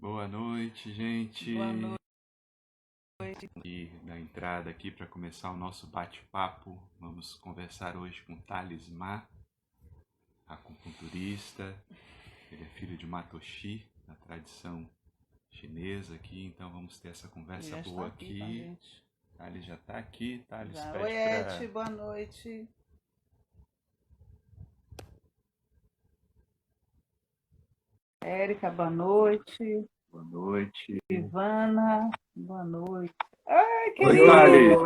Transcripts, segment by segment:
Boa noite, gente. Boa noite. E da entrada aqui para começar o nosso bate-papo. Vamos conversar hoje com Thales Ma, acupunturista. Ele é filho de Matoshi, da tradição chinesa aqui, então vamos ter essa conversa boa aqui. Thales já está aqui. Thales Já. pede Oi, para... Eti, boa noite. Érica, boa noite. Boa noite. Ivana, boa noite. Ai, Oi, querido! Thales.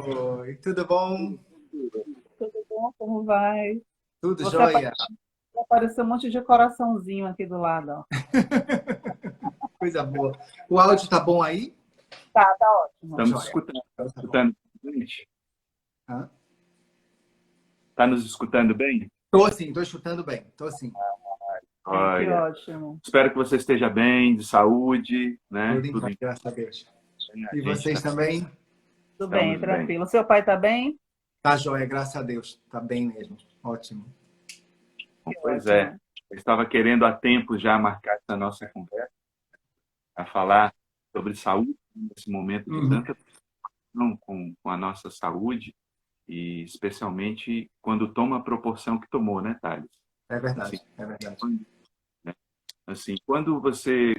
Oi, tudo bom? Tudo bom? Como vai? Tudo Você jóia? apareceu um monte de coraçãozinho aqui do lado, ó. Coisa boa. O áudio tá bom aí? Tá ótimo. Estamos Jóia. escutando. Tá Escutando, gente? Hã? Tá nos escutando bem? Tô sim, tô escutando bem. Tô sim. Que Olha, ótimo. espero que você esteja bem, de saúde, né? Tudo em paz, graças a Deus. A E gente vocês também? Tudo bem, estamos bem. tranquilo. Seu pai tá bem? Tá jóia, graças a Deus. Tá bem mesmo. Ótimo. Pois é, eu estava querendo há tempo já marcar essa nossa conversa, a falar sobre saúde nesse momento de tanta preocupação com a nossa saúde e especialmente quando toma a proporção que tomou, né, Thales? É verdade, é verdade. Assim, quando você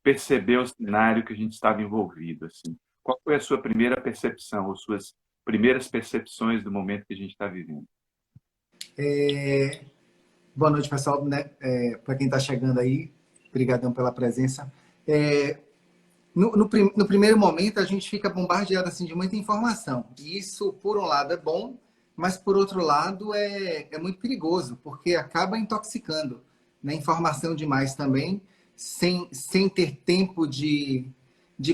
percebeu o cenário que a gente estava envolvido, assim, qual foi a sua primeira percepção, ou suas primeiras percepções do momento que a gente está vivendo? Boa noite, pessoal, né? Para quem tá chegando aí, obrigadão pela presença. No primeiro momento, a gente fica bombardeado assim, de muita informação. E isso, por um lado, é bom, mas, por outro lado, é muito perigoso, porque acaba intoxicando, né? Informação demais também, sem ter tempo de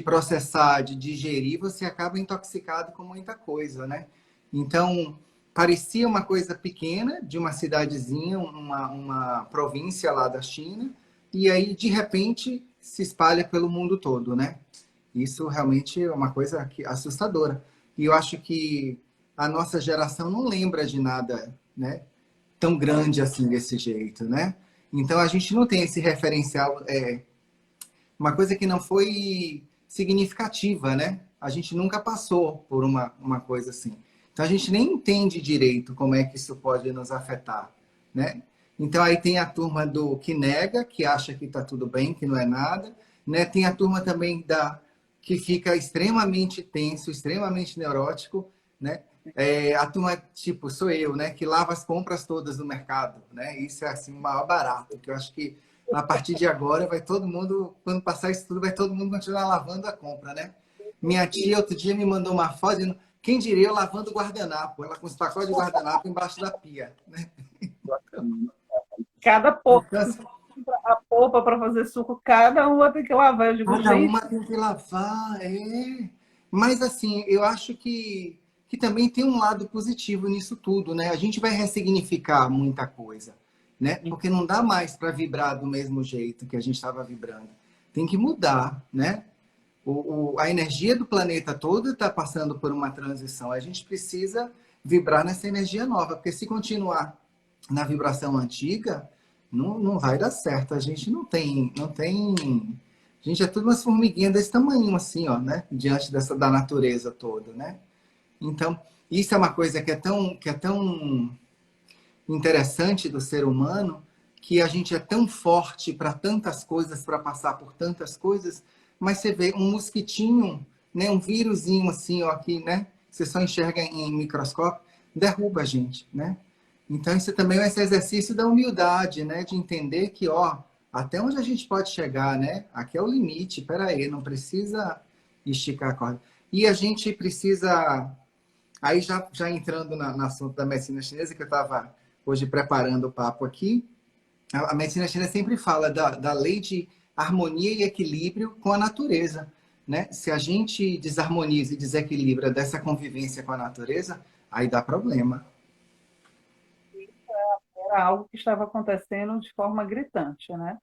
processar, de digerir, você acaba intoxicado com muita coisa, né? Então, parecia uma coisa pequena, de uma cidadezinha, uma província lá da China, e aí, de repente, se espalha pelo mundo todo, né? Isso realmente é uma coisa assustadora. E eu acho que a nossa geração não lembra de nada, né, tão grande assim desse jeito, né? Então a gente não tem esse referencial, uma coisa que não foi significativa, né? A gente nunca passou por uma coisa assim. Então a gente nem entende direito como é que isso pode nos afetar, né? Então aí tem a turma do que nega, que acha que está tudo bem, que não é nada, né? Tem a turma também que fica extremamente tenso, extremamente neurótico, né? A turma, tipo, sou eu, né? Que lava as compras todas no mercado, né? Isso é, assim, o maior barato, que eu acho que a partir de agora vai todo mundo, quando passar isso tudo, vai todo mundo continuar lavando a compra, né? Minha tia outro dia me mandou uma foto dizendo, quem diria eu lavando guardanapo, ela com os pacotes de guardanapo embaixo da pia, né? Cada polpa, Então, se for a polpa para fazer suco, cada uma tem que lavar. Eu digo, cada gente, uma tem que lavar, é. Mas assim, eu acho que também tem um lado positivo nisso tudo, né? A gente vai ressignificar muita coisa, né? Porque não dá mais para vibrar do mesmo jeito que a gente estava vibrando. Tem que mudar, né? A energia do planeta todo está passando por uma transição. A gente precisa vibrar nessa energia nova, porque se continuar na vibração antiga, não vai dar certo. A gente não tem. A gente é tudo umas formiguinhas desse tamanho, assim, ó, né? Diante da natureza toda, né? Então, isso é uma coisa que é tão interessante do ser humano, que a gente é tão forte para tantas coisas, para passar por tantas coisas, mas você vê um mosquitinho, né, um vírusinho assim, ó, aqui, né? Você só enxerga em microscópio, derruba a gente, né? Então isso também é esse exercício da humildade, né, de entender que, ó, até onde a gente pode chegar, né? Aqui é o limite, peraí, não precisa esticar a corda. E a gente precisa, aí já entrando no assunto da medicina chinesa, que eu estava hoje preparando o papo aqui, a medicina chinesa sempre fala da lei de harmonia e equilíbrio com a natureza, né? Se a gente desarmoniza e desequilibra dessa convivência com a natureza, aí dá problema. era algo que estava acontecendo de forma gritante, né?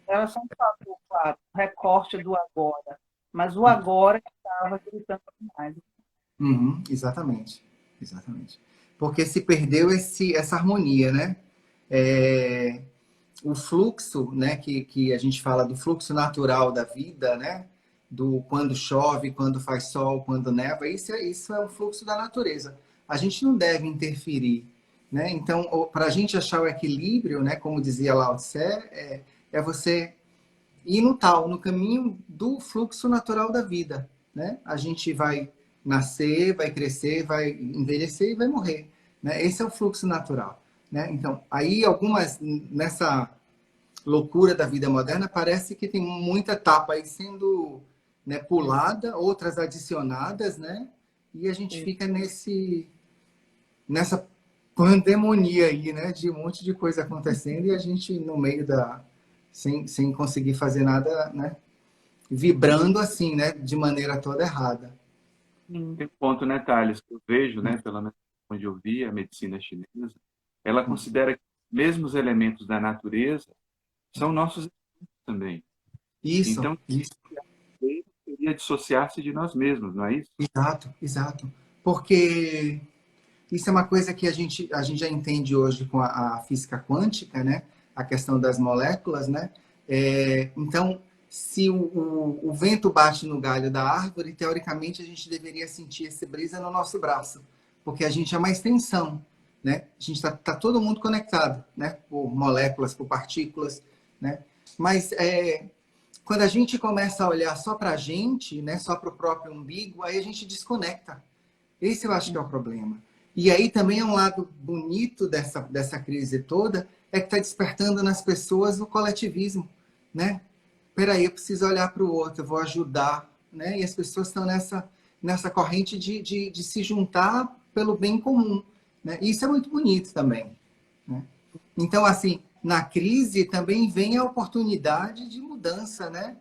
Era só um fator, claro, um recorte do agora, mas o agora estava gritando demais. Uhum, exatamente, exatamente. Porque se perdeu essa harmonia, né? É, o fluxo, né, que a gente fala do fluxo natural da vida, né, do quando chove, quando faz sol, quando neva, isso é o fluxo da natureza. A gente não deve interferir, né? Então, para a gente achar o equilíbrio, né, como dizia Lao Tse, é você ir no caminho do fluxo natural da vida, né? A gente vai nascer, vai crescer, vai envelhecer e vai morrer, né? Esse é o fluxo natural, né? Então, aí nessa loucura da vida moderna, parece que tem muita etapa aí sendo, né, pulada, outras adicionadas, né? E a gente fica nessa pandemonia aí, né? De um monte de coisa acontecendo e a gente no meio sem conseguir fazer nada, né? Vibrando assim, né? De maneira toda errada. Tem um ponto, né, Thales, que eu vejo, né, pelo menos onde eu vi a medicina chinesa, ela considera que mesmo os elementos da natureza são nossos também. Isso. Então, seria dissociar-se de nós mesmos, não é isso? Exato. Porque isso é uma coisa que a gente já entende hoje com a física quântica, né? A questão das moléculas, né? Então, se o vento bate no galho da árvore, teoricamente a gente deveria sentir essa brisa no nosso braço, porque a gente é uma extensão, né? A gente tá todo mundo conectado, né? Por moléculas, por partículas, né? Mas quando a gente começa a olhar só para a gente, né? Só para o próprio umbigo, aí a gente desconecta. Esse eu acho que é o problema. E aí também é um lado bonito dessa crise toda, é que está despertando nas pessoas o coletivismo, né? Peraí, eu preciso olhar para o outro, eu vou ajudar, né? E as pessoas estão nessa corrente de se juntar pelo bem comum, né? E isso é muito bonito também, né? Então, assim, na crise também vem a oportunidade de mudança, né?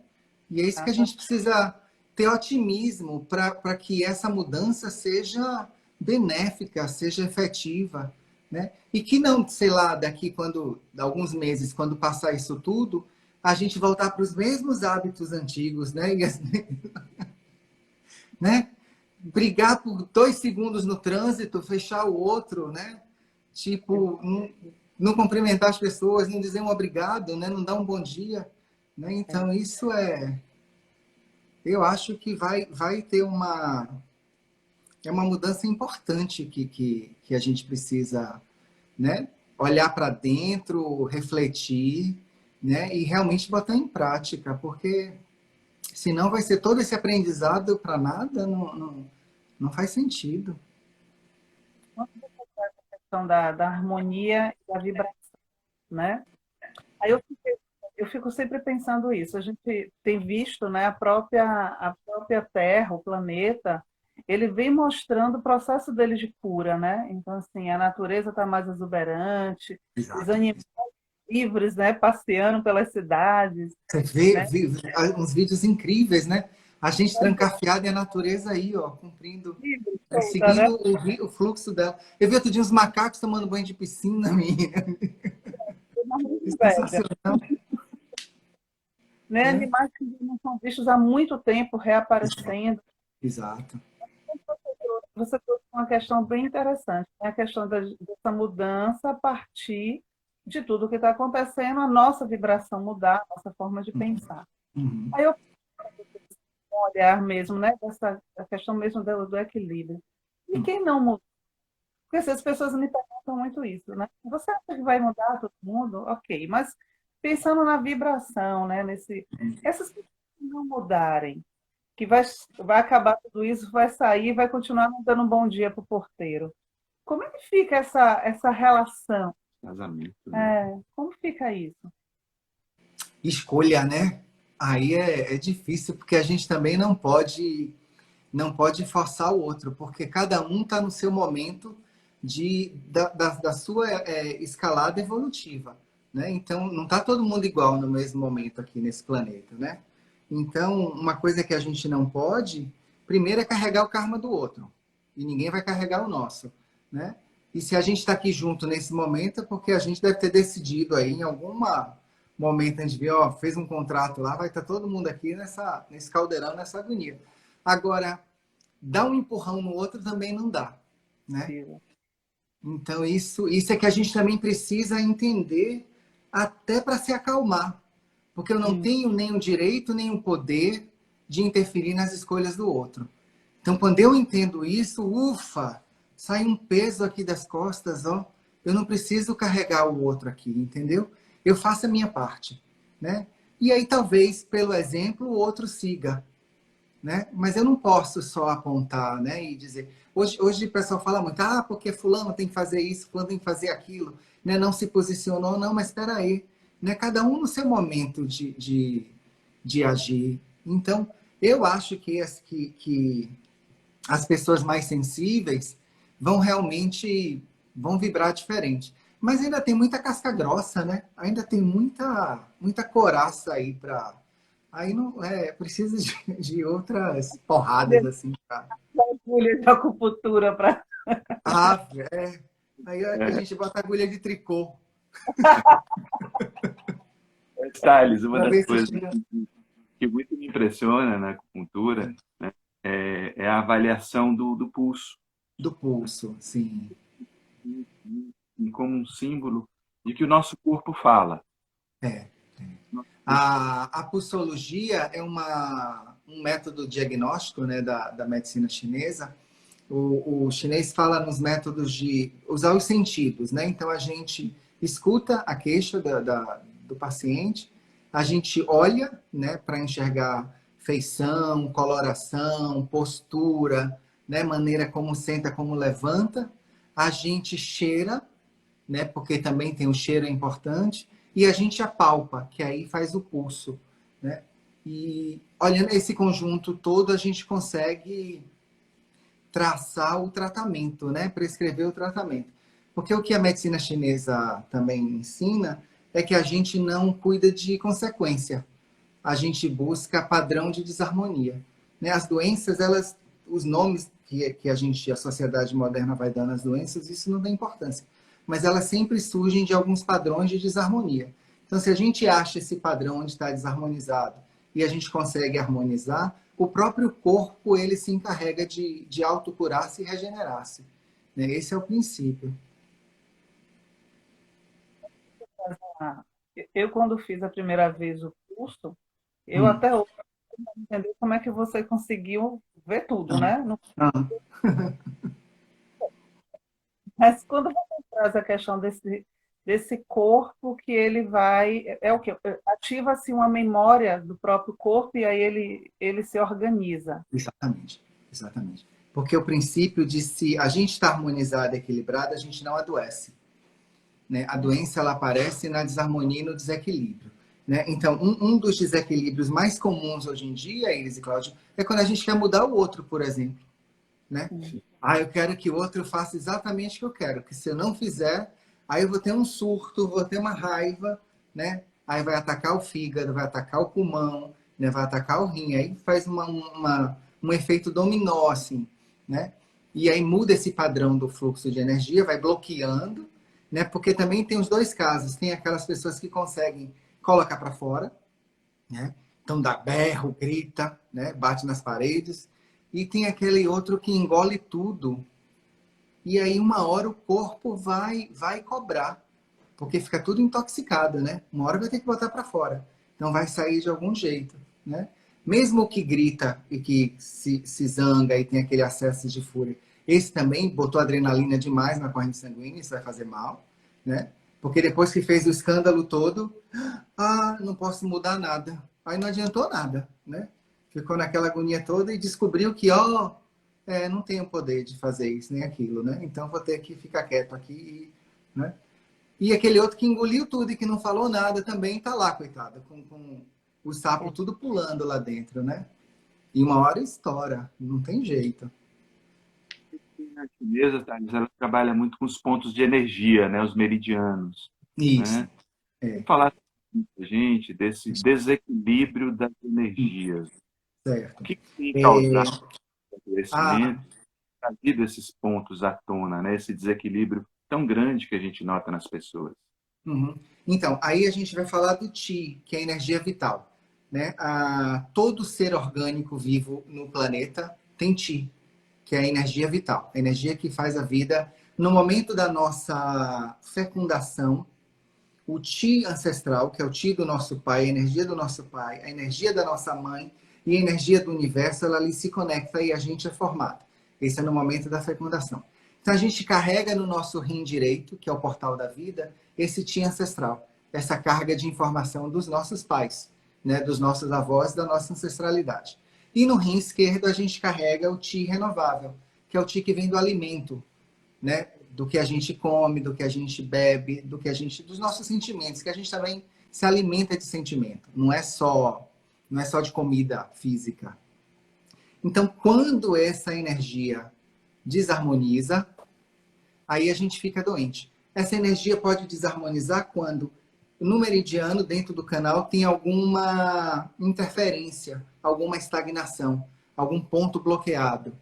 E é isso que a gente precisa ter otimismo para que essa mudança seja benéfica, seja efetiva, né? E que não, sei lá, daqui alguns meses, quando passar isso tudo, a gente voltar para os mesmos hábitos antigos, né? Né? Brigar por 2 segundos no trânsito, fechar o outro, né? Tipo, não cumprimentar as pessoas, não dizer um obrigado, né? Não dar um bom dia, né? Então, isso eu acho que vai ter uma mudança importante que a gente precisa, né? Olhar para dentro, refletir, né? E realmente botar em prática, porque senão vai ser todo esse aprendizado para nada, não faz sentido. A questão da harmonia e da vibração, né? Aí eu fico sempre pensando isso. A gente tem visto, né, a própria Terra, o planeta, ele vem mostrando o processo dele de cura, né? Então, assim, a natureza está mais exuberante, os animais livres, né, passeando pelas cidades. Você vê, Né? uns vídeos incríveis, né? A gente trancafiada e a natureza aí, ó, cumprindo, Livres, né, solta, né? seguindo o fluxo dela. Eu vi outro dia uns macacos tomando banho de piscina, minha. Sensacional, Né? né? Animais que não são vistos há muito tempo reaparecendo. Exato. Você trouxe uma questão bem interessante, né? A questão dessa mudança a partir de tudo que está acontecendo, a nossa vibração mudar, a nossa forma de pensar. Uhum. Aí eu um olhar mesmo, né? A questão mesmo do equilíbrio. E quem não muda? Porque assim, as pessoas me perguntam muito isso, né? Você acha que vai mudar todo mundo? Ok, mas pensando na vibração, né? Essas pessoas que não mudarem, que vai acabar tudo isso, vai sair, vai continuar não dando um bom dia para o porteiro. Como é que fica essa relação? Casamento, né? Como fica isso? Escolha, né? Aí é difícil, porque a gente também não pode forçar o outro, porque cada um está no seu momento da sua escalada evolutiva, né? Então, não está todo mundo igual no mesmo momento aqui nesse planeta, né? Então, uma coisa que a gente não pode, primeiro é carregar o karma do outro, e ninguém vai carregar o nosso, né? E se a gente está aqui junto nesse momento, é porque a gente deve ter decidido aí, em algum momento, a gente viu, ó, fez um contrato lá, vai estar todo mundo aqui nesse caldeirão, nessa agonia. Agora, dar um empurrão no outro também não dá, né? Então, isso é que a gente também precisa entender até para se acalmar, porque eu não tenho nem o direito, nem o poder de interferir nas escolhas do outro. Então, quando eu entendo isso, ufa, sai um peso aqui das costas, ó. Eu não preciso carregar o outro aqui, entendeu? Eu faço a minha parte, né? E aí, talvez, pelo exemplo, o outro siga, né? Mas eu não posso só apontar, né? E dizer... Hoje o pessoal fala muito, porque fulano tem que fazer isso, fulano tem que fazer aquilo, né? Não se posicionou, não, mas espera aí, né? Cada um no seu momento de agir. Então, eu acho que as pessoas mais sensíveis vão realmente vibrar diferente. Mas ainda tem muita casca grossa, né? Ainda tem muita coraça aí para... Aí não precisa de outras porradas assim. Agulha de acupuntura para... Aí a gente bota agulha de tricô. Thales, uma das coisas que muito me impressiona na acupuntura, né, é a avaliação do pulso. Do pulso, sim. Como um símbolo de que o nosso corpo fala. A pulsologia é um método diagnóstico, né, da medicina chinesa. O chinês fala nos métodos de usar os sentidos, né? Então, a gente escuta a queixa do paciente, a gente olha, né, para enxergar feição, coloração, postura, né, maneira como senta, como levanta. A gente cheira, né, porque também tem o cheiro importante, e a gente apalpa, que aí faz o pulso, né? E olhando esse conjunto todo, a gente consegue traçar o tratamento, né? Prescrever o tratamento. Porque o que a medicina chinesa também ensina é que a gente não cuida de consequência. A gente busca padrão de desarmonia, né? As doenças, os nomes que a sociedade moderna vai dando às doenças, isso não tem importância. Mas elas sempre surgem de alguns padrões de desarmonia. Então, se a gente acha esse padrão onde está desarmonizado e a gente consegue harmonizar, o próprio corpo ele se encarrega de autocurar-se e regenerar-se, né? Esse é o princípio. Eu, quando fiz a primeira vez o curso, eu até hoje não entendi como é que você conseguiu ver tudo, né? Mas quando você traz a questão desse corpo que ele vai... É o quê? Ativa-se uma memória do próprio corpo e aí ele se organiza. Exatamente, exatamente. Porque o princípio de se a gente está harmonizado e equilibrado, a gente não adoece, né? A doença ela aparece na desarmonia e no desequilíbrio, né? Então, um dos desequilíbrios mais comuns hoje em dia, Iris e Cláudio, é quando a gente quer mudar o outro, por exemplo, né? Eu quero que o outro faça exatamente o que eu quero, que se eu não fizer, aí eu vou ter um surto, vou ter uma raiva, né? Aí vai atacar o fígado, vai atacar o pulmão, né? Vai atacar o rim, aí faz um efeito dominó, assim, né? E aí muda esse padrão do fluxo de energia, vai bloqueando, né? Porque também tem os dois casos, tem aquelas pessoas que conseguem colocar para fora, né? Então dá berro, grita, né? Bate nas paredes. E tem aquele outro que engole tudo. E aí, uma hora, o corpo vai cobrar. Porque fica tudo intoxicado, né? Uma hora vai ter que botar para fora. Então, vai sair de algum jeito, né? Mesmo que grita e que se zanga e tem aquele acesso de fúria. Esse também botou adrenalina demais na corrente sanguínea, isso vai fazer mal, né? Porque depois que fez o escândalo todo, não posso mudar nada. Aí não adiantou nada, né? Ficou naquela agonia toda e descobriu que, não tenho poder de fazer isso nem aquilo, né? Então vou ter que ficar quieto aqui, né? E aquele outro que engoliu tudo e que não falou nada também tá lá, coitado, com o sapo tudo pulando lá dentro, né? E uma hora estoura, não tem jeito. A chinesa, Thales, ela trabalha muito com os pontos de energia, né? Os meridianos. Isso. Né? Vamos falar pra gente desse desequilíbrio das energias. Certo. O que tem causado o crescimento, trazido esses pontos à tona, né? Esse desequilíbrio tão grande que a gente nota nas pessoas? Então, aí a gente vai falar do Qi, que é a energia vital, né? Todo ser orgânico vivo no planeta tem Qi, que é a energia vital, a energia que faz a vida. No momento da nossa fecundação, o Qi ancestral, que é o Qi do nosso pai, a energia do nosso pai, a energia da nossa mãe e a energia do universo, ela ali se conecta e a gente é formado. Esse é no momento da fecundação. Então a gente carrega no nosso rim direito, que é o portal da vida, esse Qi ancestral, essa carga de informação dos nossos pais, né, dos nossos avós, da nossa ancestralidade. E no rim esquerdo a gente carrega o Qi renovável, que é o Qi que vem do alimento, né, do que a gente come, do que a gente bebe, dos nossos sentimentos, que a gente também se alimenta de sentimento, não é só de comida física. Então, quando essa energia desarmoniza, aí a gente fica doente. Essa energia pode desarmonizar quando no meridiano, dentro do canal, tem alguma interferência, alguma estagnação, algum ponto bloqueado.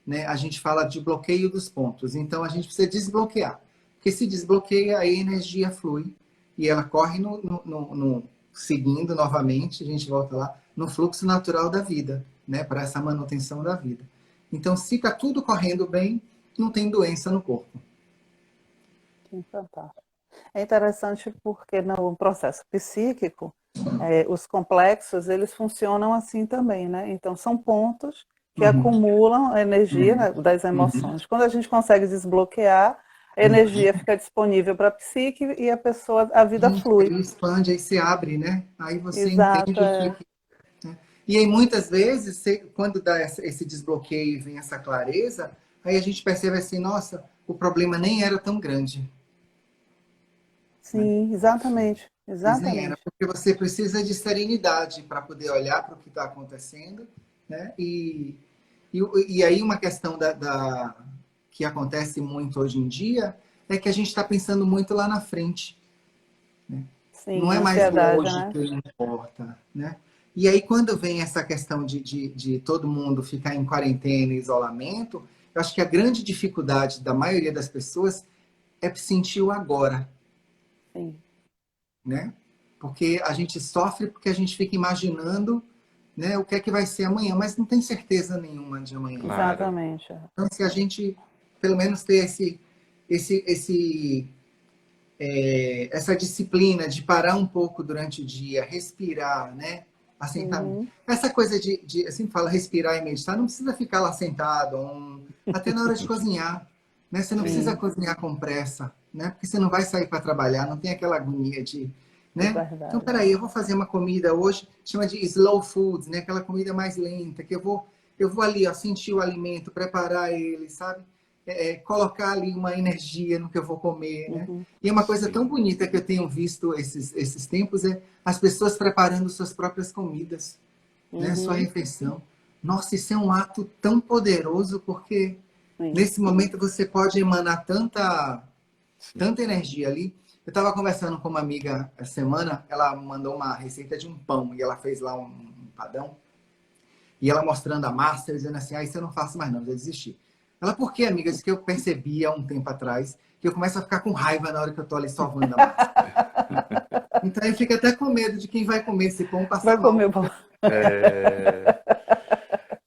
Né? A gente fala de bloqueio dos pontos. Então, a gente precisa desbloquear. Porque se desbloqueia, aí a energia flui e ela corre seguindo novamente, a gente volta lá, no fluxo natural da vida, né? Para essa manutenção da vida. Então, se está tudo correndo bem, não tem doença no corpo. Que fantástico. É interessante porque no processo psíquico, os complexos, eles funcionam assim também, né? Então, são pontos que acumulam a energia, né, das emoções. Quando a gente consegue desbloquear, a energia fica disponível para a psique e a vida flui. Aí expande, aí se abre, né? Aí você Exato, entende o que... Né? E aí, muitas vezes, quando dá esse desbloqueio e vem essa clareza, aí a gente percebe assim, nossa, o problema nem era tão grande. Sim, exatamente. Exatamente. Porque você precisa de serenidade para poder olhar para o que está acontecendo, né? E aí uma questão que acontece muito hoje em dia é que a gente está pensando muito lá na frente. Né? Sim, Não é mais o ansiedade, hoje né? que importa. Né? E aí quando vem essa questão de todo mundo ficar em quarentena e isolamento, eu acho que a grande dificuldade da maioria das pessoas é sentir o agora. Sim. Né? Porque a gente sofre porque a gente fica imaginando, né, o que é que vai ser amanhã, mas não tem certeza nenhuma de amanhã. Claro. Exatamente. Então, se a gente, pelo menos, ter essa disciplina de parar um pouco durante o dia, respirar, né? Assim, tá? Essa coisa assim, fala respirar e meditar, não precisa ficar lá sentado, até na hora de cozinhar. Né? Você não precisa cozinhar com pressa, né? Porque você não vai sair para trabalhar, não tem aquela agonia de... Né? Então, peraí, eu vou fazer uma comida hoje, chama de slow food, né? Aquela comida mais lenta, que eu vou ali, ó, sentir o alimento, preparar ele, sabe? Colocar ali uma energia no que eu vou comer, né? E uma coisa tão bonita que eu tenho visto esses tempos é as pessoas preparando suas próprias comidas, né? Sua refeição. Nossa, isso é um ato tão poderoso, porque nesse momento você pode emanar tanta energia ali. Eu estava conversando com uma amiga essa semana, ela mandou uma receita de um pão, e ela fez lá um empadão, e ela mostrando a massa, dizendo assim, isso eu não faço mais não, já desisti. Ela, por quê, amiga? Diz que eu percebi há um tempo atrás que eu começo a ficar com raiva na hora que eu estou ali sovando a massa. Então eu fico até com medo de quem vai comer esse pão passar mal. Vai comer pão.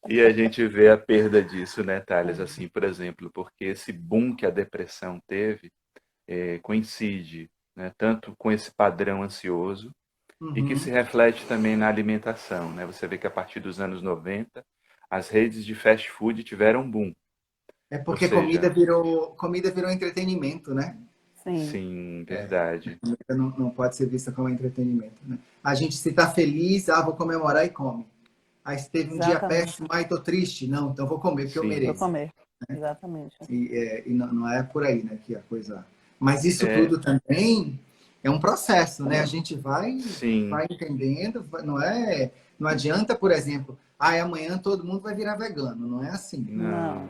E a gente vê a perda disso, né, Thales? Assim, por exemplo, porque esse boom que a depressão teve coincide, né, tanto com esse padrão ansioso e que se reflete também na alimentação, né? Você vê que a partir dos anos 90, as redes de fast food tiveram um boom. É porque comida virou entretenimento, né? Sim, verdade. Não pode ser vista como entretenimento, né? A gente, se tá feliz, vou comemorar e come. Aí se teve um dia péssimo, tô triste, não, então vou comer porque eu mereço. Vou comer, exatamente. E não é por aí, né, que a coisa... Mas isso tudo também é um processo, né? A gente vai entendendo, não adianta, por exemplo, amanhã todo mundo vai virar vegano, não é assim. Não.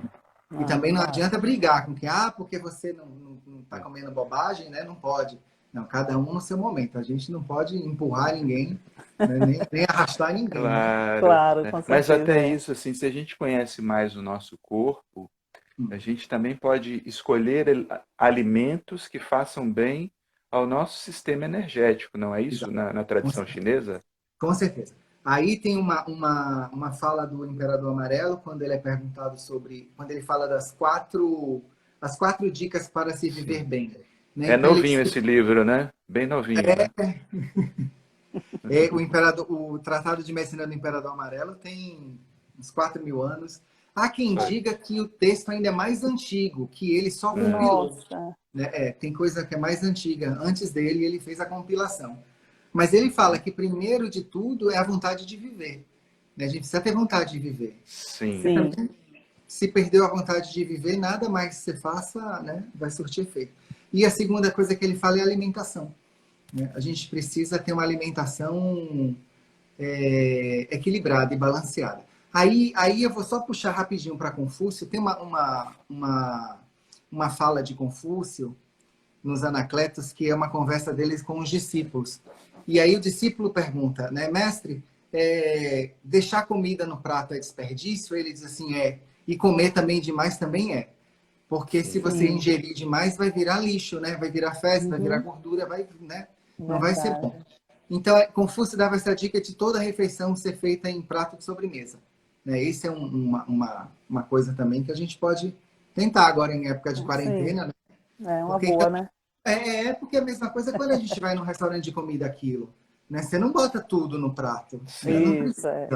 E também não adianta brigar com quem, porque você não tá comendo bobagem, né? Não pode. Não, cada um no seu momento. A gente não pode empurrar ninguém, né? nem arrastar ninguém. Claro, né? Com certeza. Mas até isso, assim, se a gente conhece mais o nosso corpo, a gente também pode escolher alimentos que façam bem ao nosso sistema energético, não é isso? Na tradição chinesa? Com certeza. Aí tem uma fala do Imperador Amarelo, quando ele é perguntado quando ele fala as quatro dicas para se viver bem. né? É Então, novinho esse livro, né? Bem novinho, né? O Tratado de Medicina do Imperador Amarelo tem uns 4.000 anos. Há quem diga que o texto ainda é mais antigo, que ele só compilou. Nossa. Né? Tem coisa que é mais antiga. Antes dele, ele fez a compilação. Mas ele fala que, primeiro de tudo, é a vontade de viver. Né? A gente precisa ter vontade de viver. Sim. Sim. Se perdeu a vontade de viver, nada mais que você faça, né, vai surtir efeito. E a segunda coisa que ele fala é a alimentação. Né? A gente precisa ter uma alimentação equilibrada e balanceada. Aí eu vou só puxar rapidinho para Confúcio. Tem uma fala de Confúcio nos Anacletos, que é uma conversa deles com os discípulos. E aí o discípulo pergunta, né, mestre, deixar comida no prato é desperdício? Ele diz assim, e comer também demais também é. Porque se você ingerir demais, vai virar lixo, né? Vai virar fezes, vai virar gordura, né? Não vai ser bom. Então, Confúcio dava essa dica de toda refeição ser feita em prato de sobremesa. Né? Isso é uma coisa também que a gente pode tentar agora em época de quarentena. Né? É uma boa, né? Porque é a mesma coisa quando a gente vai num restaurante de comida aquilo. Né? Você não bota tudo no prato. Né? Não precisa.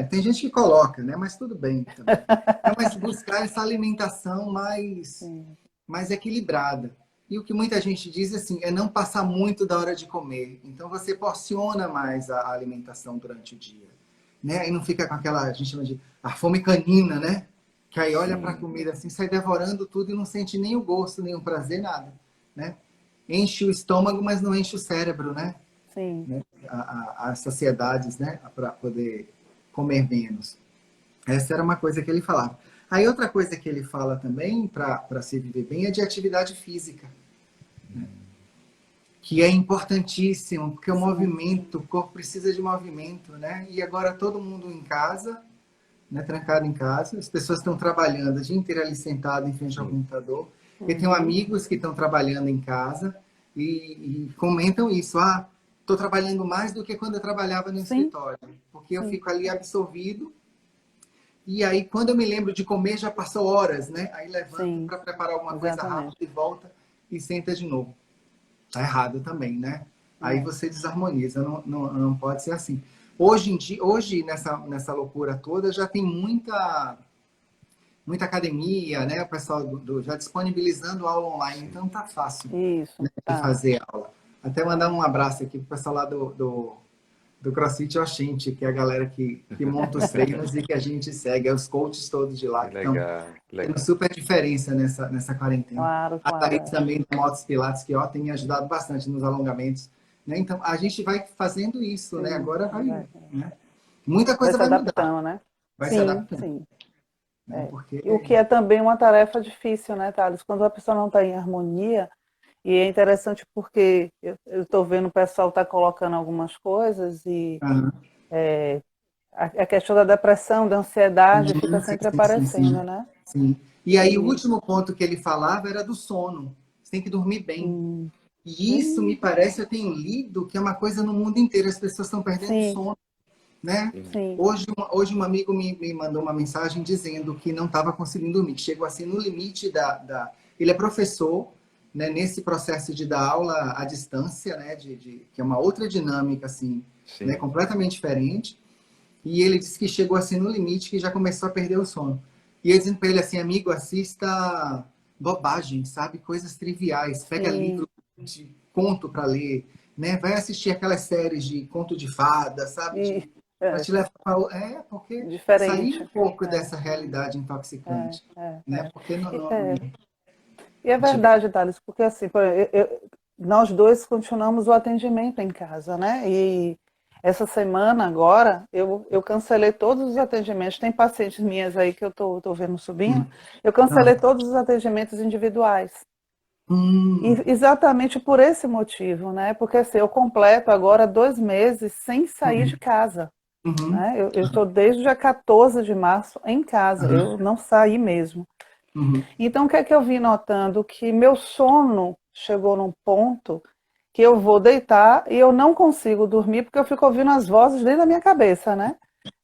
Tem gente que coloca, né? Mas tudo bem também. Então, mas buscar essa alimentação mais equilibrada. E o que muita gente diz assim, é não passar muito da hora de comer. Então você porciona mais a alimentação durante o dia. Né? E não fica com aquela, a gente chama de a fome canina, né? Que aí olha para a comida assim, sai devorando tudo e não sente nem o gosto, nem o prazer, nada. Né? Enche o estômago, mas não enche o cérebro, né? Sim. Né? As saciedades, né? Para poder comer menos. Essa era uma coisa que ele falava. Aí outra coisa que ele fala também, para se viver bem, é de atividade física. Né? Que é importantíssimo, porque o movimento, o corpo precisa de movimento, né? E agora todo mundo em casa, né? Trancado em casa, as pessoas estão trabalhando o dia inteiro ali sentado em frente ao computador. Eu tenho amigos que estão trabalhando em casa e comentam isso. Estou trabalhando mais do que quando eu trabalhava no escritório, porque eu fico ali absorvido. E aí, quando eu me lembro de comer, já passou horas, né? Aí levanto para preparar alguma coisa rápida e volta e senta de novo. Tá errado também, né? Aí você desarmoniza, não pode ser assim. Hoje nessa loucura toda, já tem muita academia, né? O pessoal já disponibilizando aula online, então tá fácil de fazer aula. Até mandar um abraço aqui pro pessoal lá do CrossFit Oxente, que é a galera que monta os treinos e que a gente segue, os coaches todos de lá que estão tendo super diferença nessa quarentena. Claro. A Thaís também do Motos Pilates, que tem me ajudado bastante nos alongamentos. Né? Então, a gente vai fazendo isso, né? Agora vai... Né? Muita coisa vai mudar. Né? Vai se adaptando. Sim. Né? Porque... E o que é também uma tarefa difícil, né, Thales? Quando a pessoa não está em harmonia, e é interessante porque eu estou vendo o pessoal tá colocando algumas coisas e a questão da depressão, da ansiedade fica sempre aparecendo, né? Sim. E aí o último ponto que ele falava era do sono. Você tem que dormir bem. E isso me parece, eu tenho lido, que é uma coisa no mundo inteiro. As pessoas estão perdendo sono. Né? Hoje um amigo me mandou uma mensagem dizendo que não estava conseguindo dormir, que chegou assim no limite Ele é professor, né, nesse processo de dar aula à distância, né, que é uma outra dinâmica assim, né, completamente diferente. E ele disse que chegou assim no limite, que já começou a perder o sono. E eu dizendo para ele assim, amigo, assista bobagem, sabe, coisas triviais, pega livro de conto para ler, né, vai assistir aquelas séries de conto de fada, sabe, para te levar para... porque sair um pouco dessa realidade intoxicante. Né? Porque E é verdade, Thales, porque assim, nós dois continuamos o atendimento em casa, né? E essa semana agora, eu cancelei todos os atendimentos. Tem pacientes minhas aí que eu tô vendo subindo. Eu cancelei todos os atendimentos individuais. E exatamente por esse motivo, né? Porque assim, eu completo agora 2 meses sem sair de casa. Né? Eu estou desde o dia 14 de março em casa, eu não saí mesmo. Então, o que é que eu vim notando? Que meu sono chegou num ponto que eu vou deitar e eu não consigo dormir porque eu fico ouvindo as vozes dentro da minha cabeça, né?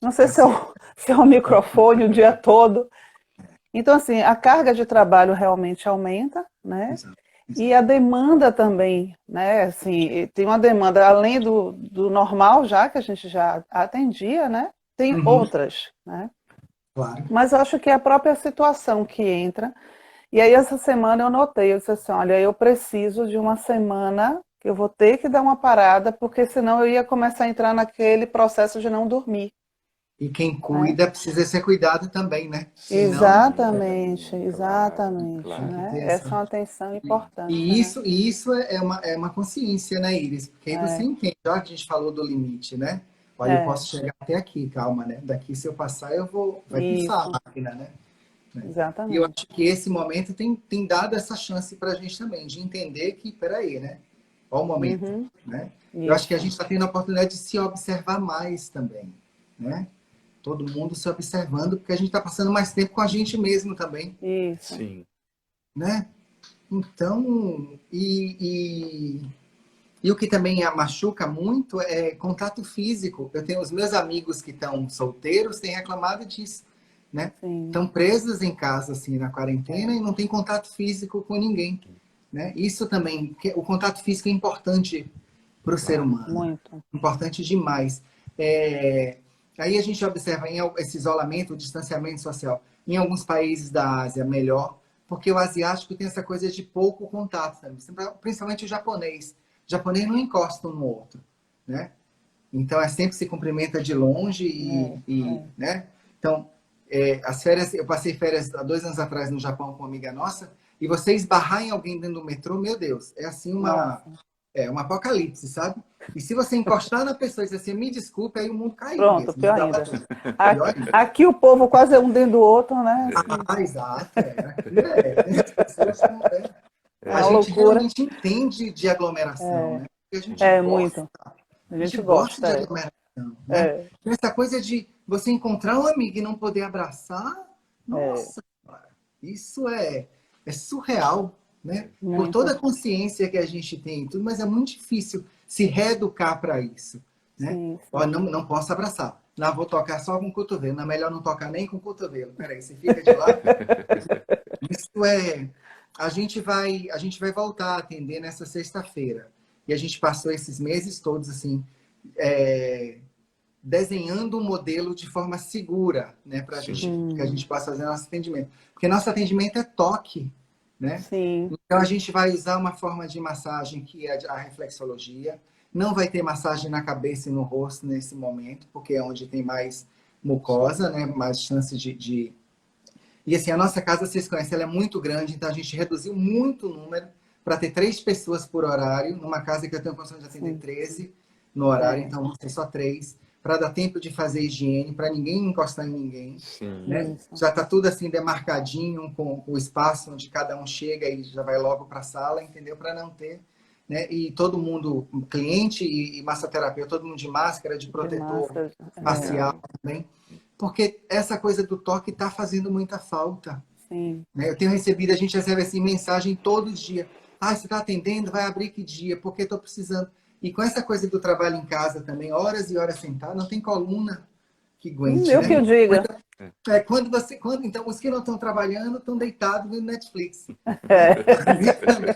Não sei se é o microfone o dia todo. Então, assim, a carga de trabalho realmente aumenta, né? E a demanda também, né? Assim, tem uma demanda além do normal já, que a gente já atendia, né? Tem Uhum, outras, né? claro. Mas eu acho que é a própria situação que entra. E aí essa semana eu notei, eu disse assim, olha, eu preciso de uma semana que eu vou ter que dar uma parada, porque senão eu ia começar a entrar naquele processo de não dormir, E quem né? cuida precisa ser cuidado também, né? Senão, Exatamente, Claro, exatamente, tem que claro. né? ter Essa é essa. uma atenção E importante, e né? isso é uma consciência, né, Iris? Porque aí você É, entende, já que a gente falou do limite, né? Olha, eu é, posso chegar até aqui, calma, né? Daqui, se eu passar, eu vou. Vai pulsar a isso, máquina, né? E eu exatamente. acho que esse momento tem dado essa chance para a gente também, de entender que, peraí, né? Olha o momento, Uhum, né? Eu acho que a gente isso, está tendo a oportunidade de se observar mais também, né? Todo mundo se observando, porque a gente está passando mais tempo com a gente mesmo também, isso. Sim, né? Então, e o que também a machuca muito é contato físico. Eu tenho os meus amigos que estão solteiros, têm reclamado disso, né? Sim, Estão presos em casa, assim, na quarentena é, e não tem contato físico com ninguém, né? Isso também, o contato físico é importante para o ser claro. humano, muito. importante demais. É, aí a gente observa esse isolamento, o distanciamento social. Em alguns países da Ásia, melhor, porque o asiático tem essa coisa de pouco contato, sabe? Principalmente o japonês. O japonês não encosta um no outro, né? Então é sempre se cumprimenta de longe É, é. né? Então, as férias, eu passei férias há 2 anos atrás no Japão com uma amiga nossa, e você esbarrar em alguém dentro do metrô, meu Deus, é assim Nossa, um apocalipse, sabe? E se você encostar na pessoa e dizer assim, me desculpe, aí o mundo caiu pronto, mesmo, pior desaba ainda. tudo. Pior Aqui, ainda. aqui o povo quase é um dentro do outro, né? Assim, Exato, aqui as pessoas estão, é a uma gente loucura. realmente entende de aglomeração, né? Porque Sim. É muito. A a gente gente gosta gosta, de é. aglomeração, né? É, Essa coisa de você encontrar um amigo e não poder abraçar, é, nossa, cara, isso é surreal, né? Por toda muito. a consciência que a gente tem e tudo, mas é muito difícil se reeducar para isso, né? Sim, Ó, sim. não posso abraçar. Não, vou tocar só com o cotovelo. Não é melhor não tocar nem com o cotovelo. Peraí, você fica de lado. Isso a gente vai voltar a atender nessa sexta-feira. E a gente passou esses meses todos assim, é, desenhando um modelo de forma segura, né, para Sim, que a Hum, gente possa fazer nosso atendimento. Porque nosso atendimento é toque, né? sim, Então a gente vai usar uma forma de massagem que é a reflexologia. Não vai ter massagem na cabeça e no rosto nesse momento, porque é onde tem mais mucosa, né? Mais chance de. E assim, a nossa casa, vocês conhecem, ela é muito grande, então a gente reduziu muito o número para ter 3 pessoas por horário, numa casa que eu tenho condição de atender sim. 13 no horário, É, então vão ser só 3, para dar tempo de fazer higiene, para ninguém encostar em ninguém, sim. né? isso. Já está tudo assim demarcadinho, com o espaço onde cada um chega e já vai logo para a sala, entendeu? Para não ter, né? E todo mundo, cliente e massoterapeuta, todo mundo de máscara, de De protetor máscara. É, facial Legal. também, porque essa coisa do toque está fazendo muita falta, sim. né? Eu tenho recebido, a gente recebe assim mensagem todo dia. Ah, você está atendendo? Vai abrir que dia? Porque estou precisando. E com essa coisa do trabalho em casa também, horas e horas sentado, não tem coluna que aguente, Eu que né? eu diga. Quando então os que não estão trabalhando estão deitados vendo Netflix, né? É. Ali também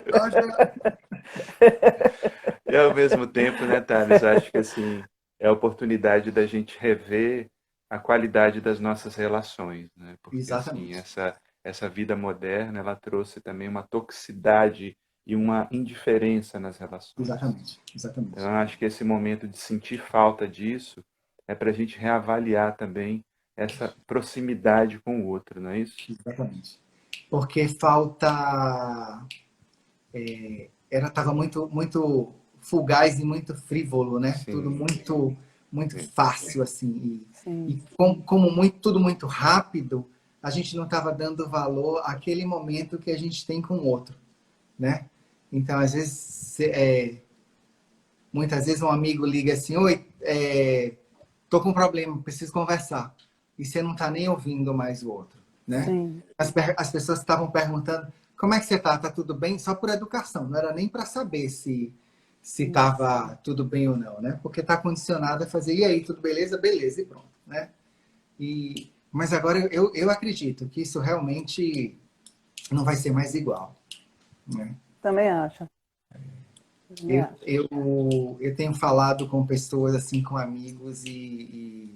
E ao mesmo tempo, né, Thales, acho que assim, é a oportunidade da gente rever a qualidade das nossas relações, né? Porque assim, Exatamente, essa vida moderna, ela trouxe também uma toxicidade e uma indiferença nas relações. exatamente, Então, exatamente, eu acho que esse momento de sentir falta disso é para a gente reavaliar também essa proximidade com o outro, não é isso? exatamente. Porque falta era tava muito fugaz e muito frívolo, né? Tudo Sim, muito sim, fácil assim e Sim, como muito tudo muito rápido, a gente não estava dando valor àquele momento que a gente tem com o outro, né? Então às vezes muitas vezes um amigo liga assim, oi, tô com um problema, preciso conversar, e você não está nem ouvindo mais o outro, né? sim. As pessoas estavam perguntando como é que você tá? Tá tudo bem? Só por educação, não era nem para saber se Isso. estava tudo bem ou não, né? Porque está condicionado a fazer, e aí, tudo beleza? Beleza, e pronto, né? Mas agora eu acredito que isso realmente não vai ser mais igual, né? Também acho. Eu tenho falado com pessoas, assim, com amigos e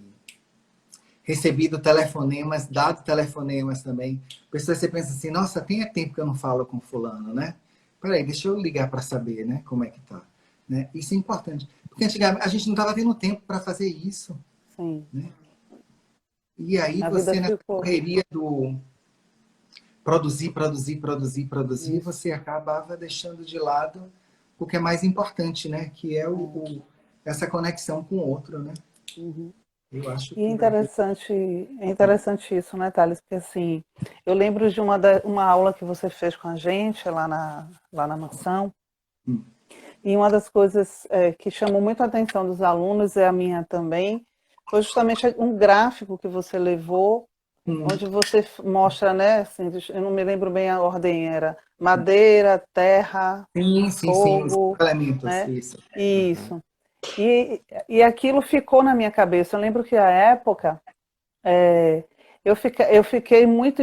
recebido telefonemas, dado telefonemas também. Pessoas você pensa assim, nossa, tem tempo que eu não falo com fulano, né? Peraí, deixa eu ligar para saber, né? Como é que tá. Né? Isso é importante. Porque antigamente a gente não estava tendo tempo para fazer isso. Sim. Né? E aí A vida você, na ficou... correria do produzir, você acabava deixando de lado o que é mais importante, né? Que é essa conexão com o outro, né? Uhum. Eu acho E que vai ter... é interessante isso, né, Thales? Porque assim, eu lembro de uma aula que você fez com a gente lá na mansão, e uma das coisas que chamou muito a atenção dos alunos, e a minha também, foi justamente um gráfico que você levou, onde você mostra, né, assim, eu não me lembro bem a ordem, era madeira, terra, Sim, os fogo, elementos, né? isso. Isso. E aquilo ficou na minha cabeça. Eu lembro que à época eu fiquei muito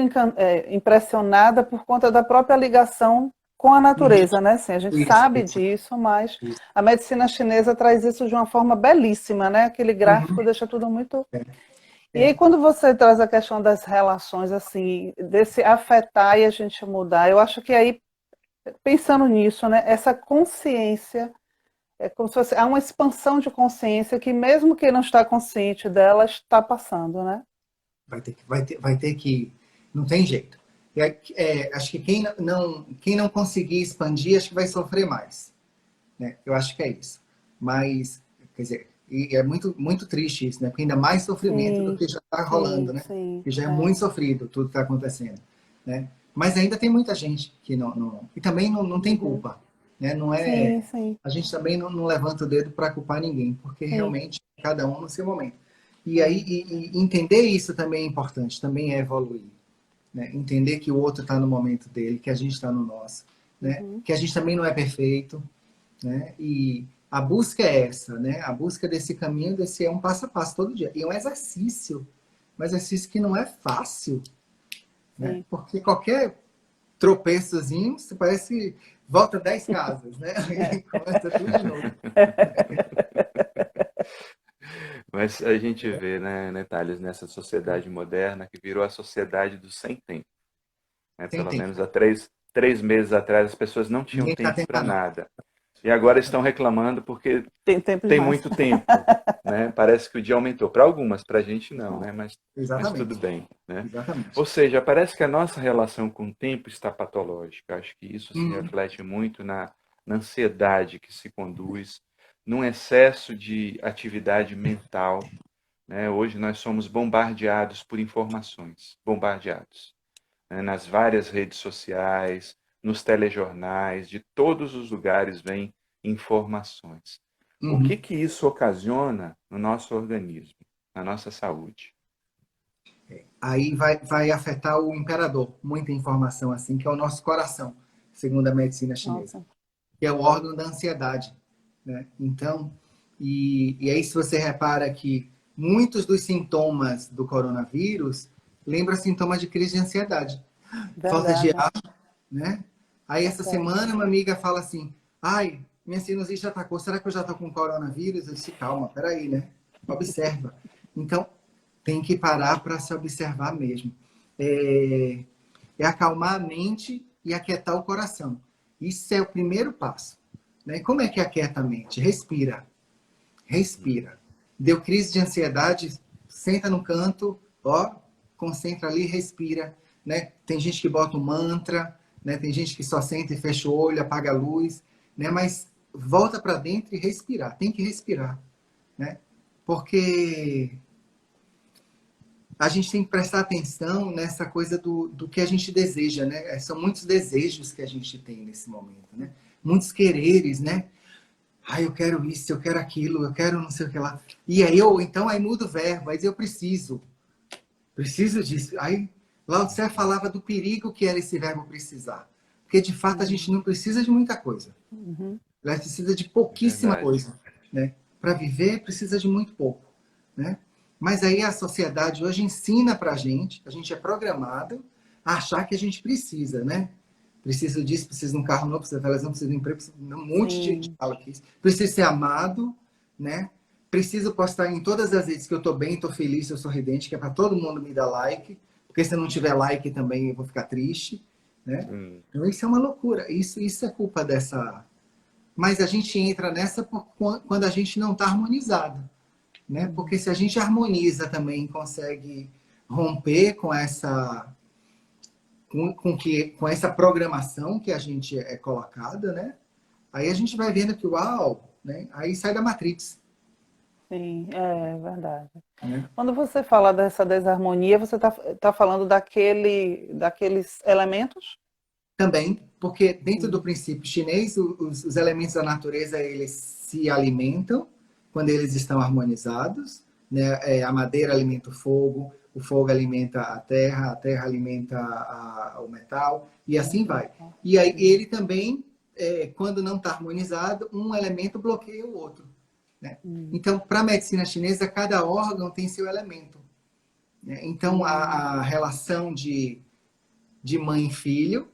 impressionada por conta da própria ligação com a natureza, né? Assim, a gente sabe disso, mas a medicina chinesa traz isso de uma forma belíssima, né? Aquele gráfico deixa tudo muito... E aí, quando você traz a questão das relações, assim, desse afetar e a gente mudar, eu acho que aí, pensando nisso, né? Essa consciência, é como se fosse, há uma expansão de consciência que mesmo quem não está consciente dela está passando, né? Vai ter que... Não tem jeito. Acho que quem não conseguir expandir, acho que vai sofrer mais. Né? Eu acho que é isso. Mas, quer dizer, e é muito triste isso, né? Porque ainda mais sofrimento do que já está rolando, né? Que já é muito sofrido tudo que está acontecendo. Né? Mas ainda tem muita gente que e também não tem culpa. Né? Não é, a gente também não levanta o dedo para culpar ninguém, porque realmente cada um no seu momento. E aí e entender isso também é importante, também é evoluir. Né? Entender que o outro está no momento dele, que a gente está no nosso. Né? Que a gente também não é perfeito. Né? E a busca é essa, né? A busca desse caminho, desse é um passo a passo todo dia. E é um exercício que não é fácil. Né? Porque qualquer tropeçozinho, você parece que volta 10 casas, né? E começa tudo de novo. Mas a gente vê, né, Thales, nessa sociedade moderna que virou a sociedade do sem tempo. Né? Pelo menos há três meses atrás as pessoas não tinham tempo para nada. E agora estão reclamando porque tem muito tempo. Né? Parece que o dia aumentou. Para algumas, para a gente não, né? Mas tudo bem. Né? Ou seja, parece que a nossa relação com o tempo está patológica. Acho que isso se reflete muito na ansiedade que se conduz, num excesso de atividade mental. Né? Hoje nós somos bombardeados por informações, bombardeados. Né? Nas várias redes sociais, nos telejornais, de todos os lugares vêm informações. O que isso ocasiona no nosso organismo, na nossa saúde? Aí vai afetar o imperador, muita informação assim, que é o nosso coração, segundo a medicina chinesa, que é o órgão da ansiedade. Né? Então, e aí se você repara que muitos dos sintomas do coronavírus lembram sintomas de crise de ansiedade. Falta de ar, né? Aí essa semana uma amiga fala assim, ai, minha sinusite atacou, será que eu já estou com coronavírus? Eu disse, calma, peraí, né? Observa. Então, tem que parar para se observar mesmo. É acalmar a mente e aquietar o coração. Isso é o primeiro passo. Né? Como é que aquieta a mente? Respira. Respira. Deu crise de ansiedade, senta no canto, ó, concentra ali, respira. Né? Tem gente que bota um mantra, né? Tem gente que só senta e fecha o olho, apaga a luz, né? Mas volta para dentro e respirar. Tem que respirar. Né? Porque a gente tem que prestar atenção nessa coisa do que a gente deseja, né? São muitos desejos que a gente tem nesse momento, né? Muitos quereres, né? Ah, eu quero isso, eu quero aquilo, eu quero não sei o que lá. E aí então aí muda o verbo, aí eu preciso disso. Aí Lao Tse falava do perigo que era esse verbo precisar. Porque de fato a gente não precisa de muita coisa. A gente precisa de pouquíssima coisa, né? Para viver precisa de muito pouco, né? Mas aí a sociedade hoje ensina pra gente, a gente é programado a achar que a gente precisa, né? preciso disso, preciso de um carro novo, preciso de televisão, preciso de um emprego, preciso de um monte Sim. de fala aqui. Preciso ser amado, né? Preciso postar em todas as redes que eu tô bem, tô feliz, tô sorridente, que é para todo mundo me dar like, porque se não tiver like também eu vou ficar triste, né? Então isso é uma loucura, isso é culpa dessa... Mas a gente entra nessa quando a gente não está harmonizado, né? Porque se a gente harmoniza também, consegue romper com essa com essa programação que a gente é colocada, né? Aí a gente vai vendo que uau, né? Aí sai da Matrix, Sim, é verdade. né? Quando você fala dessa desarmonia, você tá falando daqueles elementos? Também, porque dentro do princípio chinês, os elementos da natureza eles se alimentam quando eles estão harmonizados, né? A madeira alimenta o fogo alimenta a terra alimenta o metal, e assim vai. E aí ele também, quando não está harmonizado, um elemento bloqueia o outro, né? Então, para a medicina chinesa, cada órgão tem seu elemento, né? Então, a relação de mãe e filho,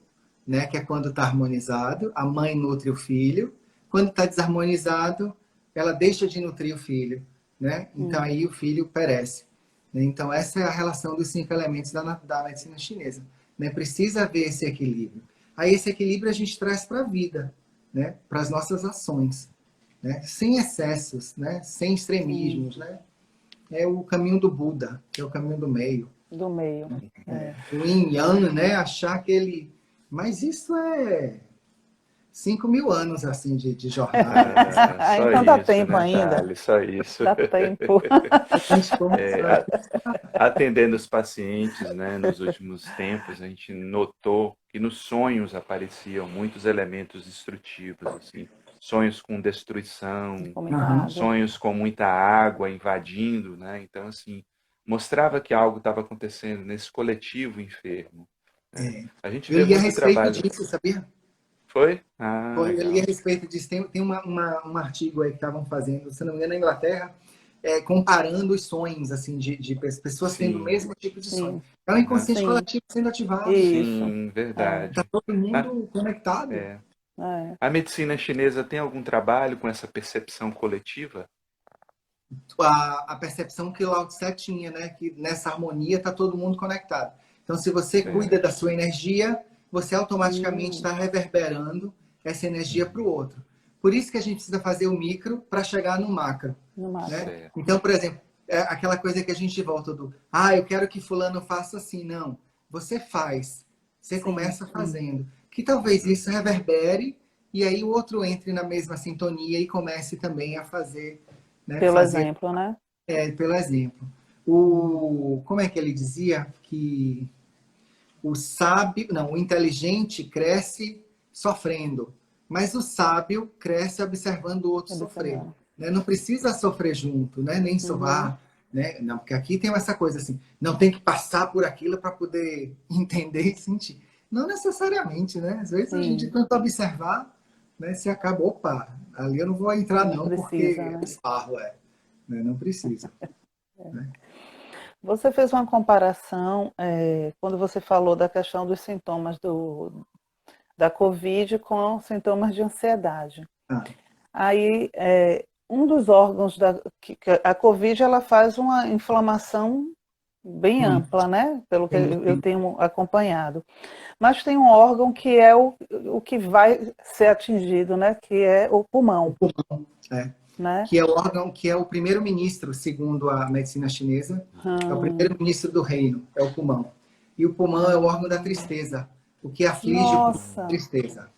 né, que é quando está harmonizado, a mãe nutre o filho. Quando está desarmonizado, ela deixa de nutrir o filho, né? Então aí o filho perece, né? Então essa é a relação dos 5 elementos da medicina chinesa, né? Precisa haver esse equilíbrio. Aí esse equilíbrio a gente traz para a vida, né? Para as nossas ações, né? Sem excessos, né? Sem extremismos, né? É o caminho do Buda, que é o caminho do meio. Do meio. O yin yang, né? Achar que ele... Mas isso é 5.000 anos, assim, de jornada. Só Então dá isso, tempo né, ainda. Thales? Só isso. Dá tempo. A gente começa... Atendendo os pacientes, né, nos últimos tempos, a gente notou que nos sonhos apareciam muitos elementos destrutivos, assim, sonhos com destruição, sonhos com muita água invadindo, né? Então, assim, mostrava que algo estava acontecendo nesse coletivo enfermo, né? A gente Eu vê li a muito respeito trabalho. disso, sabia? Foi? Ah, Eu li a legal. respeito disso. Tem um artigo aí que estavam fazendo, se não me engano, na Inglaterra, comparando os sonhos, assim, de pessoas tendo o Sim. mesmo tipo de sonho. Sim. É o inconsciente Sim. coletivo sendo ativado. Isso. Sim, verdade. Está todo mundo conectado. É. É. A medicina chinesa tem algum trabalho com essa percepção coletiva? A percepção que o Lao Tse tinha, né? Que nessa harmonia está todo mundo conectado. Então, se você cuida da sua energia, você automaticamente está reverberando essa energia para o outro. Por isso que a gente precisa fazer o micro para chegar no macro. No macro. Né? Então, por exemplo, aquela coisa que a gente volta do eu quero que fulano faça assim. Não, você faz. Você começa fazendo. Que talvez isso reverbere e aí o outro entre na mesma sintonia e comece também a fazer. Né? Pelo exemplo, né? Pelo exemplo. Como é que ele dizia? Que o sábio, não, o inteligente cresce sofrendo, mas o sábio cresce observando o outro sofrer. Né? Não precisa sofrer junto, né? Nem soar, né? Não, porque aqui tem essa coisa assim, não tem que passar por aquilo para poder entender e sentir. Não necessariamente, né? Às vezes a gente tenta observar, né? Se acaba, opa, ali eu não vou entrar não, precisa, porque né? esparro, né? Não precisa. Né? Você fez uma comparação quando você falou da questão dos sintomas da Covid com sintomas de ansiedade. Aí, um dos órgãos a Covid, ela faz uma inflamação bem ampla, né? Pelo que eu tenho acompanhado. Mas tem um órgão que é o que vai ser atingido, né? Que é o pulmão. O pulmão, né? Que é o órgão, que é o primeiro-ministro, segundo a medicina chinesa, é o primeiro-ministro do reino, é o pulmão. E o pulmão é o órgão da tristeza, o que aflige o pulmão, a tristeza.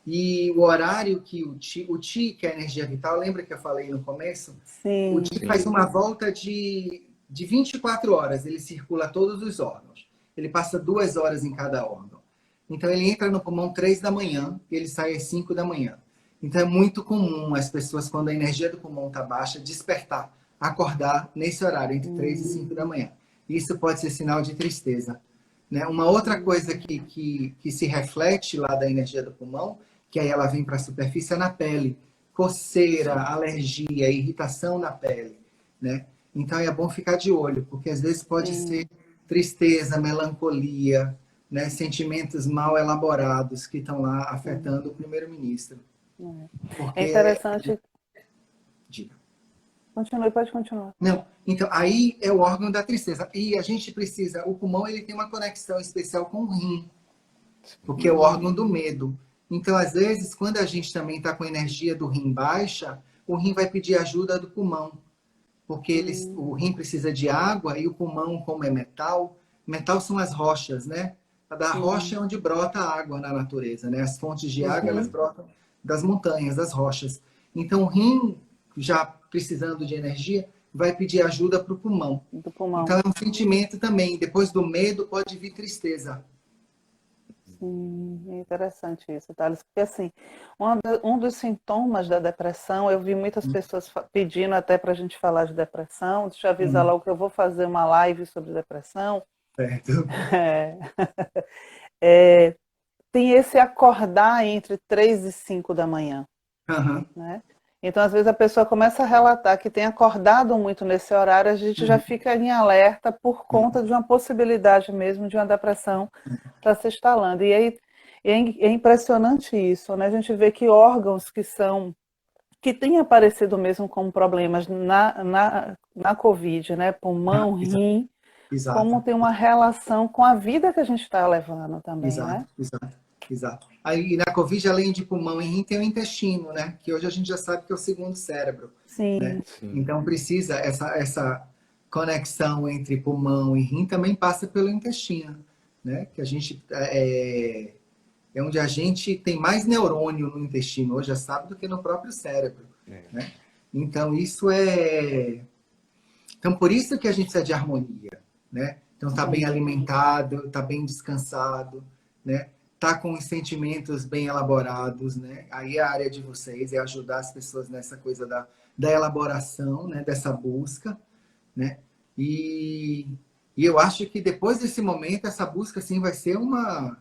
E o horário que o Qi, que é a energia vital, lembra que eu falei no começo? Sim. O Qi faz uma volta de 24 horas, ele circula todos os órgãos. Ele passa 2 horas em cada órgão. Então ele entra no pulmão 3 da manhã e ele sai às 5 da manhã. Então é muito comum as pessoas, quando a energia do pulmão está baixa, despertar, acordar nesse horário, entre 3 e 5 da manhã. Isso pode ser sinal de tristeza. Né? Uma outra coisa que se reflete lá da energia do pulmão, que aí ela vem para a superfície, é na pele. Coceira, alergia, irritação na pele. Né? Então é bom ficar de olho, porque às vezes pode ser tristeza, melancolia, né, sentimentos mal elaborados que estão lá afetando o primeiro-ministro. É Porque, interessante. diga. Continue, pode continuar. Não, então aí é o órgão da tristeza. E a gente precisa, o pulmão ele tem uma conexão especial com o rim, porque é o órgão do medo. Então, às vezes, quando a gente também está com a energia do rim baixa, o rim vai pedir ajuda do pulmão, porque o rim precisa de água e o pulmão, como é metal, metal são as rochas, né? Da rocha é onde brota a água na natureza, né? As fontes de água, elas brotam das montanhas, das rochas. Então, o rim, já precisando de energia, vai pedir ajuda para o pulmão. Do pulmão. Então, é um sentimento também. Depois do medo, pode vir tristeza. Sim, é interessante isso, Thales, porque assim, um dos sintomas da depressão, eu vi muitas pessoas pedindo até para a gente falar de depressão, deixa eu avisar logo que eu vou fazer uma live sobre depressão. Certo. Tem esse acordar entre 3 e 5 da manhã, né? Então, às vezes, a pessoa começa a relatar que tem acordado muito nesse horário, a gente já fica em alerta por conta de uma possibilidade mesmo de uma depressão estar se instalando. E aí, é impressionante isso, né? A gente vê que órgãos que têm aparecido mesmo como problemas na Covid, né? Pulmão, rim, Exato. como tem uma relação com a vida que a gente está levando também, né? Exato. Aí na Covid, além de pulmão e rim, tem o intestino, né? Que hoje a gente já sabe que é o segundo cérebro. Sim. Né? Então precisa essa conexão entre pulmão e rim também passa pelo intestino, né? Que a gente é onde a gente tem mais neurônio no intestino, hoje já sabe, do que no próprio cérebro, né? Então então por isso que a gente precisa de harmonia, né? Então tá bem alimentado, tá bem descansado, né? Tá com os sentimentos bem elaborados, né? Aí a área de vocês é ajudar as pessoas nessa coisa da elaboração, né? Dessa busca, né? E eu acho que depois desse momento, essa busca, assim, vai ser uma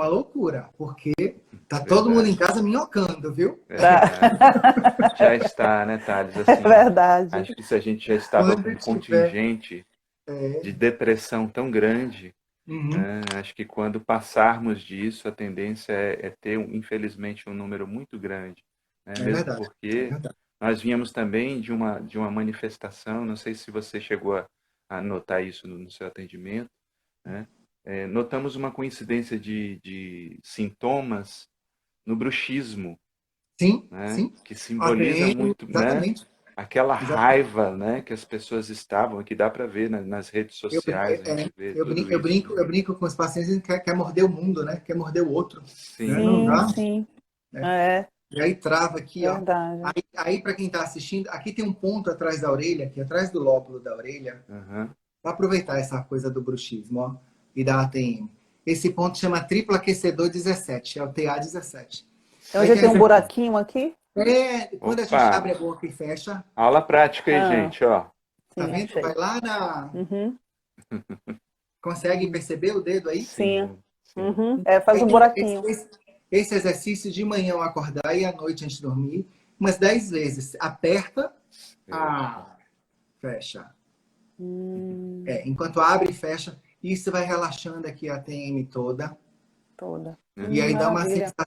loucura, porque tá todo mundo em casa minhocando, viu? Já está, né, Thales? Assim, é verdade. acho que se a gente já estava com um contingente de depressão tão grande, acho que quando passarmos disso, a tendência é ter, infelizmente, um número muito grande. Né? Mesmo verdade, porque nós vínhamos também de uma manifestação, não sei se você chegou a notar isso no seu atendimento, né? Notamos uma coincidência de sintomas no bruxismo, Sim, né? sim. Que simboliza muito, exatamente. Né? Aquela raiva, né? Que as pessoas estavam, que dá para ver nas redes sociais. Eu brinco com os pacientes que quer morder o mundo, né? Quer morder o outro. Sim, né? Não dá? sim. E aí trava aqui, Verdade. ó. Aí para quem está assistindo, aqui tem um ponto atrás da orelha, aqui atrás do lóbulo da orelha, para aproveitar essa coisa do bruxismo, ó, e da ATM. Esse ponto chama triplo aquecedor 17, é o TA17. Então, já tem um buraquinho aqui? Quando a gente abre a boca e fecha. Aula prática aí, gente, ó. Tá vendo? Vai lá na... Consegue perceber o dedo aí? Sim. Faz um buraquinho. Esse exercício de manhã ao acordar e à noite antes de dormir, umas 10 vezes. Aperta, fecha. Enquanto abre e fecha, isso vai relaxando aqui a TM toda. E aí dá uma sensação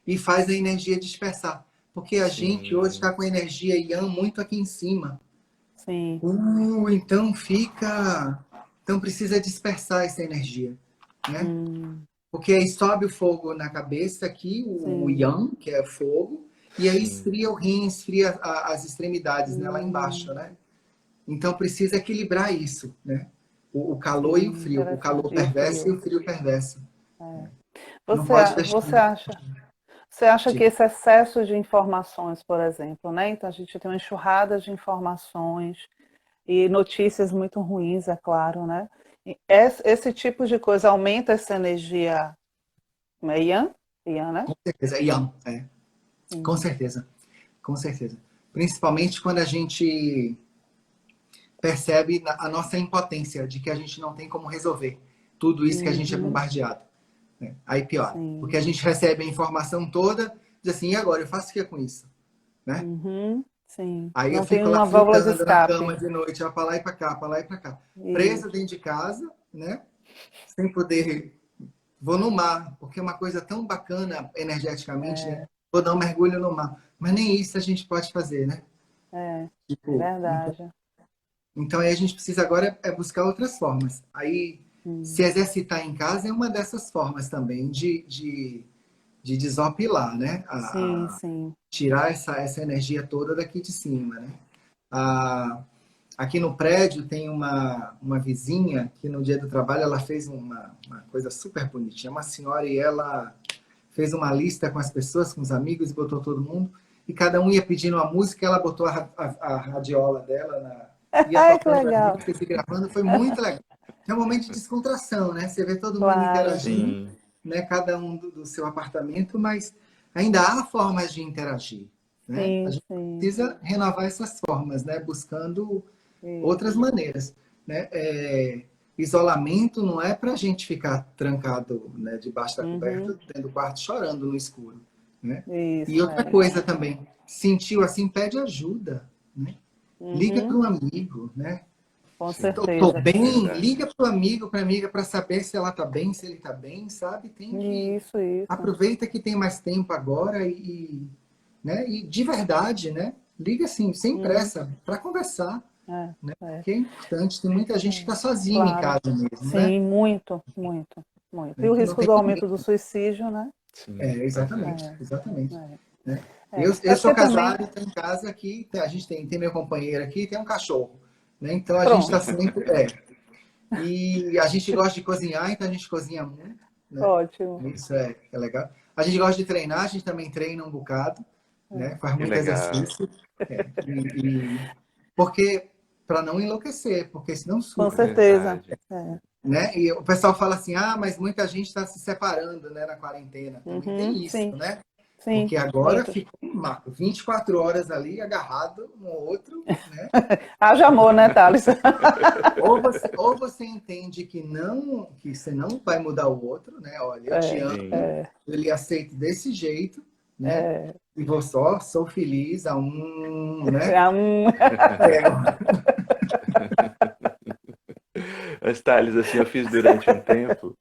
e faz a energia dispersar. Porque a gente hoje está com a energia Yang muito aqui em cima. Sim. Então Então precisa dispersar essa energia, né? Porque aí sobe o fogo na cabeça aqui, o Yang, que é fogo, e aí esfria o rim, esfria as extremidades, né, lá embaixo, né? Então precisa equilibrar isso, né? O calor e o frio, o calor perverso e o frio perverso. Você acha que esse excesso de informações, por exemplo, né? Então a gente tem uma enxurrada de informações e notícias muito ruins, é claro, né? Esse tipo de coisa aumenta essa energia Yang, né? Com certeza, Yang, Com certeza, com certeza. Principalmente quando a gente percebe a nossa impotência de que a gente não tem como resolver tudo isso que a gente é bombardeado. Né? Aí pior, porque a gente recebe a informação toda, diz assim, e agora, eu faço o que com isso? Né? Sim. Aí não eu fico tem lá uma válvula de fritando na escape. cama de noite, ó, pra lá e pra cá, presa dentro de casa, né? sem poder... Vou no mar, porque é uma coisa tão bacana energeticamente, né? Vou dar um mergulho no mar. Mas nem isso a gente pode fazer, né? Tipo, verdade. então aí a gente precisa agora buscar outras formas. Aí se exercitar em casa é uma dessas formas também de desopilar, né? Sim. Tirar essa energia toda daqui de cima, né? Aqui no prédio tem uma vizinha que no dia do trabalho ela fez uma coisa super bonitinha. Uma senhora e ela fez uma lista com as pessoas, com os amigos, e botou todo mundo. E cada um ia pedindo uma música, ela botou a radiola dela, ia Ai, que tocando as legal. músicas e gravando. Foi muito legal. É um momento de descontração, né? Você vê todo mundo Claro. interagindo, né? Cada um do seu apartamento, mas ainda há formas de interagir, né? A gente precisa renovar essas formas, né? Buscando outras maneiras, né? Isolamento não é para a gente ficar trancado, né, debaixo da coberta, dentro do quarto, chorando no escuro, né? E outra coisa também, sentiu assim, pede ajuda, né? Liga para um amigo, né? Com Tô certeza. bem, liga para o amigo, para a amiga, para saber se ela está bem, se ele está bem, sabe? Tem que... Isso. Aproveita que tem mais tempo agora né? E de verdade, né? Liga assim, sem pressa, para conversar. Né? Que é importante, tem muita gente que está sozinha em casa mesmo, né? Sim, muito. E o Que não risco tem do aumento ninguém. do suicídio, né? Exatamente. Né? Eu Acho sou que também... casado e tenho em casa aqui, a gente tem meu companheiro aqui, tem um cachorro, né? Então a gente Pronto. está sempre... E a gente gosta de cozinhar, então a gente cozinha muito, né? Ótimo. Isso é legal. A gente gosta de treinar, a gente também treina um bocado, né? Faz muito exercício. Porque para não enlouquecer, porque senão Com surta. certeza. Né? E o pessoal fala assim, mas muita gente está se separando, né, na quarentena. Também tem isso, né? Sim, Porque agora muito. ficou 24 horas ali agarrado um ao outro, né? Haja amor, né, Thales? Ou você entende que você não vai mudar o outro, né? Olha, eu te amo, eu lhe aceito desse jeito, né? E sou feliz né? Mas, Thales, assim, eu fiz durante um tempo,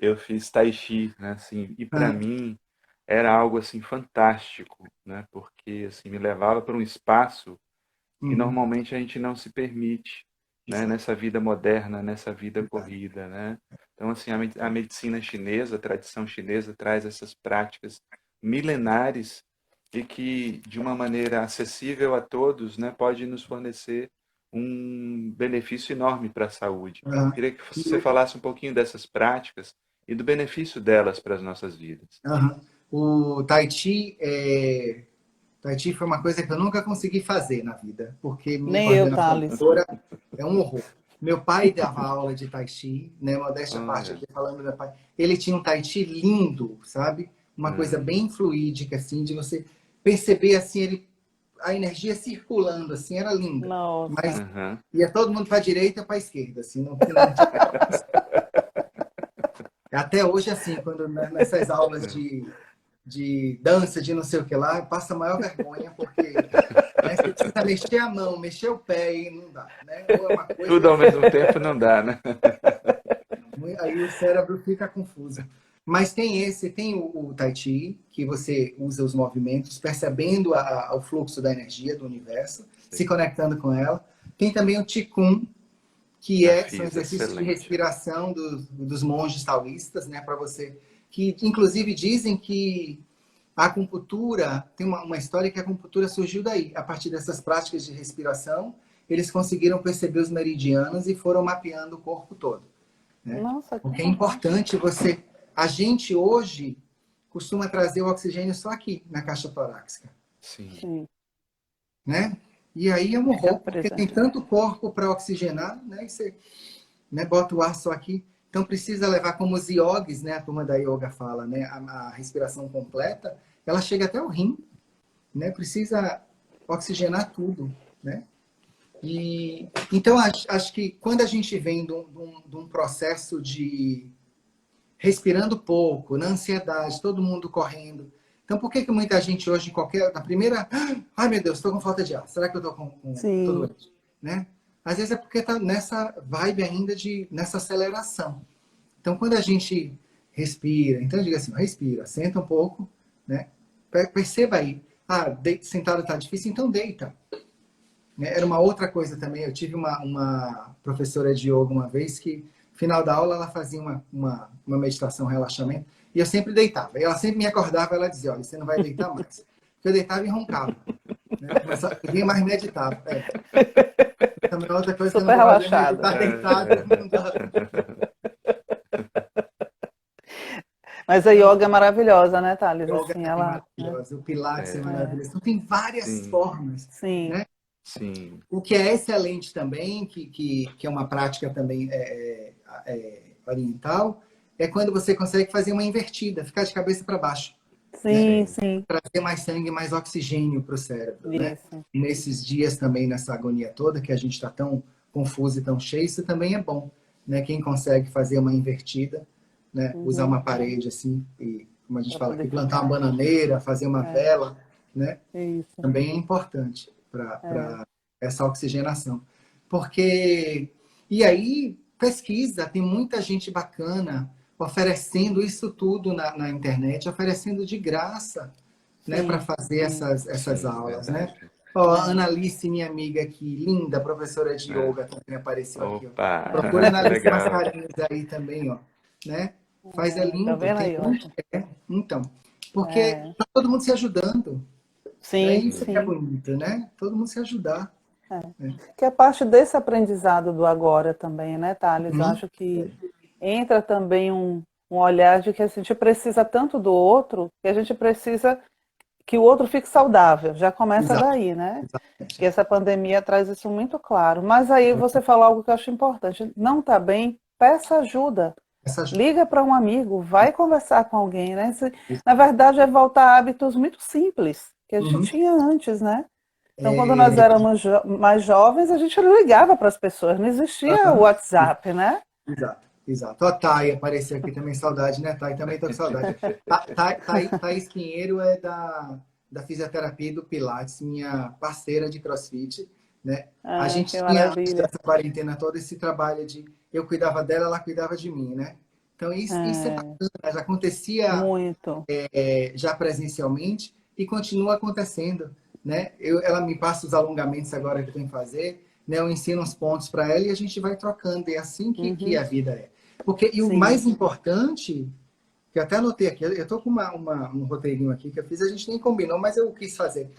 eu fiz Tai Chi, né, assim, e para mim era algo, assim, fantástico, né, porque, assim, me levava para um espaço que normalmente a gente não se permite, né, nessa vida moderna, nessa vida corrida, né. Então, assim, a medicina chinesa, a tradição chinesa traz essas práticas milenares e que, de uma maneira acessível a todos, né, pode nos fornecer um benefício enorme para a saúde. Queria que você falasse um pouquinho dessas práticas e do benefício delas para as nossas vidas. O Tai Chi foi uma coisa que eu nunca consegui fazer na vida, porque minha coordenação motora é um horror. Meu pai dava aula de Tai Chi, né? Modéstia à parte aqui falando do meu pai. Ele tinha um Tai Chi lindo, sabe? Uma coisa bem fluídica, assim, de você perceber, assim, a energia circulando, assim, era linda. Nossa. Mas ia todo mundo para a direita e para a esquerda, assim, não Até hoje, assim, quando nessas aulas de dança, de não sei o que lá, passa a maior vergonha, porque você precisa mexer a mão, mexer o pé e não dá, né? Ou é uma coisa... Tudo ao mesmo tempo não dá, né? Aí o cérebro fica confuso. Mas tem o Tai Chi, que você usa os movimentos, percebendo o fluxo da energia do universo, se conectando com ela. Tem também o Qigong, que são exercícios de respiração dos monges taoístas, né? Para você... Que, inclusive, dizem que a acupuntura... Tem uma história que a acupuntura surgiu daí. A partir dessas práticas de respiração, eles conseguiram perceber os meridianos e foram mapeando o corpo todo. Né? Nossa, porque é importante você... A gente hoje costuma trazer o oxigênio só aqui, na caixa torácica. Sim. Né? E aí é um horror, porque tem tanto corpo para oxigenar, né? E você, né, bota o ar só aqui. Então precisa levar, como os yogis, né? A turma da yoga fala, né? A respiração completa, ela chega até o rim, né? Precisa oxigenar tudo, né? E então acho que quando a gente vem de um processo de respirando pouco, na ansiedade, todo mundo correndo. Então, por que muita gente hoje, na primeira... Ai, meu Deus, estou com falta de ar. Será que eu estou tô doente? Né? Às vezes é porque está nessa vibe ainda nessa aceleração. Então, quando a gente respira, então diga assim, respira, senta um pouco, né? Perceba aí, sentado está difícil, então deita. Né? Era uma outra coisa também, eu tive uma professora de yoga uma vez que, no final da aula, ela fazia uma meditação, um relaxamento, e eu sempre deitava. E ela sempre me acordava, ela dizia, olha, você não vai deitar mais. Porque eu deitava e roncava. Né? Eu vinha mais meditava. Também é outra coisa super que eu não gosto de relaxado. meditar deitado. Mas a yoga é maravilhosa, né, Thales? Yoga assim, é ela, maravilhosa, o Pilates é maravilhoso. Então, tem várias Sim. formas. Sim. Né? Sim. O que é excelente também, que é uma prática também oriental, é quando você consegue fazer uma invertida, ficar de cabeça para baixo. Sim, né? sim. Trazer mais sangue, mais oxigênio para o cérebro. Né? Isso. E nesses dias também, nessa agonia toda, que a gente está tão confuso e tão cheio, isso também é bom. Né? Quem consegue fazer uma invertida, né? Usar uma parede assim, e, como a gente fala aqui, plantar uma bananeira, fazer uma vela, né? Isso. Também é importante para essa oxigenação. Porque, e aí, pesquisa, tem muita gente bacana oferecendo isso tudo na internet, oferecendo de graça, né, para fazer essas aulas, né? Ó, a Analice, minha amiga aqui, linda, professora de yoga, também apareceu aqui. Ó. Procura a Analice Mascarenhas aí também, ó, né? Faz lindo. Tá vendo aí, então, porque tá todo mundo se ajudando. Sim, É isso que é bonito, né? Todo mundo se ajudar. Que é parte desse aprendizado do agora também, né, Thales? Eu acho que entra também um olhar de que a gente precisa tanto do outro, que a gente precisa que o outro fique saudável. Já começa daí, né? Exatamente. Que essa pandemia traz isso muito claro. Mas aí você falou algo que eu acho importante. Não está bem, peça ajuda. Liga para um amigo, vai conversar com alguém, né? Na verdade, é voltar a hábitos muito simples que a gente tinha antes, né? Então, quando nós éramos mais jovens, a gente ligava para as pessoas, não existia o WhatsApp, né? Exato. A Thay apareceu aqui também, saudade, né, Thay? Também tô com saudade. Thaís Pinheiro é da fisioterapia e do Pilates, minha parceira de CrossFit, né? A gente tinha, antes dessa quarentena toda, esse trabalho de eu cuidava dela, ela cuidava de mim, né? Então, isso já acontecia muito. Já presencialmente e continua acontecendo, né? Ela me passa os alongamentos agora que eu tenho que fazer, né? Eu ensino uns pontos para ela e a gente vai trocando. É assim que a vida é. E o mais importante, que eu até anotei aqui, eu estou com um roteirinho aqui que eu fiz, a gente nem combinou, mas eu quis fazer.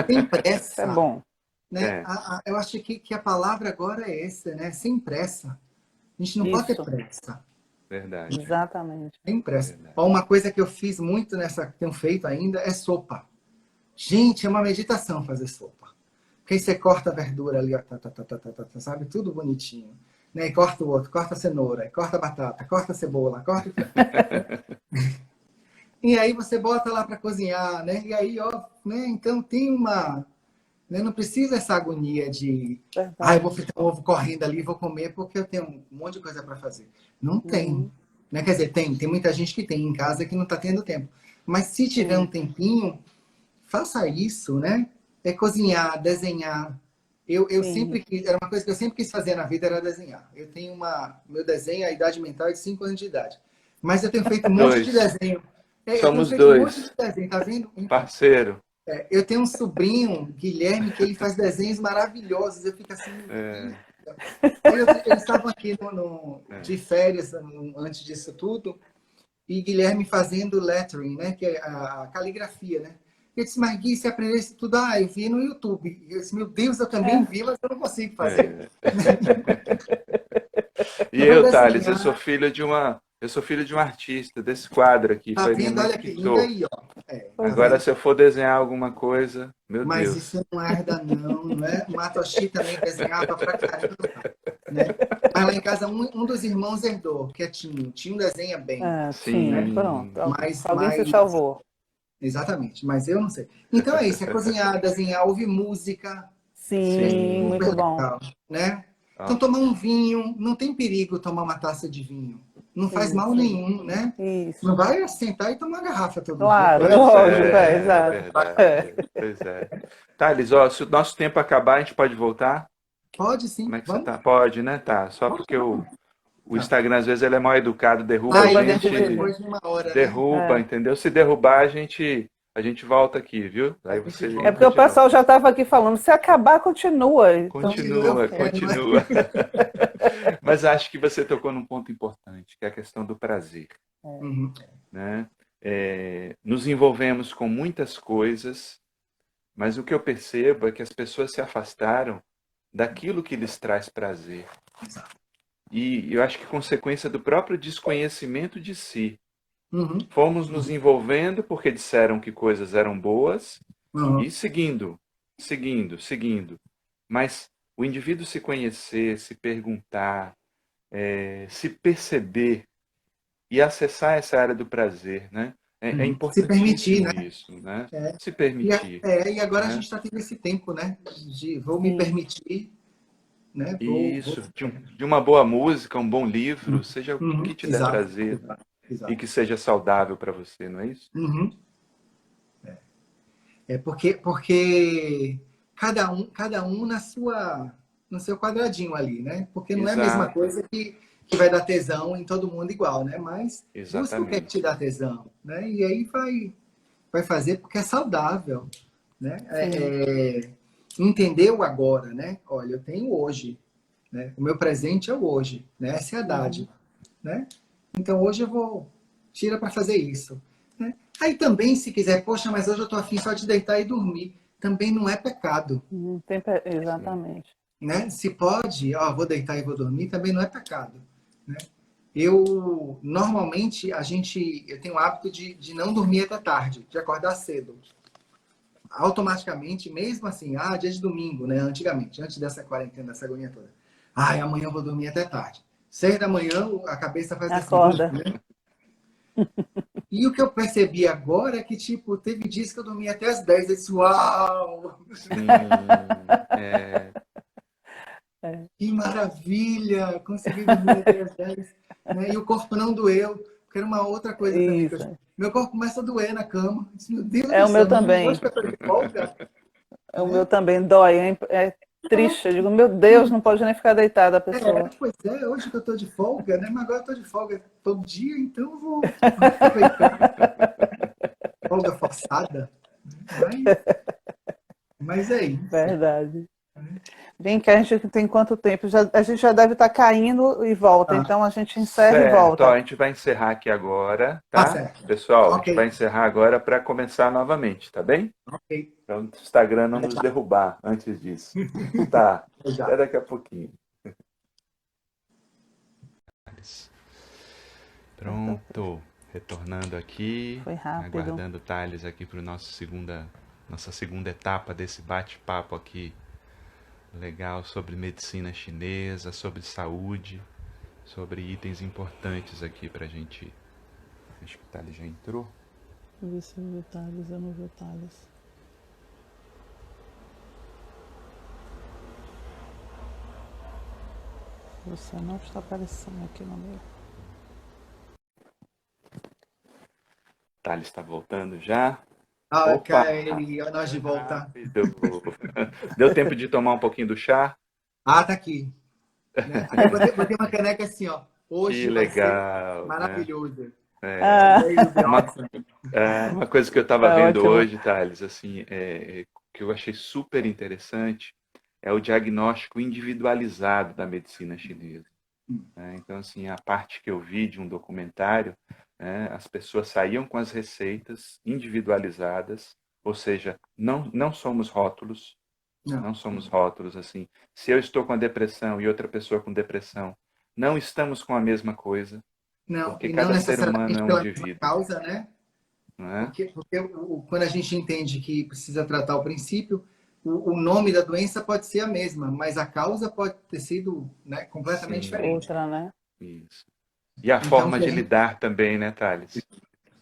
Sem pressa. Isso é bom. Né? Eu acho que a palavra agora é essa, né? Sem pressa. A gente não pode ter pressa. Verdade. Exatamente. Sem pressa. Uma coisa que eu fiz muito que tenho feito ainda é sopa. Gente, é uma meditação fazer sopa. Porque aí você corta a verdura ali, ó, sabe? Tudo bonitinho. Né? E corta o outro, corta a cenoura, corta a batata, corta a cebola, corta... E aí você bota lá para cozinhar, né? E aí, ó, né? Então tem uma... Né? Não precisa essa agonia de... eu vou fritar um ovo correndo ali e vou comer porque eu tenho um monte de coisa para fazer. Não tem. Né? Quer dizer, tem muita gente que tem em casa que não está tendo tempo. Mas se tiver um tempinho, faça isso, né? É cozinhar, desenhar. Eu sempre quis, era uma coisa que eu sempre quis fazer na vida, era desenhar. Eu tenho meu desenho, a idade mental é de 5 anos de idade. Mas eu tenho feito um monte de desenho. Somos dois. Um monte de desenho, tá vendo? Parceiro. Eu tenho um sobrinho, Guilherme, que ele faz desenhos maravilhosos. Eu fico assim... Eles estavam aqui de férias antes disso tudo, e Guilherme fazendo lettering, né? Que é a caligrafia, né? Eu disse, mas Gui, você aprendeu isso tudo? Eu vi no YouTube. Eu disse, meu Deus, eu também vi, mas eu não consigo fazer. E eu, Thales, eu sou filho de um artista, desse quadro aqui. Tá vendo? Olha que lindo aí, ó. Agora, se eu for desenhar alguma coisa, meu Deus. Mas isso não herda, não é? O Matoshi também desenhava pra caramba, né? Mas lá em casa, um dos irmãos herdou, que é Tinho. Tinho desenha bem. Sim, né? Pronto. Mas alguém se salvou. Exatamente, mas eu não sei. Então é isso, é cozinhar, desenhar, ouvir música. Sim, muito bom. Legal, né? Então tomar um vinho, não tem perigo tomar uma taça de vinho. Não faz mal nenhum, né? Isso. Não vai sentar e tomar uma garrafa todo dia. Claro, lógico, exato. Pois é. Thales, ó, se o nosso tempo acabar, a gente pode voltar? Pode sim. Como é que você tá? Pode, né? Tá. Só porque o o Instagram, às vezes, ele é mal educado, derruba Ah, a ele gente, derruba depois de uma hora, né? derruba, entendeu? Se derrubar, a gente volta aqui, viu? A Aí gente você É volta. porque entra o de novo. pessoal já estava aqui falando, se acabar, continua. Então, Continua, Continua, não é? continua. Mas acho que você tocou num ponto importante, que é a questão do prazer, Uhum. né? Nos envolvemos com muitas coisas, mas o que eu percebo é que as pessoas se afastaram daquilo que lhes traz prazer. Exato. E eu acho que consequência do próprio desconhecimento de si. Uhum. Fomos nos envolvendo porque disseram que coisas eram boas Uhum. e seguindo, seguindo, seguindo. Mas o indivíduo se conhecer, se perguntar, se perceber e acessar essa área do prazer, né? É Uhum. Se permitir, importantíssimo né? isso, né? É. Se permitir, E agora a gente né? está tendo esse tempo, né? De vou me sim. permitir, né? Vou... Isso, de uma boa música, um bom livro, seja o Uhum. que te der Exato, prazer, né? exato, E exato. que seja saudável para você, não é isso? Uhum. É porque cada um na sua, no seu quadradinho ali, né? Porque não é a mesma Exato, coisa que vai dar tesão em todo mundo igual, né? Mas busca o que é que te exatamente. dá tesão, né? E aí vai fazer porque é saudável, né? Sim. Entender o agora, né? Olha, eu tenho hoje, né? O meu presente é o hoje, né? Essa é a Uhum. dádiva, né? Então hoje eu vou tira para fazer isso, né? Aí também se quiser, poxa, mas hoje eu tô afim só de deitar e dormir, também não é pecado, Sim. Exatamente. né? Se pode, ó, vou deitar e vou dormir, também não é pecado, né? Eu normalmente eu tenho o hábito de não dormir até tarde, de acordar cedo. Automaticamente, mesmo assim, dia de domingo, né? Antigamente, antes dessa quarentena, dessa agonia toda. Ai, amanhã eu vou dormir até tarde. 6 da manhã, a cabeça faz assim, Acorda. né? E o que eu percebi agora é que, tipo, teve dias que eu dormi até as 10. Eu disse, uau! Sim, É. Que maravilha! Consegui dormir até as 10. Né? E o corpo não doeu. Porque era uma outra coisa também. Isso. Meu corpo começa a doer na cama. Eu disse, meu Deus É do o meu céu, mas hoje também. que eu tô de folga, É o meu né? também dói. É triste. Eu digo, meu Deus, não pode nem ficar deitada a pessoa. Pois é, hoje que eu tô de folga, né? Mas agora eu tô de folga todo dia, então eu vou aproveitar. Folga forçada. Mas é isso. Verdade. Vem cá, a gente tem quanto tempo? A gente já deve estar caindo e volta. Ah, Então a gente encerra e certo. Ó, a volta. gente vai encerrar aqui agora, tá tá? certo. Pessoal, a gente vai Ok, encerrar agora para começar novamente, tá bem? ok. Para o Instagram não nos derrubar antes disso. Tá. Já. Até daqui a pouquinho. Pronto. Retornando aqui, Foi rápido. aguardando o Thales aqui para nossa segunda etapa desse bate-papo aqui legal sobre medicina chinesa, sobre saúde, sobre itens importantes aqui para a gente. Acho que o Thales já entrou. Deixa eu ver se eu vi o Thales, eu não vi o Thales. Você não está aparecendo aqui no meu. Thales está voltando já. Ok, Opa! olha nós de volta. Rápido. Deu tempo de tomar um pouquinho do chá? Tá aqui. Né? Aí eu botei uma caneca assim, ó. Que Hoje vai ser legal, né? maravilhoso. Ah, Uma coisa que eu estava tá vendo ótimo. hoje, Thales, assim, que eu achei super interessante, é o diagnóstico individualizado da medicina chinesa. Né? Então, assim, a parte que eu vi de um documentário, né, as pessoas saíam com as receitas individualizadas, ou seja, não somos rótulos, não somos rótulos, assim. Se eu estou com a depressão e outra pessoa com depressão, não estamos com a mesma coisa, Não, porque e não cada ser humano necessariamente é um pela mesma indivíduo, causa, né? não é? Porque quando a gente entende que precisa tratar o princípio, o nome da doença pode ser a mesma, mas a causa pode ter sido, né, completamente Sim, diferente. Outra, né? isso. E a Então, forma se a de gente... lidar também, né, Thales?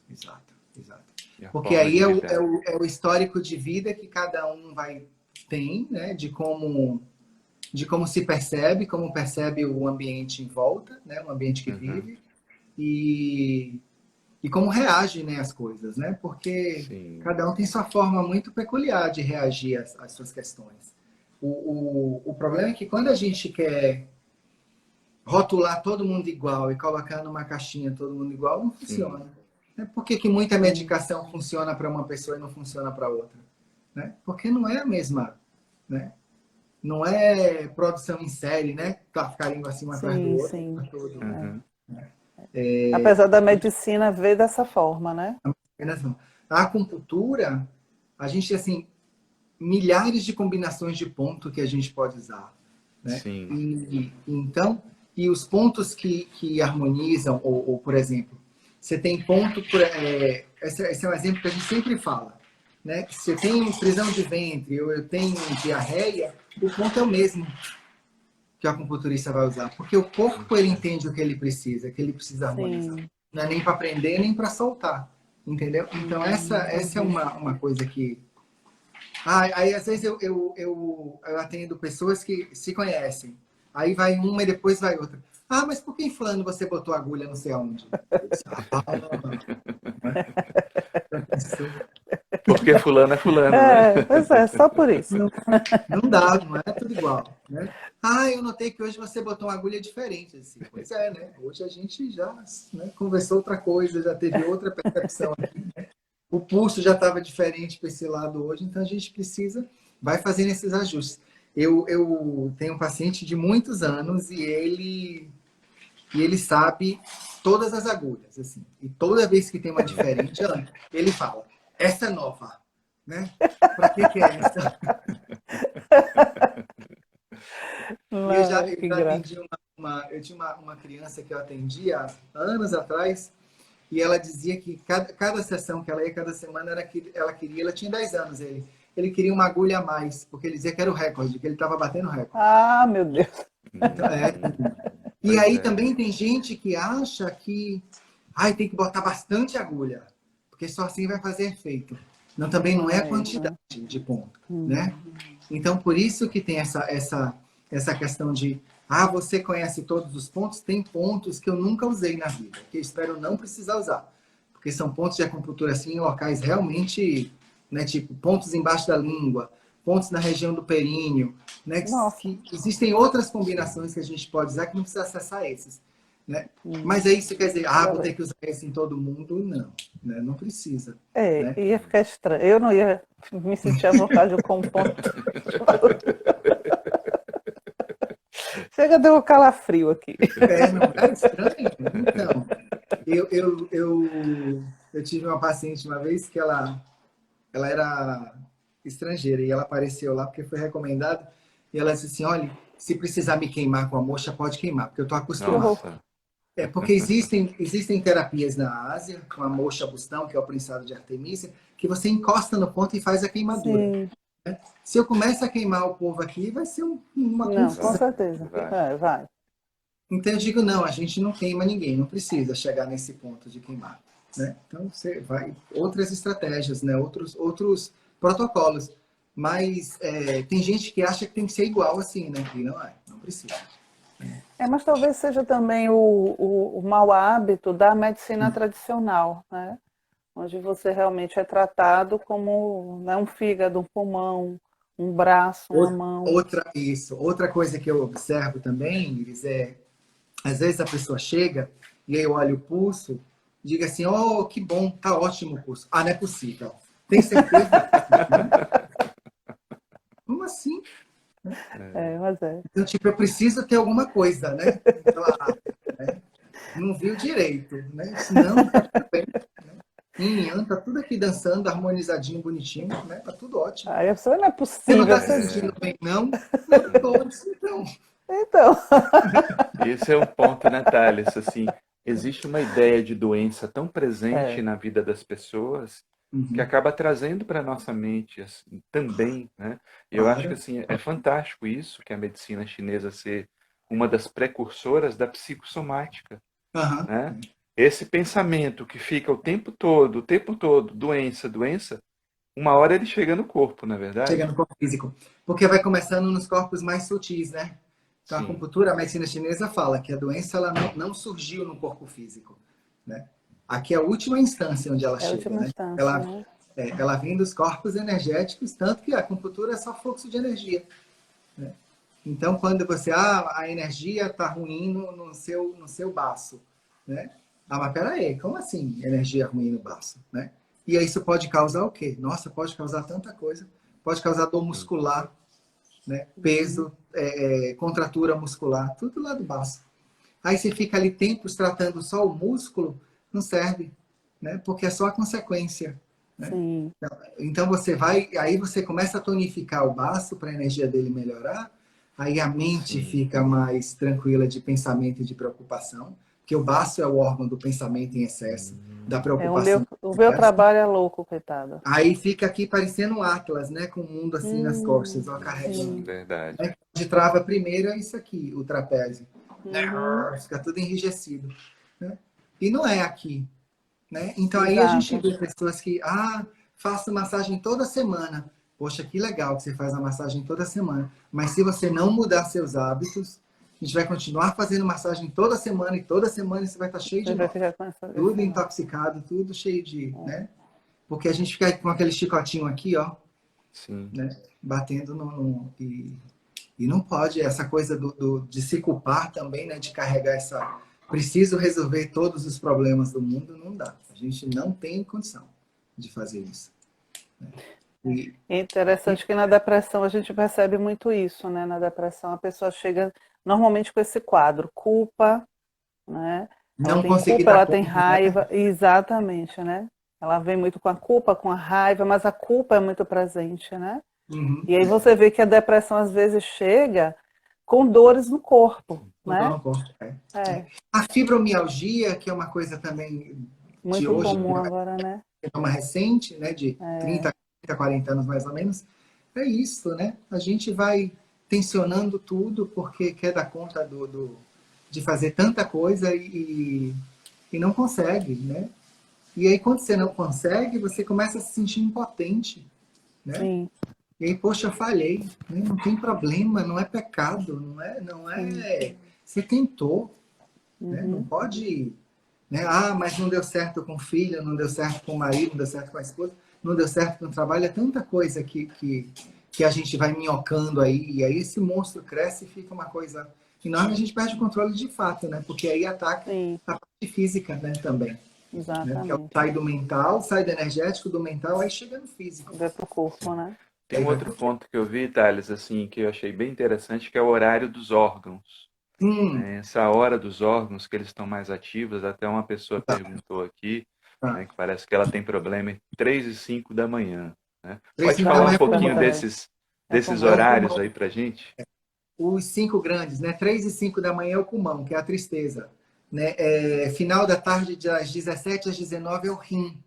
Exato, exato. E a Porque forma aí de lidar. é o histórico de vida que cada um tem, né? De como se percebe, como percebe o ambiente em volta, né? O ambiente que Uhum. vive e como reage, né, às coisas, né? Porque Sim, cada um tem sua forma muito peculiar de reagir às suas questões. O problema é que quando a gente quer rotular todo mundo igual e colocar numa caixinha todo mundo igual não funciona. Por que que muita medicação funciona para uma pessoa e não funciona para outra? Né? Porque não é a mesma, né? Não é produção em série, né? Carimbo assim um atrás do outro. Sim. Tudo. Apesar da medicina ver dessa forma, né? A acupuntura, a gente tem assim, milhares de combinações de ponto que a gente pode usar. Né? Então, e os pontos que harmonizam, ou, por exemplo, você tem ponto... esse é um exemplo que a gente sempre fala. Né? Se eu tenho prisão de ventre ou eu tenho diarreia, o ponto é o mesmo que o acupunturista vai usar. Porque o corpo, ele entende o que ele precisa harmonizar. Sim. Não é nem para prender, nem para soltar. Entendeu? Então, essa é uma coisa que... aí, às vezes, eu atendo pessoas que se conhecem. Aí vai uma e depois vai outra. Mas por que em fulano você botou agulha não sei aonde? Porque fulano é fulano, né? Pois é, só por isso. Não dá, não é tudo igual. Né? Eu notei que hoje você botou uma agulha diferente. Assim. Pois é, né? Hoje a gente já conversou outra coisa, já teve outra percepção aqui. Né? O pulso já estava diferente para esse lado hoje, então a gente vai fazendo esses ajustes. Eu tenho um paciente de muitos anos e ele sabe todas as agulhas, assim. E toda vez que tem uma diferente, ele fala, essa é nova, né? Para que é essa? Eu já atendi eu tinha uma criança que eu atendia anos atrás, e ela dizia que cada sessão que ela ia, cada semana, ela tinha 10 anos, ele queria uma agulha a mais, porque ele dizia que era o recorde, que ele estava batendo recorde. Meu Deus. E aí também tem gente que acha que tem que botar bastante agulha, porque só assim vai fazer efeito. Não, também não é a quantidade de ponto, né? Então, por isso que tem essa questão de você conhece todos os pontos, tem pontos que eu nunca usei na vida, que eu espero não precisar usar. Porque são pontos de acupuntura assim, em locais realmente, né, tipo pontos embaixo da língua, pontos na região do períneo, né? Que existem outras combinações que a gente pode usar que não precisa acessar esses. Né? Mas aí isso quer dizer, vou ter que usar esse em todo mundo? Não, né? Não precisa. Né? Ia ficar estranho. Eu não ia me sentir à vontade com um ponto. Chega, deu um calafrio aqui. Não é estranho? Então, eu tive uma paciente uma vez que ela era estrangeira e ela apareceu lá porque foi recomendado e ela disse assim, olha, se precisar me queimar com a moxa, pode queimar, porque eu estou acostumado. Nossa. Porque existem terapias na Ásia, com a moxa bustão, que é o prensado de Artemisia, que você encosta no ponto e faz a queimadura. Né? Se eu começo a queimar o povo aqui, vai ser uma confusão. Com certeza. Vai. Então eu digo, não, a gente não queima ninguém, não precisa chegar nesse ponto de queimar. Né? Então você vai outras estratégias, né? outros protocolos. Mas tem gente que acha que tem que ser igual assim, né? E não precisa. Mas talvez seja também o mau hábito da medicina tradicional, né? Onde você realmente é tratado como um fígado, um pulmão, um braço, uma mão. Outra coisa que eu observo também, Iris, às vezes a pessoa chega e aí eu olho o pulso, diga assim, que bom, tá ótimo o pulso. Não é possível. Tem certeza? Como assim? Mas Então, tipo, eu preciso ter alguma coisa, né? Né? Não viu direito, né? Senão, tá tudo bem. Né? Tá tudo aqui dançando, harmonizadinho, bonitinho, né? Tá tudo ótimo. A pessoa não é possível. Você não tá sentindo bem, não? Não tô, então. Esse é um ponto, né, Thales? Assim, existe uma ideia de doença tão presente na vida das pessoas que acaba trazendo para a nossa mente assim, também, né? Eu acho que assim, é fantástico isso, que a medicina chinesa ser uma das precursoras da psicossomática, né? Esse pensamento que fica o tempo todo, doença, uma hora ele chega no corpo, na verdade? Chega no corpo físico. Porque vai começando nos corpos mais sutis, né? Então, a acupuntura, a medicina chinesa fala que a doença ela não surgiu no corpo físico, né? Aqui é a última instância onde ela chega, né? Ela vem dos corpos energéticos, tanto que a acupuntura é só fluxo de energia, né? Então, quando você, a energia está ruim no seu baço, né? Ah, mas peraí, como assim energia ruim no baço, né? E aí isso pode causar o quê? Nossa, pode causar tanta coisa. Pode causar dor muscular, né? Peso, contratura muscular, tudo lá do baço. Aí você fica ali tempos tratando só o músculo, não serve, né? Porque é só a consequência, né? Sim. Então aí você começa a tonificar o baço para a energia dele melhorar, aí a mente fica mais tranquila de pensamento e de preocupação, porque o baço é o órgão do pensamento em excesso, da preocupação. O meu trabalho é louco, coitada. Aí fica aqui parecendo um Atlas, né? Com o mundo assim nas costas, ó, carregando. Verdade. Né? De trava primeiro é isso aqui, o trapézio. Fica tudo enrijecido. Né? E não é aqui. Né? Então aí a gente vê pessoas que, faço massagem toda semana. Poxa, que legal que você faz a massagem toda semana. Mas se você não mudar seus hábitos, a gente vai continuar fazendo massagem toda semana e toda semana você vai estar cheio de nó. Tudo intoxicado, tudo cheio de, né? Porque a gente fica com aquele chicotinho aqui, ó, Sim. né? Batendo e não pode essa coisa de se culpar também, né? De carregar essa preciso resolver todos os problemas do mundo, não dá. A gente não tem condição de fazer isso. Né? É interessante que na depressão a gente percebe muito isso, né? Na depressão a pessoa chega normalmente com esse quadro, culpa, né? Ela tem culpa, ela tem raiva, né? Exatamente, né? Ela vem muito com a culpa, com a raiva, mas a culpa é muito presente, né? Uhum. E aí você vê que a depressão às vezes chega com dores no corpo, né? No corpo, A fibromialgia, que é uma coisa também muito de hoje, comum agora, né? É uma recente, né? De 30, 40 anos mais ou menos. É isso, né? A gente vai tensionando tudo porque quer dar conta de fazer tanta coisa e não consegue, né? E aí, quando você não consegue, você começa a se sentir impotente, né? Sim. E aí, poxa, falhei, né? Não tem problema, não é pecado, não é. Você tentou, né? Não pode, né? Mas não deu certo com o filho, não deu certo com o marido, não deu certo com a esposa, não deu certo com o trabalho, é tanta coisa que a gente vai minhocando aí, e aí esse monstro cresce e fica uma coisa enorme, a gente perde o controle de fato, né? Porque aí ataca a parte física, né, também. Exatamente. Né? Sai do mental, sai do energético, do mental, aí chega no físico. Vai pro corpo, né? Tem um outro ponto que eu vi, Thales, assim, que eu achei bem interessante, que é o horário dos órgãos. Essa hora dos órgãos que eles estão mais ativos, até uma pessoa perguntou aqui, né, que parece que ela tem problema entre 3 e 5 da manhã. Né? Pode falar um pouquinho desses horários aí pra gente? Os 5 grandes, né? 3 e 5 da manhã é o pulmão, que é a tristeza. Né? Final da tarde, das 17 às 19 é o rim.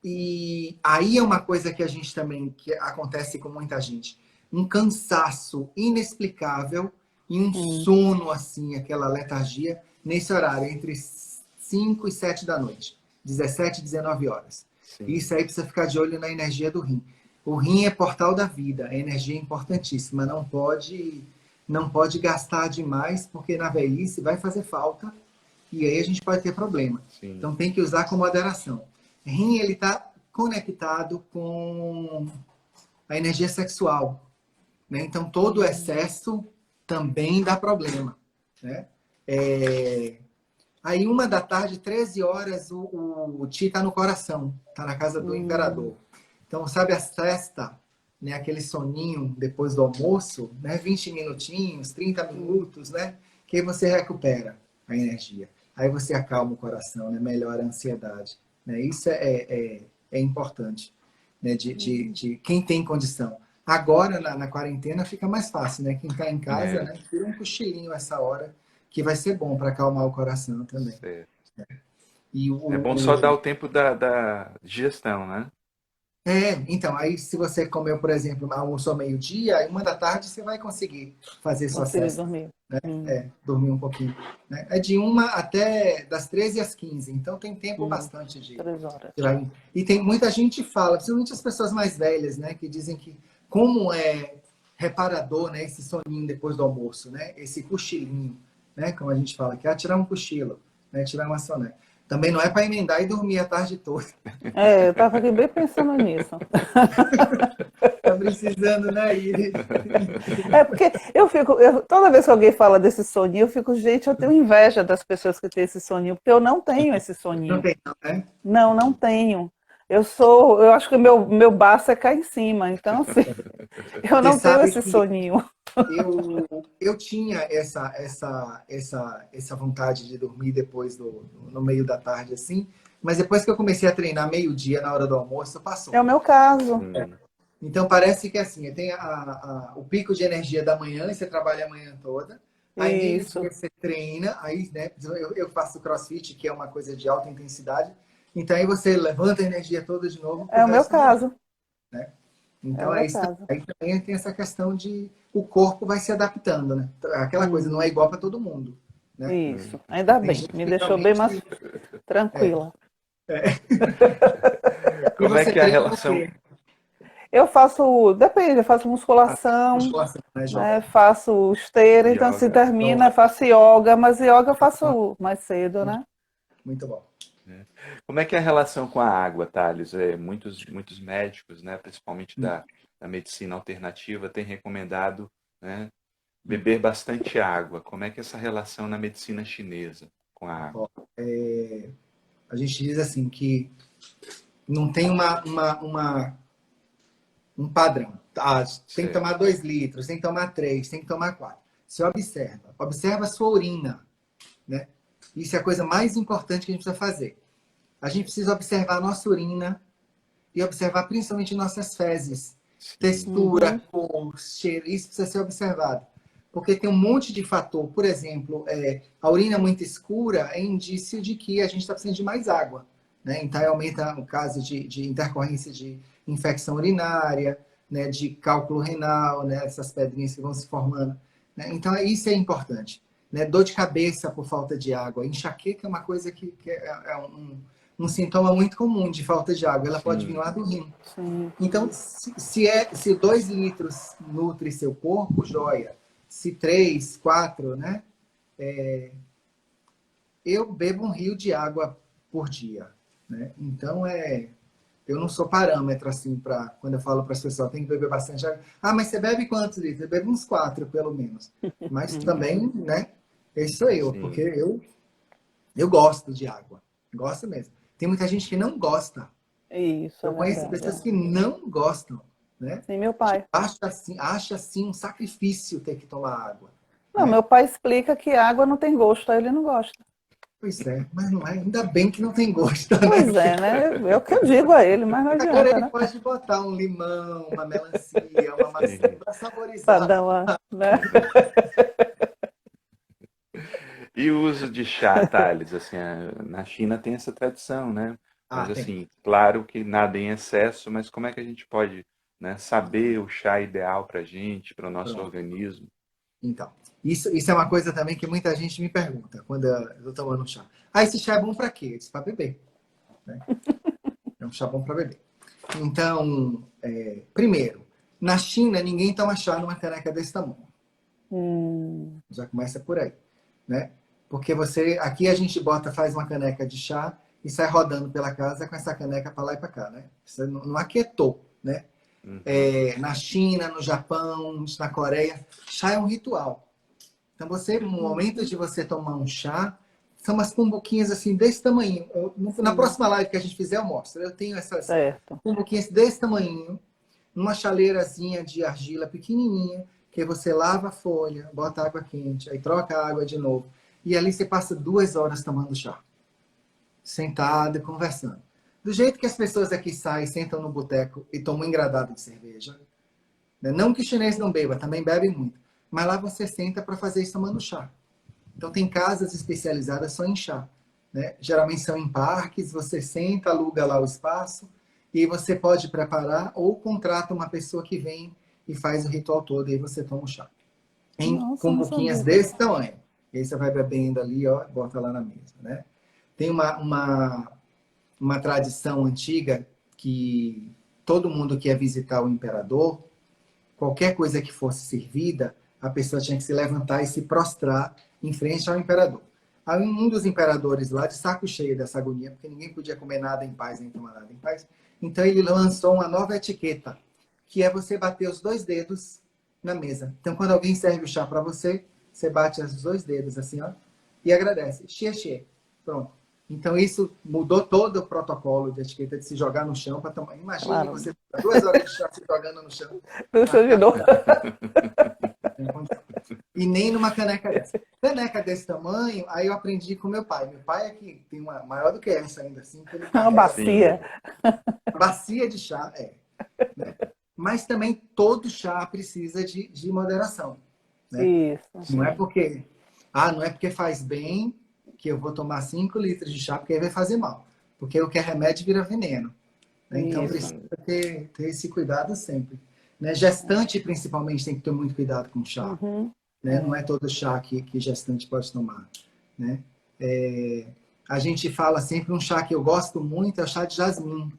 E aí é uma coisa que a gente também, que acontece com muita gente. Um cansaço inexplicável e um sono, assim, aquela letargia, nesse horário, entre 5 e 7 da noite. 17 e 19 horas. Sim. Isso aí precisa ficar de olho na energia do rim. O rim é portal da vida, a energia é importantíssima. Não pode gastar demais, porque na velhice vai fazer falta e aí a gente pode ter problema. Sim. Então tem que usar com moderação. O rim, ele está conectado com a energia sexual. Né? Então todo excesso também dá problema. Né? Aí 1 da tarde, 13 horas, o Ti está no coração, está na casa do imperador. Então, sabe a siesta, né? Aquele soninho depois do almoço, né? 20 minutinhos, 30 minutos, né? Que aí você recupera a energia. Aí você acalma o coração, né? Melhora a ansiedade. Né? Isso é importante, né? De quem tem condição. Agora, na quarentena, fica mais fácil, né? Quem está em casa, né? Tira um cochilinho essa hora, que vai ser bom para acalmar o coração também. É bom só dar o tempo da digestão, né? Então, aí se você comeu, por exemplo, almoçou meio-dia, aí 1 da tarde você vai conseguir fazer sua siesta. Dormir. Né? Dormir um pouquinho. Né? É de 1 até das 13 às 15, então tem tempo bastante de 3 horas. E tem muita gente que fala, principalmente as pessoas mais velhas, né? Que dizem que como é reparador, né? Esse soninho depois do almoço, né? Esse cochilinho, né? Como a gente fala, que é tirar um cochilo, né? Tirar uma soneca. Também não é para emendar e dormir a tarde toda. Eu estava aqui bem pensando nisso. precisando, né, Iris? É porque toda vez que alguém fala desse soninho, eu fico, gente, eu tenho inveja das pessoas que têm esse soninho, porque eu não tenho esse Não soninho. tem, não, né? Não, não tenho. Eu acho que o meu baço é cá em cima, então assim, eu Você não tenho sabe esse que soninho. eu tinha essa vontade de dormir depois no meio da tarde, assim, mas depois que eu comecei a treinar meio-dia na hora do almoço, É passou. o meu caso. Então parece que assim, tem o pico de energia da manhã, e você trabalha a manhã toda, aí Isso. meio-dia você treina, aí, né, eu faço CrossFit, que é uma coisa de alta intensidade, então aí você levanta a energia toda de novo pro É o meu resto do dia, caso. né? É o Então é meu isso. caso. Aí também tem essa questão de o corpo vai se adaptando, né? Aquela coisa não é igual para todo mundo, né? Isso. Ainda Tem bem. gente Me que deixou bem mais realmente tranquila. E Como é você que é a treina o relação? quê? Eu faço, depende, eu faço musculação, Musculação, né, né? Joga? Faço esteira, então se Yoga. termina, faço yoga, mas yoga eu faço mais cedo, né? Muito bom. Né? Como é que é a relação com a água, Thales? Muitos médicos, né, principalmente da medicina alternativa, têm recomendado, né, beber bastante água. Como é que é essa relação na medicina chinesa com a água? Ó, a gente diz assim que não tem um padrão. Ah, tem que Certo. tomar 2 litros, tem que tomar 3, tem que tomar 4. Você observa a sua urina, né? Isso é a coisa mais importante que a gente precisa fazer. A gente precisa observar a nossa urina e observar principalmente nossas fezes. Sim. Textura, Uhum. cor, cheiro, isso precisa ser observado. Porque tem um monte de fator. Por exemplo, a urina muito escura é indício de que a gente está precisando de mais água. Né? Então, aumenta o caso de intercorrência de infecção urinária, né? De cálculo renal, né? Essas pedrinhas que vão se formando. Né? Então, isso é importante. Né? Dor de cabeça por falta de água. Enxaqueca é uma coisa que é um sintoma muito comum de falta de água. Ela pode vir Sim. lá do rim. Sim. Então, se 2 litros nutre seu corpo, joia. Se 3, 4, né? Eu bebo 1 rio de água por dia, né? Então, eu não sou parâmetro, assim, para quando eu falo para as pessoas, tem que beber bastante água. Ah, mas você bebe quantos litros? Eu bebo uns 4, pelo menos. Mas também, né? Esse sou eu, porque Sim. eu gosto de água. Gosto mesmo. Tem muita gente que não gosta. Isso, é Eu conheço verdade. pessoas que não gostam, né? Sim, meu pai. Acha assim um sacrifício ter que tomar água, Não, né? meu pai explica que água não tem gosto, aí ele não gosta. Pois é, mas não é. Ainda bem que não tem gosto, né? Pois é, né? É o que eu digo a ele, mas não Agora adianta, ele né? pode botar um limão, uma melancia, uma maçã Sim. para Para saborizar. dar uma, né? E o uso de chá, Thales, assim, na China tem essa tradição, né? Mas Ah, tem. assim, claro que nada em excesso, mas como é que a gente pode, né, saber o chá ideal para a gente, para o nosso Pronto. organismo? Então, isso é uma coisa também que muita gente me pergunta quando eu estou tomando chá. Ah, esse chá é bom para quê? Eu disse para beber, né? É um chá bom para beber. Então, primeiro, na China ninguém toma chá numa caneca desse tamanho. Já começa por aí, né? Porque aqui a gente faz uma caneca de chá e sai rodando pela casa com essa caneca para lá e para cá, né? Você não aquietou, né? Uhum. Na China, no Japão, na Coreia, chá é um ritual. Então no momento de você tomar um chá, são umas cumbuquinhas assim desse tamanho. Na Sim, próxima live que a gente fizer, eu mostro. Eu tenho essas certo. cumbuquinhas desse tamanho, numa chaleirazinha de argila pequenininha, que aí você lava a folha, bota água quente, aí troca a água de novo. E ali você passa 2 horas tomando chá, sentado e conversando. Do jeito que as pessoas aqui saem, sentam no boteco e tomam um engradado de cerveja. Né? Não que o chinês não beba, também bebe muito. Mas lá você senta para fazer isso tomando chá. Então tem casas especializadas só em chá. Né? Geralmente são em parques, você senta, aluga lá o espaço e você pode preparar ou contrata uma pessoa que vem e faz o ritual todo e aí você toma o chá. Em Nossa, não cumbuquinhas sabia. desse tamanho. E aí você vai bebendo ali, ó, bota lá na mesa. Né? Tem uma tradição antiga que todo mundo que ia visitar o imperador, qualquer coisa que fosse servida, a pessoa tinha que se levantar e se prostrar em frente ao imperador. Aí um dos imperadores lá, de saco cheio dessa agonia, porque ninguém podia comer nada em paz, nem tomar nada em paz, então ele lançou uma nova etiqueta, que é você bater os 2 dedos na mesa. Então, quando alguém serve o chá para você, você bate os 2 dedos assim, ó, e agradece. Xie, xie. Pronto. Então, isso mudou todo o protocolo de etiqueta de se jogar no chão para tomar. Imagine você 2 horas de chá se jogando no chão. Deixa de novo. E nem numa caneca dessa. Caneca desse tamanho, aí eu aprendi com meu pai. Meu pai é que tem uma maior do que essa ainda, assim. Uma bacia. Bacia de chá, né? Mas também todo chá precisa de moderação. Né? Isso. Não é porque faz bem que eu vou tomar 5 litros de chá, porque aí vai fazer mal. Porque o que é remédio vira veneno. Né? Então precisa ter esse cuidado sempre. Né? Gestante, principalmente, tem que ter muito cuidado com o chá. Né? Não é todo chá que gestante pode tomar. Né? A gente fala sempre um chá que eu gosto muito, é o chá de jasmim.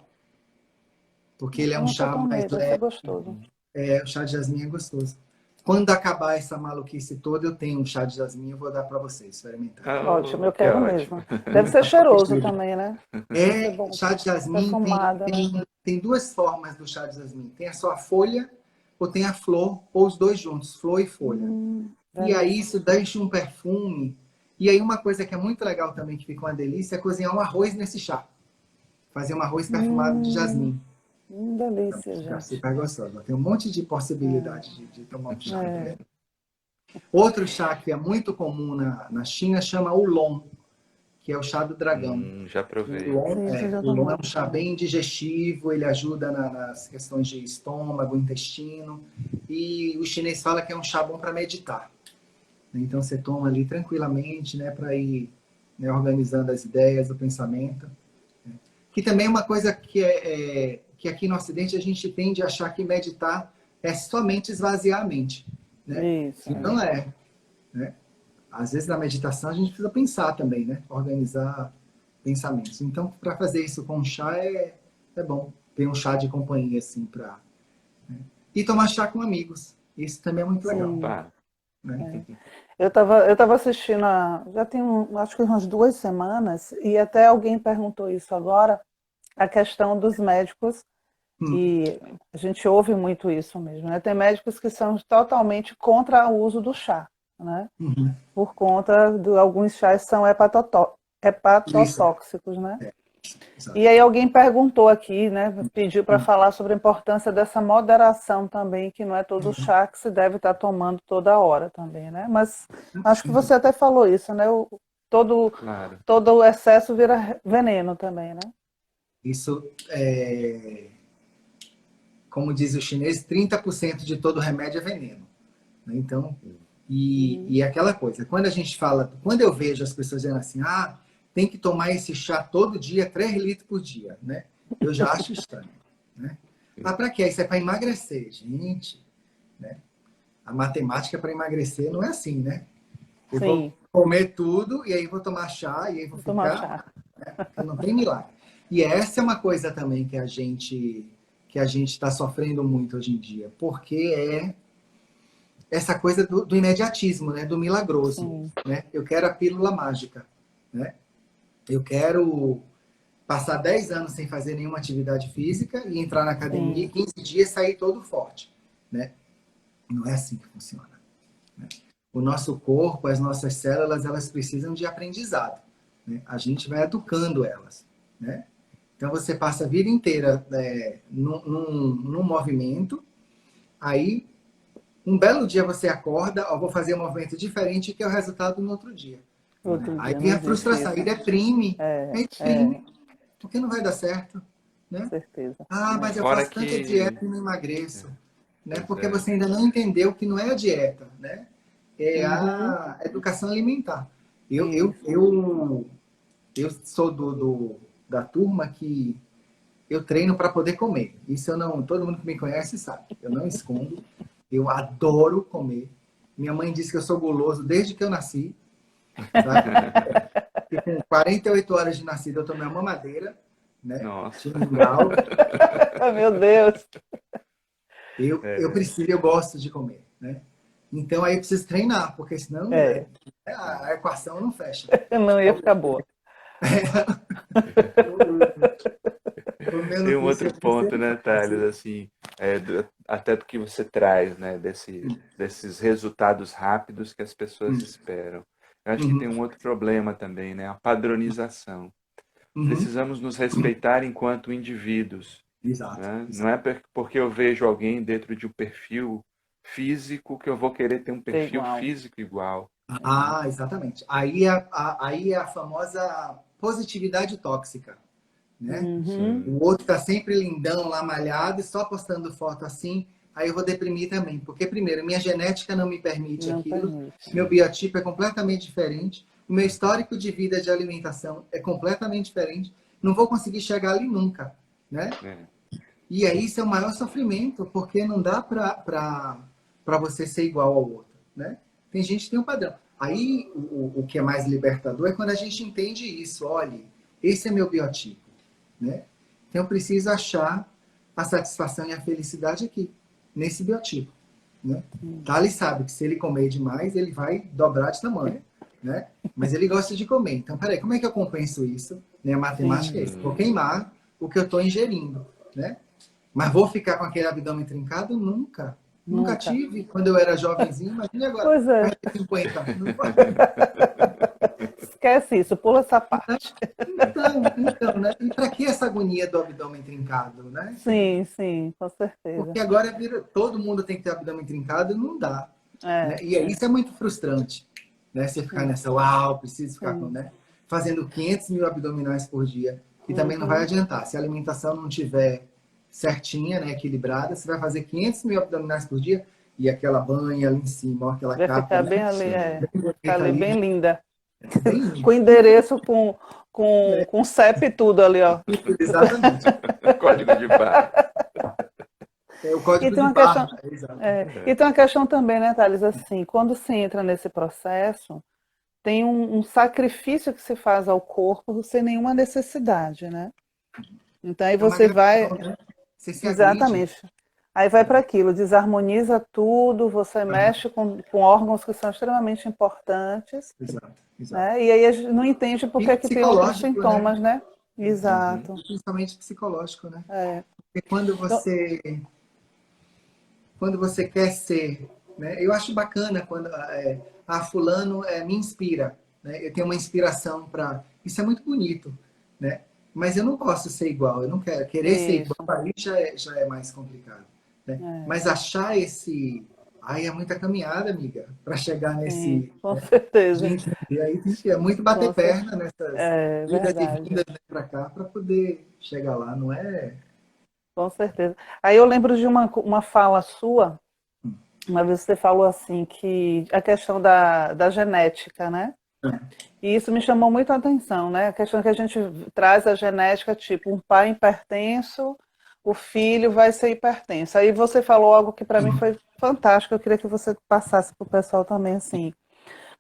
Porque ele é um chá mais leve. Gostoso. O chá de jasmim é gostoso. Quando acabar essa maluquice toda, eu tenho um chá de jasmim, eu vou dar para vocês experimentar. Ótimo, eu quero mesmo. Deve ser cheiroso também, né? Chá de jasmim tem 2 formas do chá de jasmim. Tem só a folha, ou tem a flor, ou os 2 juntos, flor e folha. E aí isso deixa um perfume. E aí uma coisa que é muito legal também, que fica uma delícia, é cozinhar um arroz nesse chá. Fazer um arroz perfumado de jasmim. Delícia, gente. Super gostoso. Tem um monte de possibilidade de tomar um chá. Outro chá que é muito comum na China chama Oolong, que é o chá do dragão. Já provei. O Oolong é um chá bem digestivo, ele ajuda nas questões de estômago, intestino. E o chinês fala que é um chá bom para meditar. Então você toma ali tranquilamente, né, para ir, né, organizando as ideias, o pensamento. Que também é uma coisa que aqui no Ocidente a gente tende a achar que meditar é somente esvaziar a mente. Né? Isso. Não é. Né? Às vezes na meditação a gente precisa pensar também, né? Organizar pensamentos. Então, para fazer isso com chá é bom. Ter um chá de companhia, assim, para... Né? E tomar chá com amigos. Isso também é muito legal. Né? Eu tava assistindo, já tem acho que umas 2 semanas, e até alguém perguntou isso agora, a questão dos médicos, e a gente ouve muito isso mesmo, né? Tem médicos que são totalmente contra o uso do chá, né? Por conta de alguns chás são hepatotóxicos, né? E aí alguém perguntou aqui, né? Pediu para falar sobre a importância dessa moderação também, que não é todo chá que se deve estar tomando toda hora também, né? Mas acho que você até falou isso, né? Todo o excesso vira veneno também, né? Isso como diz o chinês, 30% de todo remédio é veneno. Né? Então, e aquela coisa, quando eu vejo as pessoas dizendo assim, tem que tomar esse chá todo dia, 3 litros por dia, né? Eu já acho estranho. Né? Mas para quê? Isso é para emagrecer, gente. Né? A matemática para emagrecer não é assim, né? Eu vou comer tudo e aí vou tomar chá e aí vou ficar... Né? Porque não tem milagre. E essa é uma coisa também que a gente está sofrendo muito hoje em dia, porque é essa coisa do imediatismo, né? Do milagroso. Né? Eu quero a pílula mágica. Né? Eu quero passar 10 anos sem fazer nenhuma atividade física e entrar na academia e 15 dias sair todo forte. Né? Não é assim que funciona. Né? O nosso corpo, as nossas células, elas precisam de aprendizado. Né? A gente vai educando elas. Né? Então, você passa a vida inteira num movimento, aí, um belo dia você acorda, vou fazer um movimento diferente, que é o resultado no outro dia. Aí vem a frustração, e deprime, porque não vai dar certo. Né? Com certeza. Mas eu faço tanta dieta e não emagreço. Né? Porque você ainda não entendeu que não é a dieta, né? É a educação alimentar. Eu sou da turma que eu treino para poder comer. Isso todo mundo que me conhece sabe. Eu não escondo. Eu adoro comer. Minha mãe disse que eu sou guloso desde que eu nasci. Tá? E com 48 horas de nascido eu tomei uma mamadeira, né? Nossa. Meu Deus. Eu gosto de comer, né? Então aí eu preciso treinar, porque senão a equação não fecha. Não ia ficar boa. Tem um outro ponto, né, Thales, assim, até do que você traz, né, desses resultados rápidos que as pessoas esperam. Eu acho que tem um outro problema também, né, a padronização. Precisamos nos respeitar enquanto indivíduos, Exato, né? Não exato. é porque eu vejo alguém dentro de um perfil físico que eu vou querer ter um É perfil igual. físico igual. Ah, exatamente. Aí é a famosa positividade tóxica, né? Uhum. Sim, O outro tá sempre lindão lá, malhado, e só postando foto assim, aí eu vou deprimir também. Porque, primeiro, minha genética não me permite Não aquilo, permite. meu sim. biotipo é completamente diferente, o meu histórico de vida de alimentação é completamente diferente, não vou conseguir chegar ali nunca, né? É. E aí isso é o maior sofrimento, porque não dá para você ser igual ao outro, né? Tem gente que tem um padrão. Aí o que é mais libertador é quando a gente entende isso. Olha, esse é meu biotipo, né? Então eu preciso achar a satisfação e a felicidade aqui, nesse biotipo, né? Thales sabe que se ele comer demais, ele vai dobrar de tamanho, né? Mas ele gosta de comer. Então, peraí, como é que eu compenso isso? Né? A matemática é Sim. isso. Vou Sim. queimar o que eu estou ingerindo, né? Mas vou ficar com aquele abdômen trincado? Nunca. Nunca Nunca. tive. Quando eu era jovenzinho, imagine agora. Pois é. Mais de 50. Não vai. Esquece isso, pula essa parte. Então, né? E para que essa agonia do abdômen trincado, né? Sim, sim, com certeza. Porque agora todo mundo tem que ter abdômen trincado, não dá. Né? É, E aí isso é muito frustrante. Né? Você ficar sim, nessa, uau, preciso ficar com, sim. né? Fazendo 500 mil abdominais por dia. E também não vai Uhum. adiantar. Se a alimentação não tiver certinha, né, equilibrada, você vai fazer 500 mil abdominais por dia e aquela banha ali em cima, ó, aquela Vai capa, ficar né? bem ali, Sim. Bem vai ficar bonita ali ali, bem né? linda. Bem, Com endereço, com CEP e tudo ali, ó. exatamente. Código de barra. É o E código tem de uma questão, barra, exato. e tem uma questão também, né, Thales, assim, quando se entra nesse processo, tem um sacrifício que se faz ao corpo sem nenhuma necessidade, né? Então aí É uma você gratidão, vai, né? Você se agride. exatamente, aí vai para aquilo, desarmoniza tudo, você Aham. mexe com órgãos que são extremamente importantes, Exato, exato. né? E aí a gente não entende por E que que tem outros psicológico, né? sintomas, né? Exato. Uhum. Exato. E principalmente psicológico, né? É. Porque Então, quando você quer ser, né? Eu acho bacana quando fulano me inspira, né? Eu tenho uma inspiração para isso é muito bonito, né? Mas eu não posso ser igual, eu não quero querer ser igual, isso. aí já é mais complicado, né? É, Mas achar esse, aí é muita caminhada, amiga, para chegar sim, nesse, com né? certeza. Gente, e aí tem que é muito bater Com cer- perna nessas É idas e verdade. vindas para cá para poder chegar lá, não é? Com certeza. Aí eu lembro de uma fala sua, uma vez você falou assim, que a questão da genética, né? E isso me chamou muito a atenção, né? A questão que a gente traz a genética, tipo, um pai hipertenso, o filho vai ser hipertenso. Aí você falou algo que para mim foi fantástico, eu queria que você passasse para o pessoal também, assim.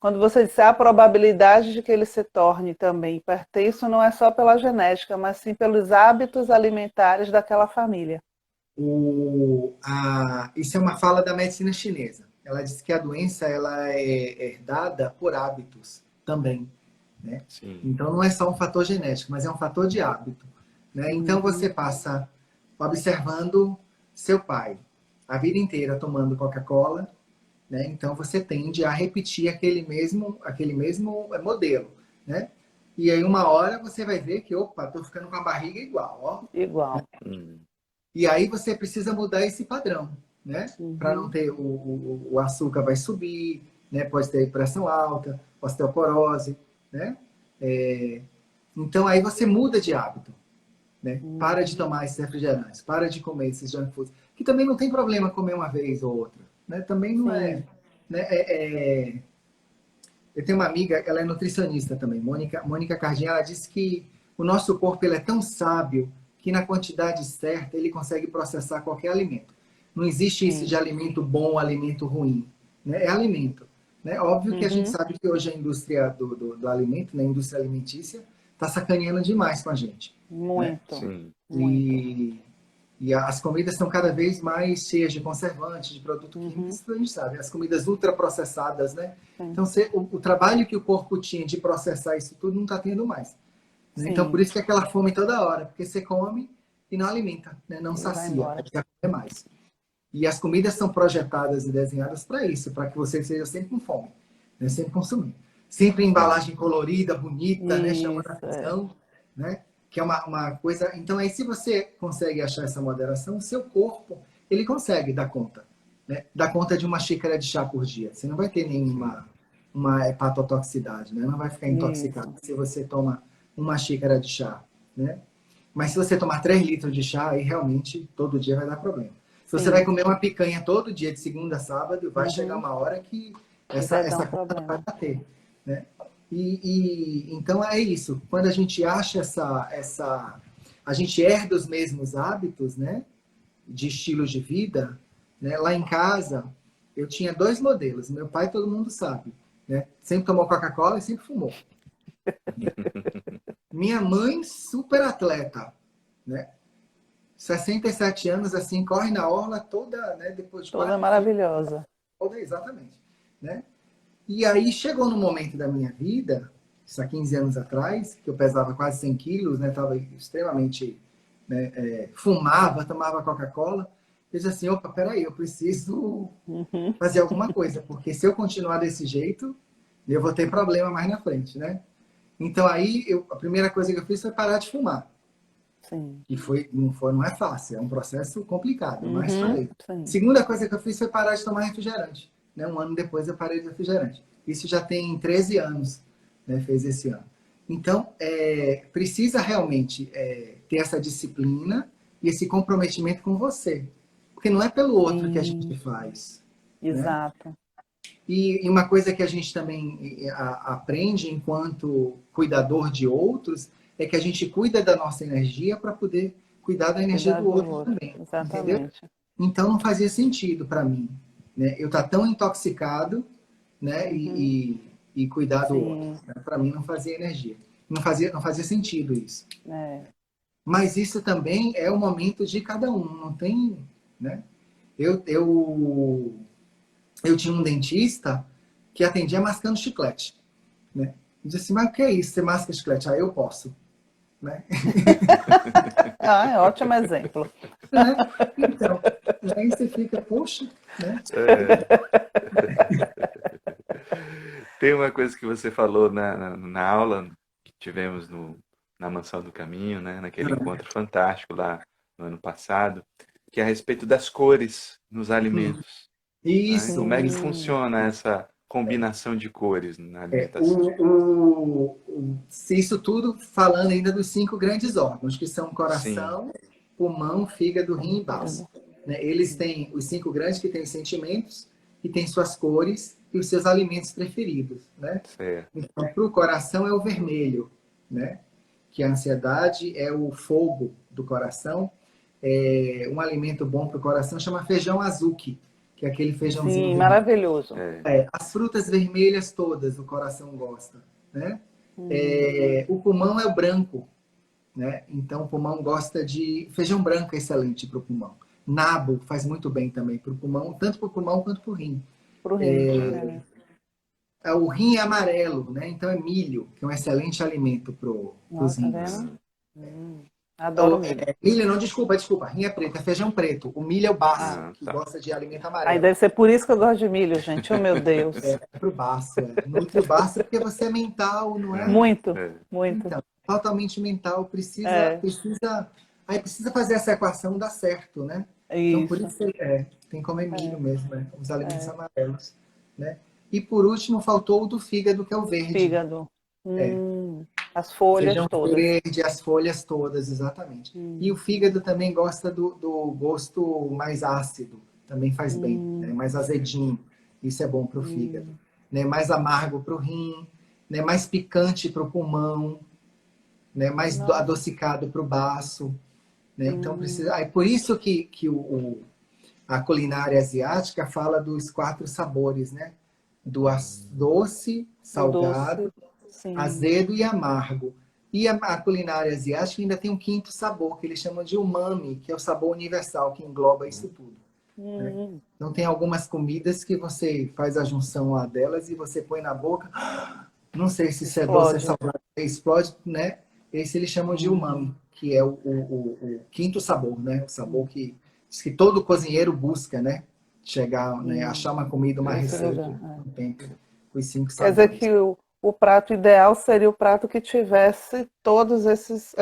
Quando você disse a probabilidade de que ele se torne também hipertenso não é só pela genética, mas sim pelos hábitos alimentares daquela família. Isso é uma fala da medicina chinesa. Ela diz que a doença ela é herdada por hábitos também, né? Sim. Então não é só um fator genético, mas é um fator de hábito, né? Então você Uhum, passa observando seu pai a vida inteira tomando Coca-Cola, né? Então você tende a repetir aquele mesmo modelo, né? E aí uma hora você vai ver que, opa, tô ficando com a barriga igual, ó. igual. Hum. E aí você precisa mudar esse padrão, né? Para não Uhum, ter o açúcar vai subir, né? Pode ter pressão alta, osteoporose, né? É, então aí você muda de hábito, né? Para de uhum, tomar esses refrigerantes, para de comer esses junk foods, que também não tem problema comer uma vez ou outra, né? Também não é, sim. né? Eu tenho uma amiga, ela é nutricionista também, Mônica Cardinha, ela disse que o nosso corpo ele é tão sábio que na quantidade certa ele consegue processar qualquer alimento. Não existe isso de Sim. alimento bom, alimento ruim. Né? É alimento. Né? Óbvio que a gente Uhum, sabe que hoje a indústria do alimento, né? A indústria alimentícia, está sacaneando demais com a gente. Né? muito, Sim. muito. E, e as comidas estão cada vez mais cheias de conservantes, de produto químico, Uhum, isso a gente sabe. As comidas ultraprocessadas, né? sim. Então, o trabalho que o corpo tinha de processar isso tudo não está tendo mais. Né? Então, por Sim. isso que é aquela fome toda hora, porque você come e não alimenta, né? Não E vai sacia, embora. quer comer mais. E as comidas são projetadas e desenhadas para isso, para que você seja sempre com fome, né? Sempre consumindo. Sempre embalagem colorida, bonita, né? Chamando a Isso, atenção, né? Que é uma coisa... Então, aí, se você consegue achar essa moderação, o seu corpo, ele consegue dar conta, né? Dar conta de uma xícara de chá por dia. Você não vai ter nenhuma uma hepatotoxicidade, né? Não vai ficar intoxicado isso. se você toma uma xícara de chá, né? Mas se você tomar 3 litros de chá, aí realmente todo dia vai dar problema. Se você vai Sim. comer uma picanha todo dia, de segunda a sábado, vai chegar Uhum. uma hora que E vai dar essa um conta não vai problema. bater, né? Então é isso. Quando a gente acha a gente herda os mesmos hábitos, né? De estilos de vida, né? Lá em casa, eu tinha 2 modelos. Meu pai, todo mundo sabe, né? Sempre tomou Coca-Cola e sempre fumou. Minha mãe, super atleta, né? 67 anos, assim, corre na orla toda, né? Depois de Toda 40 anos, maravilhosa. exatamente, né? E aí chegou no momento da minha vida, isso há 15 anos atrás, que eu pesava quase 100 quilos, né? Estava extremamente... Né, fumava, tomava Coca-Cola. Eu disse assim, opa, peraí, eu preciso Uhum. fazer alguma coisa, porque se eu continuar desse jeito, eu vou ter problema mais na frente, né? Então aí, a primeira coisa que eu fiz foi parar de fumar. Sim. E não é fácil, é um processo complicado, mas Uhum. falei. Sim. Segunda coisa que eu fiz foi parar de tomar refrigerante. Né? Um ano depois eu parei de refrigerante. Isso já tem 13 anos, né? Fez esse ano. Então, precisa realmente ter essa disciplina e esse comprometimento com você. Porque não é pelo outro que a Sim. gente faz. Né? Exato. E uma coisa que a gente também aprende enquanto cuidador de outros é que a gente cuida da nossa energia para poder cuidar da energia Cuidar do do outro outro. também, entendeu? Exatamente. Então não fazia sentido para mim, né? Eu estar tão intoxicado, né? Uhum. E cuidar do outro. Sim. Né? Para mim não fazia energia, não fazia sentido isso. É. Mas isso também é o momento de cada um, não tem, né? Eu tinha um dentista que atendia mascando chiclete, né? Eu disse assim, mas o que é isso? Você masca chiclete? Ah, eu posso, né? Ah, é ótimo exemplo. Então, aí você fica, poxa, né? Tem uma coisa que você falou na aula que tivemos na Mansão do Caminho, né? Naquele encontro fantástico lá no ano passado, que é a respeito das cores nos alimentos. Né? Isso, Como é que isso. Sim. funciona essa combinação de cores na alimentação? Isso tudo falando ainda dos 5 grandes órgãos, que são Sim, coração, pulmão, fígado, rim e baço. Fígado. Né? Eles têm os 5 grandes que têm os sentimentos, que têm suas cores e os seus alimentos preferidos. Né? certo. Então, para o coração é o vermelho, né? Que a ansiedade é o fogo do coração. Um alimento bom para o coração chama feijão azuki, que é aquele feijãozinho Sim, vermelho. maravilhoso. As frutas vermelhas todas o coração gosta, né? O pulmão é o branco, né? Então o pulmão gosta de feijão branco, é excelente para o pulmão. Nabo faz muito bem também para o pulmão, tanto para o pulmão quanto para o rim. Pro rim. O rim é amarelo, né? Então é milho, que é um excelente alimento para os Nossa, tá rins. vendo? Adoro milho. Milho, não, desculpa. Rim é preto, é feijão preto. O milho é o baço, Ah, que tá. gosta de alimento Aí amarelo. deve ser por isso que eu gosto de milho, gente. Oh, meu Deus. Pro baço, nutre o baço porque você é mental, não é? Muito, É. muito. Então, totalmente mental, É, precisa fazer essa equação dar certo, né? Então, por isso. isso tem que comer milho mesmo, né? Os alimentos É. amarelos, né? E por último, faltou o do fígado, que é o verde. Fígado. As folhas Feijão todas. verde, as folhas todas, exatamente. E o fígado também gosta do gosto mais ácido, também faz bem, né? Mais azedinho. Isso é bom para o fígado. Né? Mais amargo para o rim, né? Mais picante para o pulmão, né? Mais adocicado para o baço. Né? Então, precisa. Aí, por isso que a culinária asiática fala dos 4 sabores, né? Do doce, O doce. salgado, Sim. azedo e amargo. E a culinária asiática ainda tem um 5º sabor, que eles chamam de umami, que é o sabor universal, que engloba isso tudo. Né? Então tem algumas comidas que você faz a junção lá delas e você põe na boca, não sei se isso é doce, é Explode. salgado, explode, né? Esse eles chamam de umami. que é o quinto sabor, né? O sabor que diz que todo cozinheiro busca, né? Chegar, né? Achar uma comida, uma receita, um tempo, os 5 Quer dizer sabores. que o prato ideal seria o prato que tivesse todos esses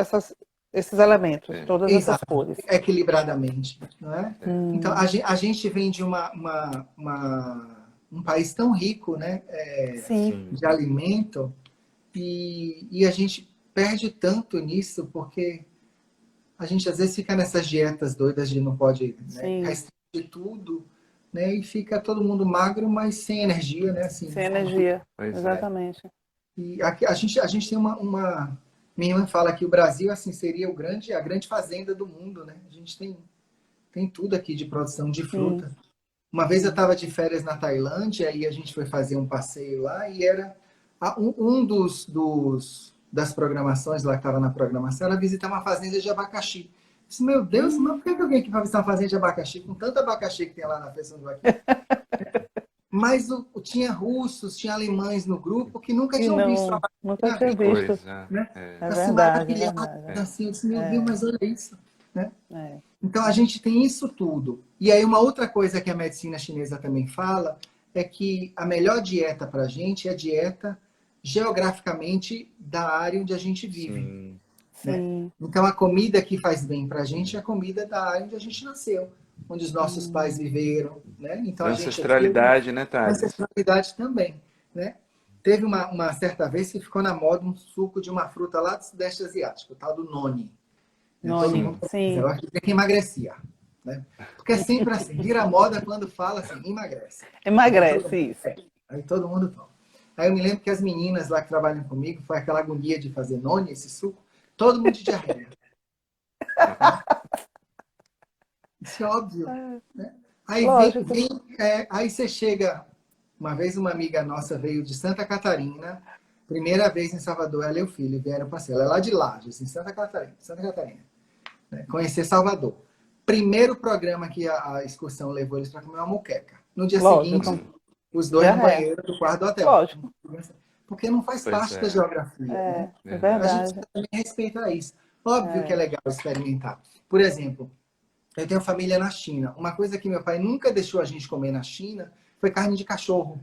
elementos, todas essas Exato, cores. equilibradamente, não é? Então, a gente vem de um país tão rico, né? Sim. De alimento, e a gente perde tanto nisso, porque a gente às vezes fica nessas dietas doidas de não pode, né, restringir tudo, né? E fica todo mundo magro, mas sem energia, né? Assim, Sem energia, Pois é. exatamente. E aqui, a gente tem minha irmã fala que o Brasil assim seria a grande fazenda do mundo, né? A gente tem tudo aqui de produção de fruta. Uma vez eu estava de férias na Tailândia e a gente foi fazer um passeio lá e era das programações lá que estava na programação era visitar uma fazenda de abacaxi. Eu disse, meu Deus, mas por que eu vim aqui para visitar uma fazenda de abacaxi com tanto abacaxi que tem lá na Festa do Joaquim? Mas tinha russos, tinha alemães no grupo que nunca tinham visto abacaxi nunca na tinha vida, visto. né? É Assim, verdade, é maravilhado, verdade. assim, eu disse, meu Deus, mas olha isso, né? É. Então, a gente tem isso tudo. E aí, uma outra coisa que a medicina chinesa também fala é que a melhor dieta para a gente é a dieta geograficamente da área onde a gente vive. Né? Então, a comida que faz bem para a gente é a comida da área onde a gente nasceu, onde os nossos pais viveram. Né? Então, a gente Ancestralidade, né, Thales? Ancestralidade também. Né? Teve uma certa vez que ficou na moda um suco de uma fruta lá do Sudeste Asiático, o tal do noni. Noni, sim. Eu acho que emagrecia. Né? Porque é sempre assim, vira moda quando fala assim, emagrece. Emagrece, isso. Aí todo mundo toma. Aí eu me lembro que as meninas lá que trabalham comigo, foi aquela agonia de fazer noni, esse suco, todo mundo de diarreia. Isso é óbvio. Né? Aí, aí você chega, uma vez uma amiga nossa veio de Santa Catarina, primeira vez em Salvador, ela e o filho vieram passear. Ela é lá de Lages, em Santa Catarina. Né? Conhecer Salvador. Primeiro programa que a excursão levou eles para comer uma moqueca. No dia seguinte, os dois no banheiro do quarto do hotel. Lógico. Porque não faz parte da geografia. Né? É verdade. A gente também respeita isso. Óbvio que é legal experimentar. Por exemplo, eu tenho família na China. Uma coisa que meu pai nunca deixou a gente comer na China foi carne de cachorro.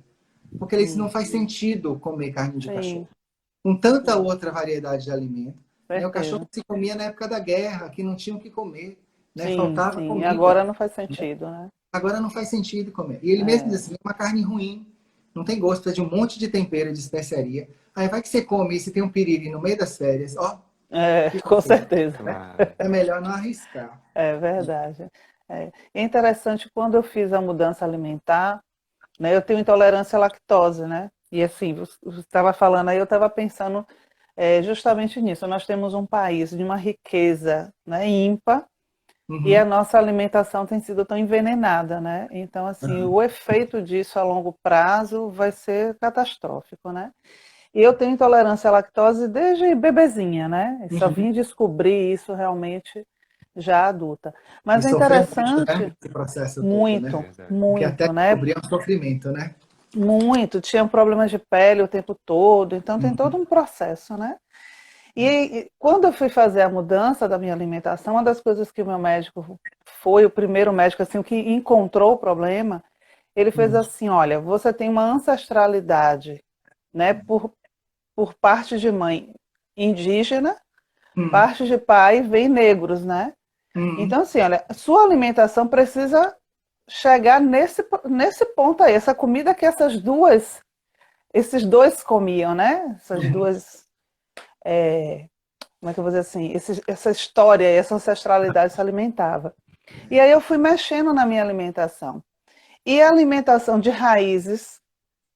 Porque ele disse, não faz sentido comer carne de cachorro. Com tanta outra variedade de alimento. Né? O cachorro se comia na época da guerra, que não tinha o que comer. Né? Faltava comida. Agora não faz sentido, né? Agora não faz sentido comer. E ele mesmo diz assim, é uma carne ruim, não tem gosto, precisa de um monte de tempero, de especiaria. Aí vai que você come e se tem um piriri no meio das férias, ó. Com certeza. Né? É melhor não arriscar. É verdade. É interessante, quando eu fiz a mudança alimentar, né, eu tenho intolerância à lactose, né? E assim, você estava falando aí, eu estava pensando justamente nisso. Nós temos um país de uma riqueza, né, ímpar, e a nossa alimentação tem sido tão envenenada, né? Então, assim, o efeito disso a longo prazo vai ser catastrófico, né? E eu tenho intolerância à lactose desde bebezinha, né? Só vim descobrir isso realmente já adulta. Mas é interessante, muito, né, esse processo muito, todo, né? muito, até né? descobrir um sofrimento, né? Muito, tinha problemas de pele o tempo todo, então tem todo um processo, né? E quando eu fui fazer a mudança da minha alimentação, uma das coisas que o meu médico foi, o primeiro médico, assim, o que encontrou o problema, ele fez assim, olha, você tem uma ancestralidade, né, por parte de mãe indígena, parte de pai vem negros, né? Então, assim, olha, sua alimentação precisa chegar nesse ponto aí, essa comida que esses dois comiam, né? Essas duas, como é que eu vou dizer assim, essa história, essa ancestralidade se alimentava. E aí eu fui mexendo na minha alimentação. E a alimentação de raízes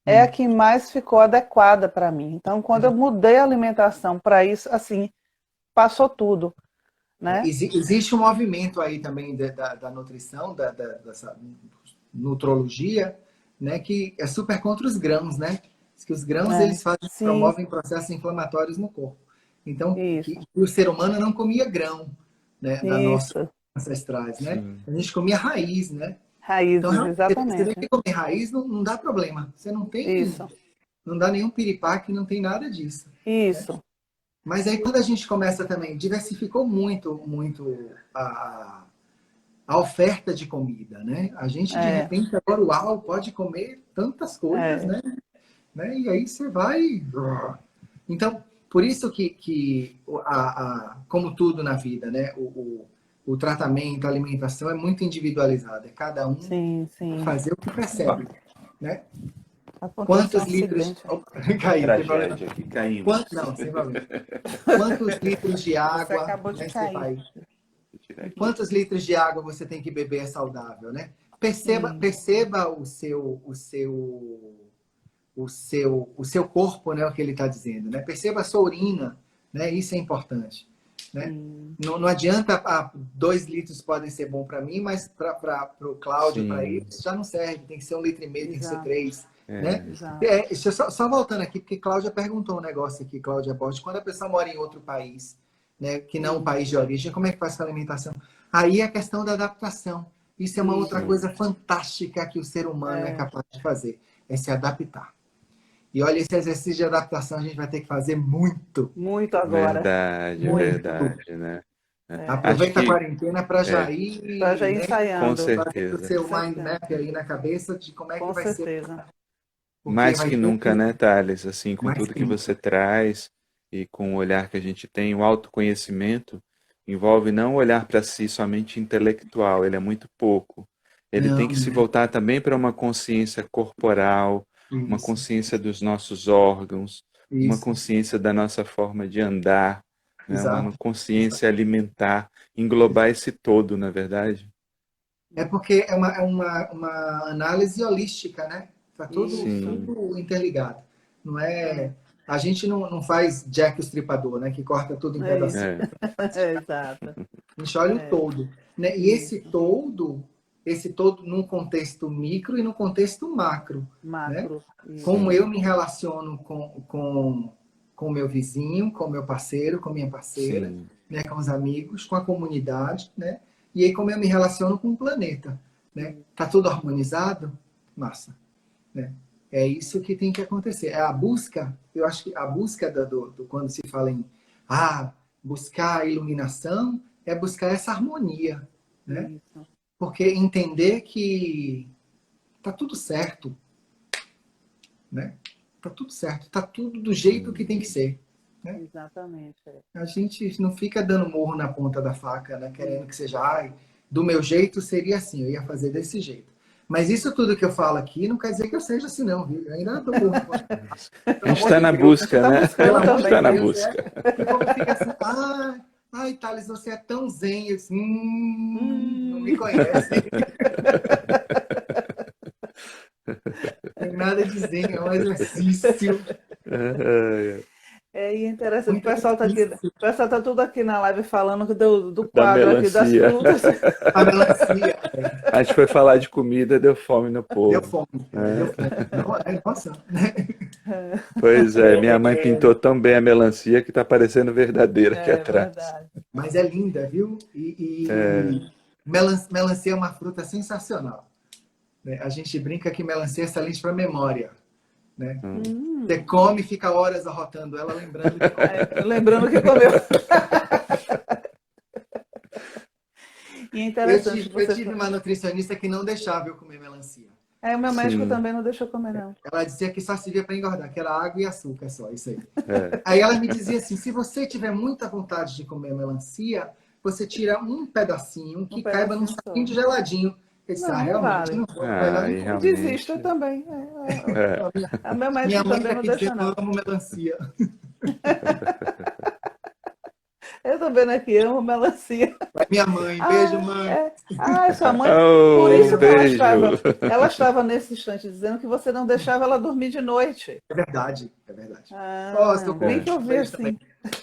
é a que mais ficou adequada para mim. Então, quando eu mudei a alimentação para isso, assim, passou tudo. Né? Existe um movimento aí também da nutrição, dessa nutrologia, né, que é super contra os grãos, né? Que os grãos eles promovem processos inflamatórios no corpo. Então, que o ser humano não comia grão, né, da nossa ancestrais, né? A gente comia raiz, né? Raízes, então, exatamente. Você vê que comer raiz não dá problema. Você não tem, não dá nenhum piripaque, não tem nada disso. Isso. Né? Mas aí quando a gente começa também, diversificou muito a oferta de comida, né? A gente de repente agora, uau, pode comer tantas coisas, né? E aí você vai. Então, por isso que como tudo na vida, né? O tratamento, a alimentação é muito individualizado. É cada um fazer o que percebe, né? Quantos litros... acidente. Caiu, Tragédia aqui, caímos. Não, sem problema. Quantos litros de Você água, acabou de né, cair. quantos litros de água você tem que beber é saudável, né? Perceba o seu corpo, né, o que ele está dizendo, né? Perceba a sua urina, né? Isso é importante, né? Não adianta, 2 litros podem ser bom para mim, mas para o Cláudio, para ele, isso já não serve. Tem que ser 1,5 litro, tem que ser 3, né? Só voltando aqui, porque Cláudia perguntou um negócio aqui, Cláudia Borges, quando a pessoa mora em outro país, né, que não um país de origem, como é que faz com a alimentação? Aí a questão da adaptação. Isso é uma outra coisa fantástica que o ser humano é capaz de fazer, é se adaptar. E olha, esse exercício de adaptação a gente vai ter que fazer muito. Muito agora. Verdade, né? Aproveita a quarentena para já ir, né, ensaiando. Com fazer certeza. o seu mind map aí na cabeça de como é que vai ser. Mais que nunca, né, Thales? Assim, com tudo que você traz e com o olhar que a gente tem, o autoconhecimento envolve não olhar para si somente intelectual, ele é muito pouco. Ele tem que se voltar também para uma consciência corporal, uma consciência dos nossos órgãos, uma consciência da nossa forma de andar, né? Uma consciência alimentar, englobar esse todo, na verdade. É porque é uma análise holística, né? Tá tudo interligado. Não é... A gente não faz Jack o Estripador, né? Que corta tudo em pedacinhos. Exato. A gente olha o todo, né? E esse todo num contexto micro e num contexto macro. Né? Como eu me relaciono com o meu vizinho, com o meu parceiro, com minha parceira, né? Com os amigos, com a comunidade, né? E aí como eu me relaciono com o planeta. Né? Tá tudo harmonizado? Massa. Né? É isso que tem que acontecer. É a busca, eu acho que a busca do quando se fala em buscar a iluminação, é buscar essa harmonia, né? Porque entender que tá tudo certo, né? Tá tudo certo, tá tudo do jeito que tem que ser, né? Exatamente. A gente não fica dando morro na ponta da faca, né? Querendo que seja, do meu jeito seria assim, eu ia fazer desse jeito. Mas isso tudo que eu falo aqui não quer dizer que eu seja assim, não, viu? Eu ainda tô morro. A gente está na busca, né? A gente está na busca. O povo fica assim, ai, Thales, você é tão zen, assim, não me conhece. Tem nada de zen, é um exercício. É interessante, o pessoal tá tudo aqui na live falando do quadro aqui das frutas. A melancia. A gente foi falar de comida, deu fome no povo. Deu fome. Nossa. Pois é, minha mãe pintou tão bem a melancia que tá parecendo verdadeira aqui atrás. Verdade. Mas é linda, viu? Melancia é uma fruta sensacional. A gente brinca que melancia é excelente para memória. Né? Você come e fica horas arrotando ela, lembrando que comeu. Lembrando que comeu. E é interessante. Eu tive uma nutricionista que não deixava eu comer melancia. O meu médico também não deixou comer, não. Ela dizia que só servia para engordar, que era água e açúcar só, isso aí. Aí ela me dizia assim, se você tiver muita vontade de comer melancia, você tira um pedacinho que caiba num saquinho de geladinho. Eu disse, realmente não vou. Desisto também. A meu médico também não deixa, não. Eu amo melancia. Eu tô vendo aqui, amo melancia. Minha mãe, beijo, mãe. Sua mãe, por isso que ela estava nesse instante dizendo que você não deixava ela dormir de noite. É verdade. Nem que eu vi assim.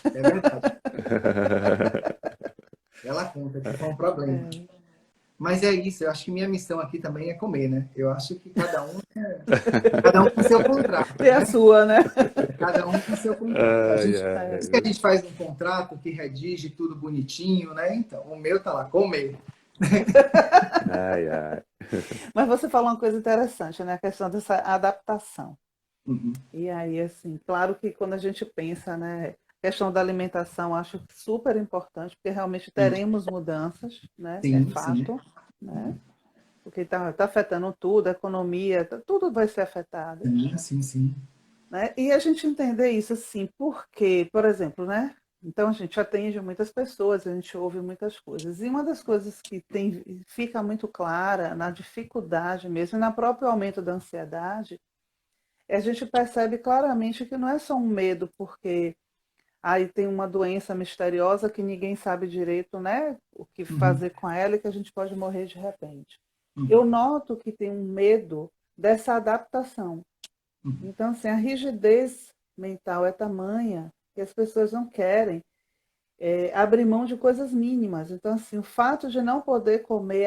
É verdade. Ela conta que foi um problema. Mas é isso, eu acho que minha missão aqui também é comer, né? Eu acho que cada um com seu contrato. Tem a sua, né? Cada um com seu contrato. Se a gente faz um contrato que redige tudo bonitinho, né? Então, o meu tá lá, comer. Mas você falou uma coisa interessante, né? A questão dessa adaptação. Uhum. E aí, assim, claro que quando a gente pensa, né? questão da alimentação acho super importante, porque realmente teremos mudanças, né? É Sim, sim. fato, né? Porque está afetando tudo, a economia, tudo vai ser afetado, Sim, sim. né? E a gente entender isso assim, porque, por exemplo, né? Então a gente atende muitas pessoas, a gente ouve muitas coisas. E uma das coisas que fica muito clara na dificuldade mesmo, e no próprio aumento da ansiedade, a gente percebe claramente que não é só um medo, porque aí tem uma doença misteriosa que ninguém sabe direito, né, o que Uhum, fazer com ela e que a gente pode morrer de repente. uhum, Eu noto que tem um medo dessa adaptação. uhum. Então, assim, a rigidez mental é tamanha que as pessoas não querem abrir mão de coisas mínimas. Então, assim, o fato de não poder comer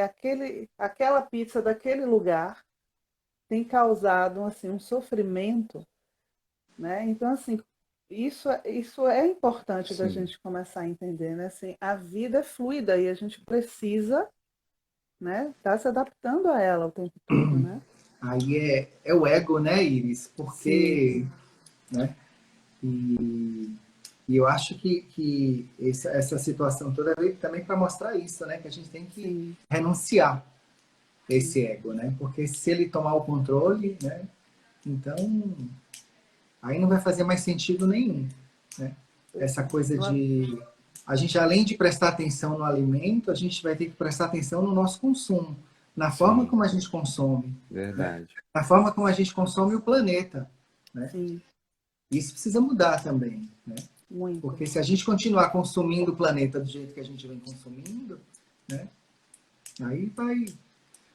aquela pizza daquele lugar tem causado assim um sofrimento, né? Então, assim, isso é importante da Sim. gente começar a entender, né? Assim, a vida é fluida e a gente precisa, né, estar se adaptando a ela o tempo todo, né? Aí é o ego, né, Iris? Sim, Porque, né? E eu acho que essa situação toda veio também para mostrar isso, né? Que a gente tem que sim, renunciar a sim. esse ego, né? Porque se ele tomar o controle, né? Então, aí não vai fazer mais sentido nenhum, né? Pois Essa é. coisa Não é- de a gente, além de prestar atenção no alimento, a gente vai ter que prestar atenção no nosso consumo, na forma Sim, como a gente consome, né? verdade. Na forma como a gente consome o planeta, né? Sim, Isso precisa mudar também, né? muito. Porque se a gente continuar consumindo o planeta do jeito que a gente vem consumindo, né? Aí vai.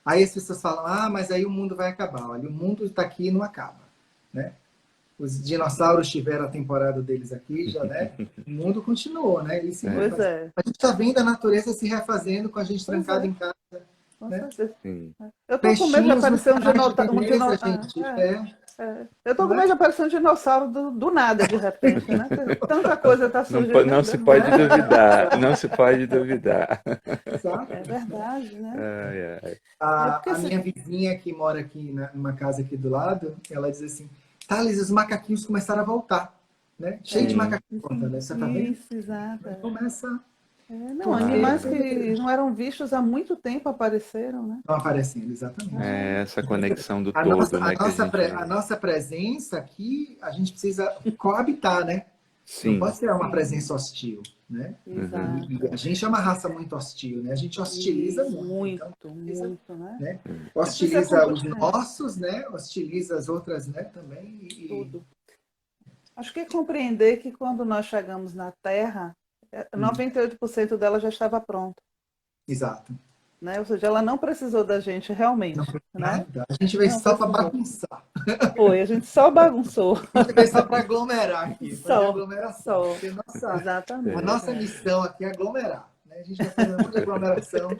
Aí as pessoas falam, ah, mas aí o mundo vai acabar. Olha, o mundo está aqui e não acaba, né? Os dinossauros tiveram a temporada deles aqui, já, né? O mundo continuou, né? Ele se É, Pois refaz... é, A gente está vendo a natureza se refazendo com a gente pois trancado é, em casa, com né? certeza. sim. Eu tô com medo de Peixinhos nos aparecer um canais de dinossauro. beleza, gente. Eu tô Não com é? medo de aparecer um dinossauro do nada, de repente, né? Tanta coisa está Não, surgindo não se pode né? duvidar, não se pode duvidar. Exato. É verdade, né? Ai, ai. É porque A minha vizinha que mora aqui numa casa aqui do lado, ela diz assim, Thales, os macaquinhos começaram a voltar, né? Cheio de é, Sim, macaquinhos voltando, né? Você tá vendo? isso, exato. Começa Não, porque animais claro. que não eram vistos há muito tempo apareceram, né? estão aparecendo, exatamente. É essa conexão do A todo, nossa, a né, que a nossa, gente a vê. nossa presença aqui, a gente precisa coabitar, né? Não Sim. pode ser uma Sim, presença hostil, né? Uhum. E a exato. gente é uma raça muito hostil, né? A gente hostiliza Isso, muito, então muito, precisa, muito, né? né? E precisa Hostiliza os nossos, né? Hostiliza as outras, né? Também tudo. Acho que é compreender que quando nós chegamos na Terra, 98% dela já estava pronta, exato. né? Ou seja, ela não precisou da gente Não realmente, foi né? nada. A gente veio Não só para precisou. bagunçar. Foi, a gente só bagunçou. A gente veio só para aglomerar aqui, fazer Só, aglomeração. só. Porque a É, Exatamente. nossa missão aqui é aglomerar. Né? A gente vai fazer um monte de aglomeração.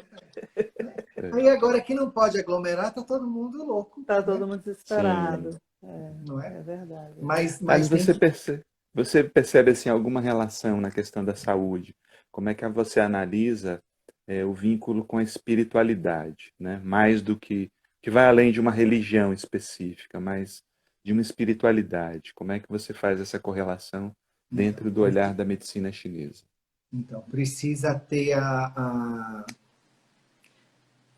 é. Aí agora que não pode aglomerar, tá todo mundo louco, Tá né? todo mundo Sim. desesperado. Não é? É verdade. Mas Mas tem que. você percebe assim, alguma relação na questão da saúde? Como é que você analisa o vínculo com a espiritualidade, né? Mais do que vai além de uma religião específica, mas de uma espiritualidade. Como é que você faz essa correlação Então, dentro do olhar da medicina chinesa? então precisa ter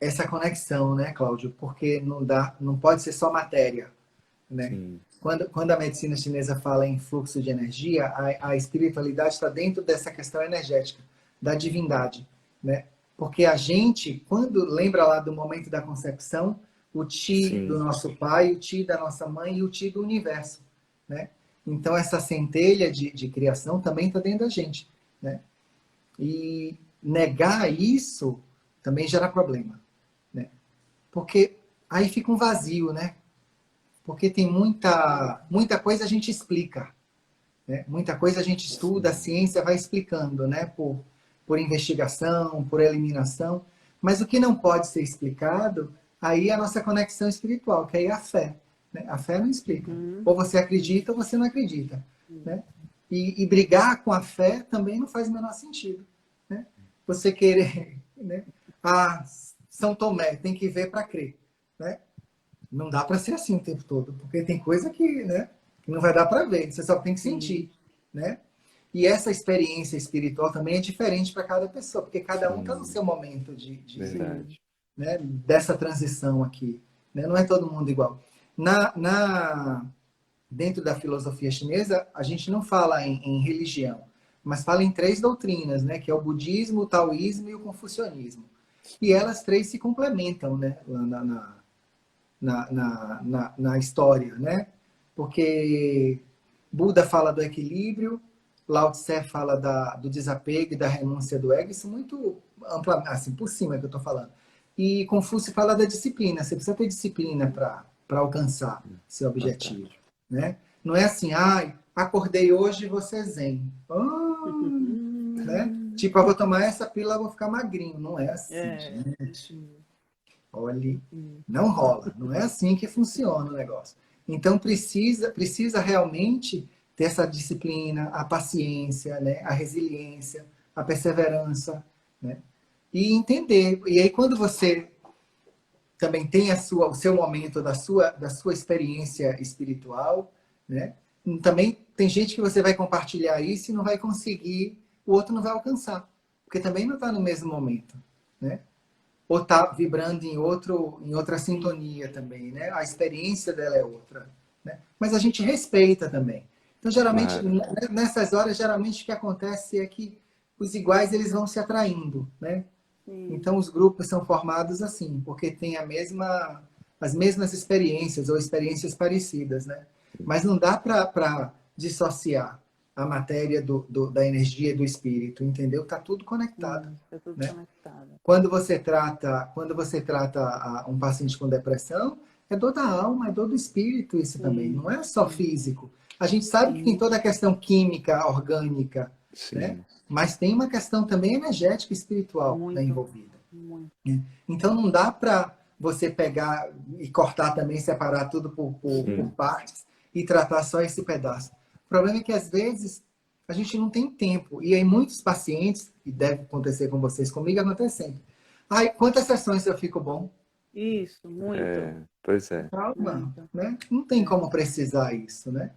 essa conexão, né, Cláudio? Porque não dá, não pode ser só matéria, né? Sim, Quando a medicina chinesa fala em fluxo de energia, a espiritualidade está dentro dessa questão energética, da divindade, né? Porque a gente, quando lembra lá do momento da concepção, o Ti do sim, nosso pai, o Ti da nossa mãe e o Ti do universo, né? Então essa centelha de criação também está dentro da gente, né? E negar isso também gera problema, né? Porque aí fica um vazio, né? Porque tem muita coisa a gente explica, né? Muita coisa a gente estuda, a sim, ciência vai explicando, né? Por investigação, por eliminação. Mas o que não pode ser explicado, aí é a nossa conexão espiritual, que aí é a fé. Né? A fé não explica. Uhum. Ou você acredita ou você não acredita. Né? E brigar com a fé também não faz o menor sentido. Né? Você querer... Né? Ah, São Tomé, tem que ver para crer. Né? Não dá para ser assim o tempo todo, porque tem coisa que, né, que não vai dar para ver, você só tem que Sim. sentir, né? E essa experiência espiritual também é diferente para cada pessoa, porque cada um está no seu momento né, dessa transição aqui. Né? Não é todo mundo igual. Dentro da filosofia chinesa, a gente não fala em religião, mas fala em 3 doutrinas, né? Que é o budismo, o taoísmo e o confucionismo. E elas 3 se complementam, né? Na história, né? Porque Buda fala do equilíbrio, Lao Tse fala do desapego e da renúncia do ego, isso muito ampla, assim, por cima que eu estou falando. E Confúcio fala da disciplina, você precisa ter disciplina para alcançar seu objetivo, né? Não é assim, acordei hoje e vou ser zen. Né? Tipo, eu vou tomar essa pílula, eu vou ficar magrinho. Não é assim, gente. Olha, não rola. Não é assim que funciona o negócio. Então, precisa realmente ter essa disciplina, a paciência, né? A resiliência, a perseverança, né? E entender. E aí, quando você também tem o seu momento da sua experiência espiritual, né? Também tem gente que você vai compartilhar isso e não vai conseguir, o outro não vai alcançar, porque também não está no mesmo momento, né? Ou está vibrando em outra sintonia também, né? A experiência dela é outra, né? Mas a gente respeita também. Então, geralmente, nessas horas, geralmente o que acontece é que os iguais eles vão se atraindo, né? Então, os grupos são formados assim, porque tem as mesmas experiências ou experiências parecidas, né? Mas não dá para dissociar a matéria da energia e do espírito, entendeu? Está tudo conectado. Está tudo né? conectado. Quando você trata um paciente com depressão, é dor da alma, é dor do espírito isso também. Não é só físico. A gente sabe que tem toda a questão química, orgânica, né? Mas tem uma questão também energética e espiritual envolvida. Né? Então não dá para você pegar e cortar também, separar tudo por partes e tratar só esse pedaço. O problema é que às vezes a gente não tem tempo. E aí muitos pacientes, e deve acontecer com vocês, comigo acontece sempre. Quantas sessões eu fico bom? Isso, muito. Pois é. Calma, né? Não tem como precisar isso, né?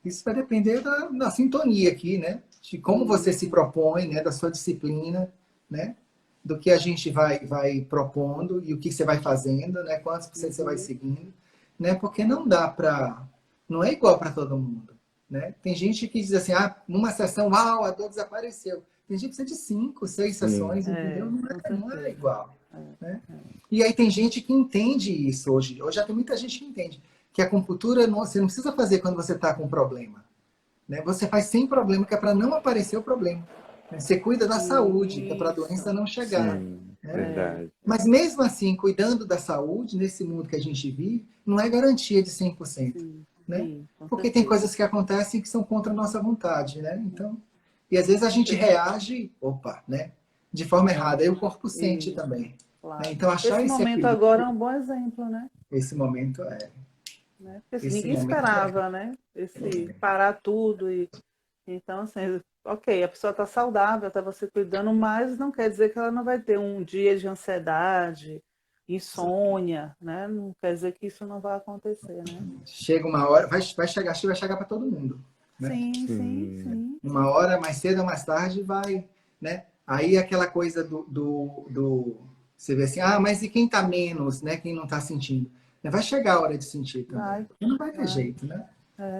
Isso vai depender da sintonia aqui, né? De como você se propõe, né? Da sua disciplina, né? Do que a gente vai propondo e o que você vai fazendo, né? Quantos por cento você vai seguindo, né? Porque não dá para... Não é igual para todo mundo, né? Tem gente que diz assim, numa sessão, a dor desapareceu. Tem gente que precisa de 5, 6 sessões, entendeu? Não é igual. Né? E aí tem gente que entende isso hoje. Hoje já tem muita gente que entende que a acupuntura você não precisa fazer quando você está com um problema. Né? Você faz sem problema, que é para não aparecer o problema. Né? Você cuida da saúde, que é para a doença não chegar. Sim, né? verdade. Mas mesmo assim, cuidando da saúde, nesse mundo que a gente vive, não é garantia de 100%. Né? Porque tem coisas que acontecem que são contra a nossa vontade. Né? Então, e às vezes a gente reage, né? De forma errada, e o corpo sente também. Claro. Né? Então, achar esse momento agora é um bom exemplo, né? Esse momento é. Né? Porque ninguém esperava, né? Parar tudo. Então, assim, ok, a pessoa está saudável, está você cuidando, mas não quer dizer que ela não vai ter um dia de ansiedade, insônia, né? Não quer dizer que isso não vai acontecer, né? Chega uma hora, vai chegar para todo mundo. Né? Sim. Uma hora, mais cedo ou mais tarde, vai, né? Aí aquela coisa você vê assim, mas e quem está menos, né? Quem não está sentindo? Vai chegar a hora de sentir também. Não vai ter jeito, né?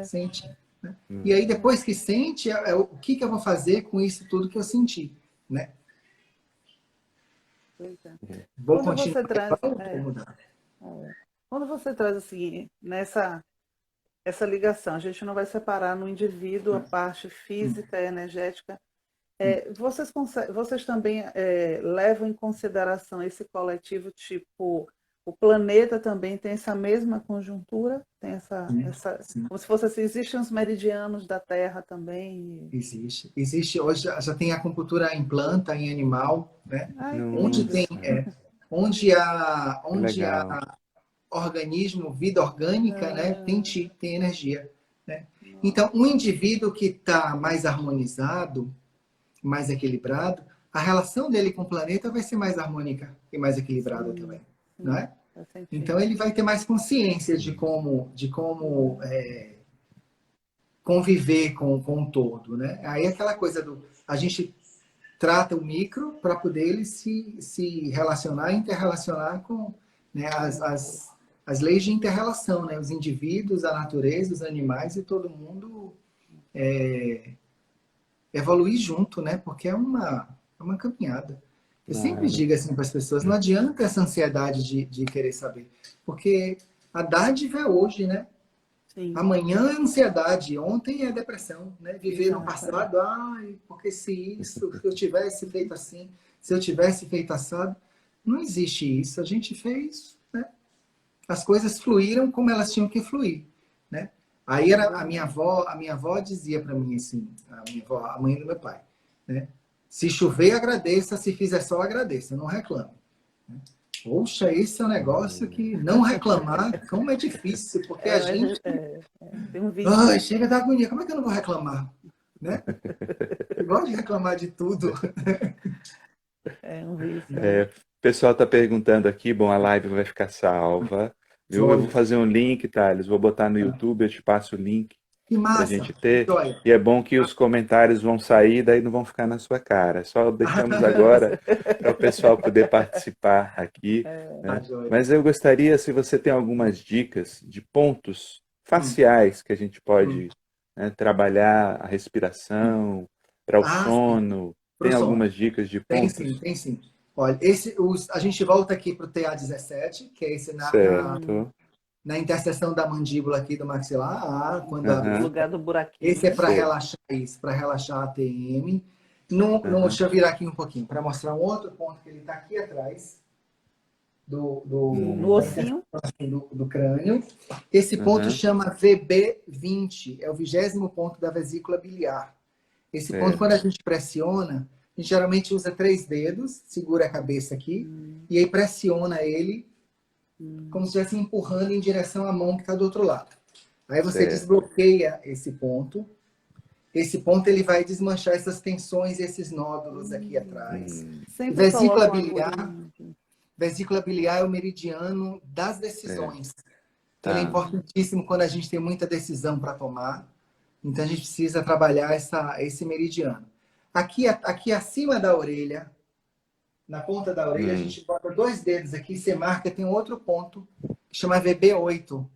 Sente. Né? E aí, depois que sente, o que eu vou fazer com isso tudo que eu senti, né? Vou continuar. Quando você traz assim, essa ligação, a gente não vai separar no indivíduo a parte física e energética. Vocês também levam em consideração esse coletivo, tipo, o planeta também tem essa mesma conjuntura? Tem como se fosse assim, existem os meridianos da Terra também? Existe, hoje já tem acupuntura em planta, em animal, né? Onde há organismo, vida orgânica, né? Tem energia. Né? Então, um indivíduo que está mais harmonizado, mais equilibrado, a relação dele com o planeta vai ser mais harmônica e mais equilibrada também. Não é? Então ele vai ter mais consciência de como conviver com o todo, né? Aí aquela coisa a gente trata o micro para poder ele se relacionar, interrelacionar com, né, as leis de interrelação, né? Os indivíduos, a natureza, os animais e todo mundo evoluir junto, né? Porque é uma caminhada. Eu sempre digo assim para as pessoas, não adianta essa ansiedade de querer saber, porque a dádiva é hoje, né? Sim. Amanhã é ansiedade, ontem é depressão, né? Viver no Exato. passado, porque se eu tivesse feito assim, se eu tivesse feito assado, não existe isso. A gente fez, né? As coisas fluíram como elas tinham que fluir, né? Aí a minha avó dizia para mim assim, a mãe do meu pai, né? Se chover, agradeça, se fizer sol, agradeça, não reclame. Poxa, esse é um negócio que não reclamar, como é difícil, porque a gente... tem um vídeo. chega da agonia, como é que eu não vou reclamar? Né? Eu gosto de reclamar de tudo. É um vício. O pessoal está perguntando aqui, bom, a live vai ficar salva, viu? Eu vou fazer um link, Thales, vou botar no YouTube, eu te passo o link Que para a massa. gente ter. Joia. E é bom que os comentários vão sair, daí não vão ficar na sua cara. Só deixamos agora para o pessoal poder participar aqui. Né? Joia. Mas eu gostaria, se você tem algumas dicas de pontos faciais que a gente pode né, trabalhar a respiração, para o sono. Tem algumas dicas de pontos? Tem sim. Olha, a gente volta aqui para o TA17, que é esse na interseção da mandíbula aqui do maxilar, quando No lugar do buraquinho. Esse é para relaxar isso, para relaxar a TM. Deixa eu virar aqui um pouquinho, para mostrar um outro ponto que ele está aqui atrás no ossinho do crânio. Esse ponto chama VB20, é o 20º ponto da vesícula biliar. Esse ponto, quando a gente pressiona, a gente geralmente usa 3 dedos, segura a cabeça aqui, e aí pressiona ele, como se estivesse empurrando em direção à mão que está do outro lado. Aí você desbloqueia esse ponto. Esse ponto ele vai desmanchar essas tensões, esses nódulos aqui atrás. Vesícula biliar é o meridiano das decisões. Ele é importantíssimo quando a gente tem muita decisão para tomar. Então, a gente precisa trabalhar esse meridiano. Aqui acima da orelha, na ponta da orelha, a gente bota 2 dedos aqui, você marca, tem outro ponto, que chama VB8.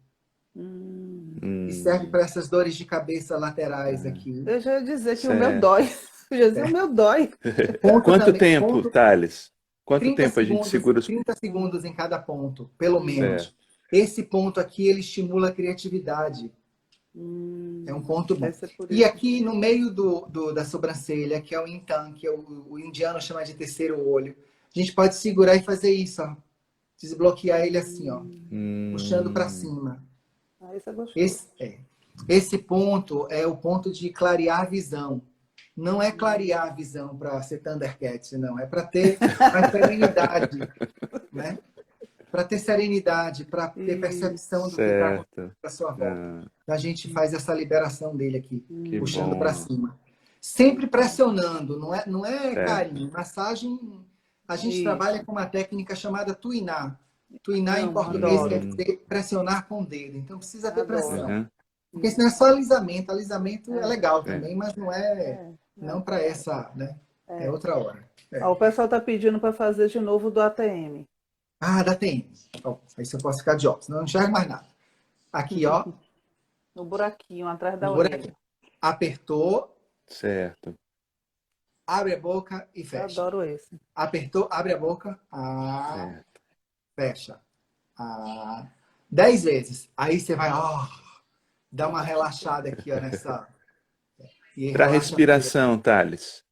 E serve para essas dores de cabeça laterais aqui. Eu já ia dizer que o meu dói. Eu já ia dizer o meu dói. Quanto tempo, Thales? Quanto tempo a gente segura os... 30 segundos em cada ponto, pelo menos. Esse ponto aqui, ele estimula a criatividade. É um ponto bom. E aqui no meio da sobrancelha, que é o intan, que o indiano chama de terceiro olho, a gente pode segurar e fazer isso, ó. Desbloquear ele assim, ó. Puxando para cima. Esse ponto é o ponto de clarear a visão. Não é clarear a visão para ser Thundercat, não. É para ter mais serenidade, né? Para ter serenidade, para ter percepção do que está à sua volta. A gente faz essa liberação dele aqui, puxando para cima. Sempre pressionando, não é carinho. Massagem, a gente trabalha com uma técnica chamada tuinar. Tuinar em português quer dizer pressionar com o dedo. Então precisa ter pressão. Porque senão é só alisamento. Alisamento é legal também, mas não é não para essa, né? É outra hora. O pessoal está pedindo para fazer de novo do ATM. Da TM. Aí você pode ficar de óculos, não enxerga mais nada. Aqui, ó. No buraquinho, atrás da orelha. Apertou. Certo. Abre a boca e fecha. Eu adoro esse. Apertou, abre a boca. Fecha. 10 vezes. Aí você vai, dar uma relaxada aqui, ó, nessa... Para respiração, Thales.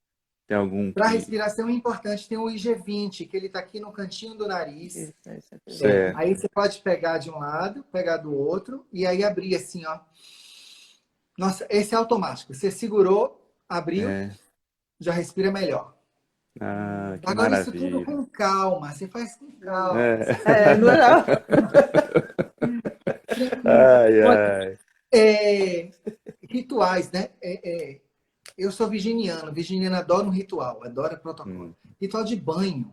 Tem algum... Para respiração é importante, tem o IG20, que ele está aqui no cantinho do nariz. Aí você pode pegar de um lado, pegar do outro, e aí abrir assim, ó. Nossa, esse é automático. Você segurou, abriu, já respira melhor. Que agora maravilha. isso tudo com calma, você faz com calma. Rituais, né? Eu sou virginiano adora um ritual, adora protocolo. Ritual de banho.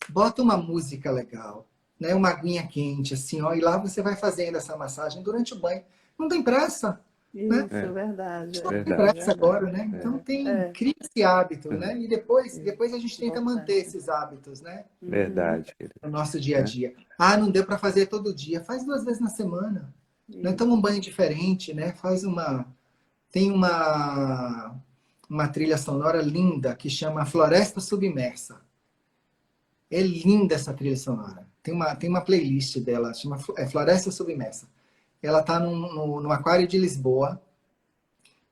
Bota uma música legal, né? Uma aguinha quente, assim, ó, e lá você vai fazendo essa massagem durante o banho. Não tem pressa. Isso, né? verdade. Só tem Verdade. pressa agora, né? Então cria esse hábito, né? E depois a gente tenta manter esses hábitos, né? Verdade, querido. No nosso dia a dia. Ah, não deu para fazer todo dia. Faz 2 vezes na semana. Né? Toma um banho diferente, né? Tem uma trilha sonora linda que chama Floresta Submersa. É linda essa trilha sonora. Tem uma playlist dela, chama Floresta Submersa. Ela está no Aquário de Lisboa.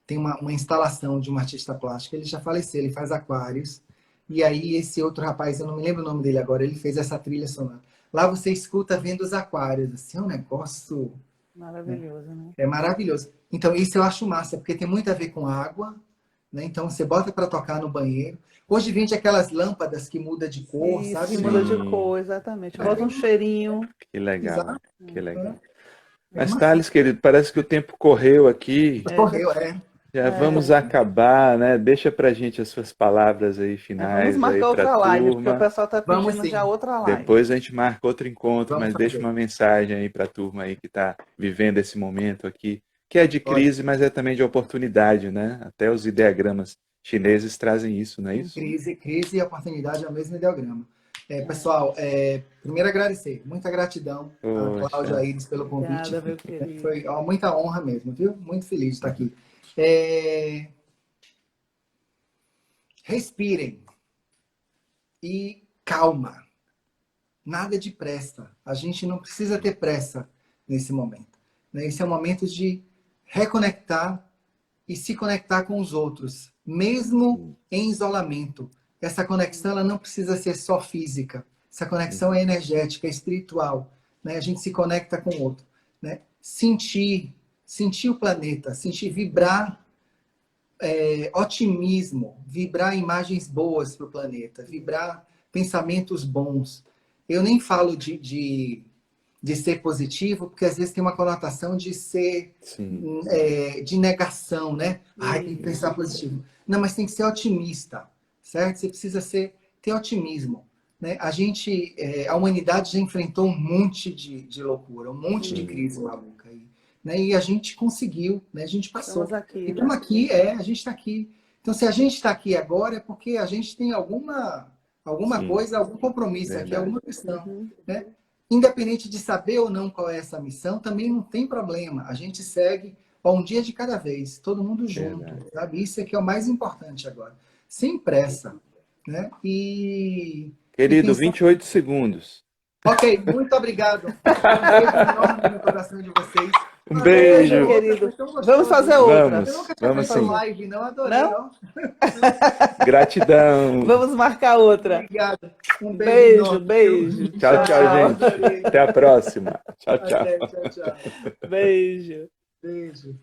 Tem uma instalação de um artista plástico. Ele já faleceu, ele faz aquários. E aí esse outro rapaz, eu não me lembro o nome dele agora, ele fez essa trilha sonora. Lá você escuta vendo os aquários. Assim, é um negócio... Maravilhoso, né? É maravilhoso. Então, isso eu acho massa, porque tem muito a ver com água, né? Então, você bota para tocar no banheiro. Hoje vende aquelas lâmpadas que muda de cor, Isso, sabe? muda de cor, exatamente. Bota um cheirinho. Que legal, Exato. que legal. É Mas, uma- Thales, querido, parece que o tempo correu aqui. Correu, Já vamos acabar, né? Deixa pra gente as suas palavras aí Vamos finais aí marcar outra pra live, porque o turma. pessoal está Vamos pedindo sim. já outra live. Depois a gente marca outro encontro, Vamos mas deixa fazer. uma mensagem aí pra turma aí que tá vivendo esse momento aqui, que é de crise, mas é também de oportunidade, né? Até os ideogramas chineses trazem isso, não é isso? Crise e oportunidade é o mesmo ideograma. Pessoal, primeiro agradecer. Muita gratidão a Poxa. Cláudia Aires pelo convite. Obrigada, meu querido. Foi muita honra mesmo, viu? Muito feliz de estar aqui. Respirem e calma. Nada de pressa. A gente não precisa ter pressa nesse momento. Né? Esse é o momento de reconectar e se conectar com os outros, mesmo em isolamento. Essa conexão ela não precisa ser só física. Essa conexão é energética, é espiritual. Né? A gente se conecta com o outro. Né? Sentir o planeta, sentir vibrar otimismo, vibrar imagens boas para o planeta, vibrar pensamentos bons. Eu nem falo de ser positivo, porque às vezes tem uma conotação de ser de negação, né? Ai, tem que pensar positivo. Não, mas tem que ser otimista, certo? Você precisa ter otimismo. Né? A humanidade já enfrentou um monte de loucura, um monte de crise maluca. Né? E a gente conseguiu, né? A gente passou. Estamos aqui, Então né? aqui, a gente está aqui. Então, se a gente está aqui agora, é porque a gente tem alguma coisa, algum compromisso aqui, alguma questão. Né? Independente de saber ou não qual é essa missão, também não tem problema. A gente segue um dia de cada vez, todo mundo junto. Sabe? Isso é que é o mais importante agora. Sem pressa. Né? Querido, 28 segundos. Ok, muito obrigado. Um beijo enorme no coração de vocês. Um beijo. Querido. Vamos fazer outra. Vamos sim. Live, não adorei, não? Gratidão. Vamos marcar outra. Obrigado. Um Beijo, enorme. beijo. Tchau, gente. Adorei. Até a próxima. Tchau, tchau. Até, tchau. Beijo. Beijo.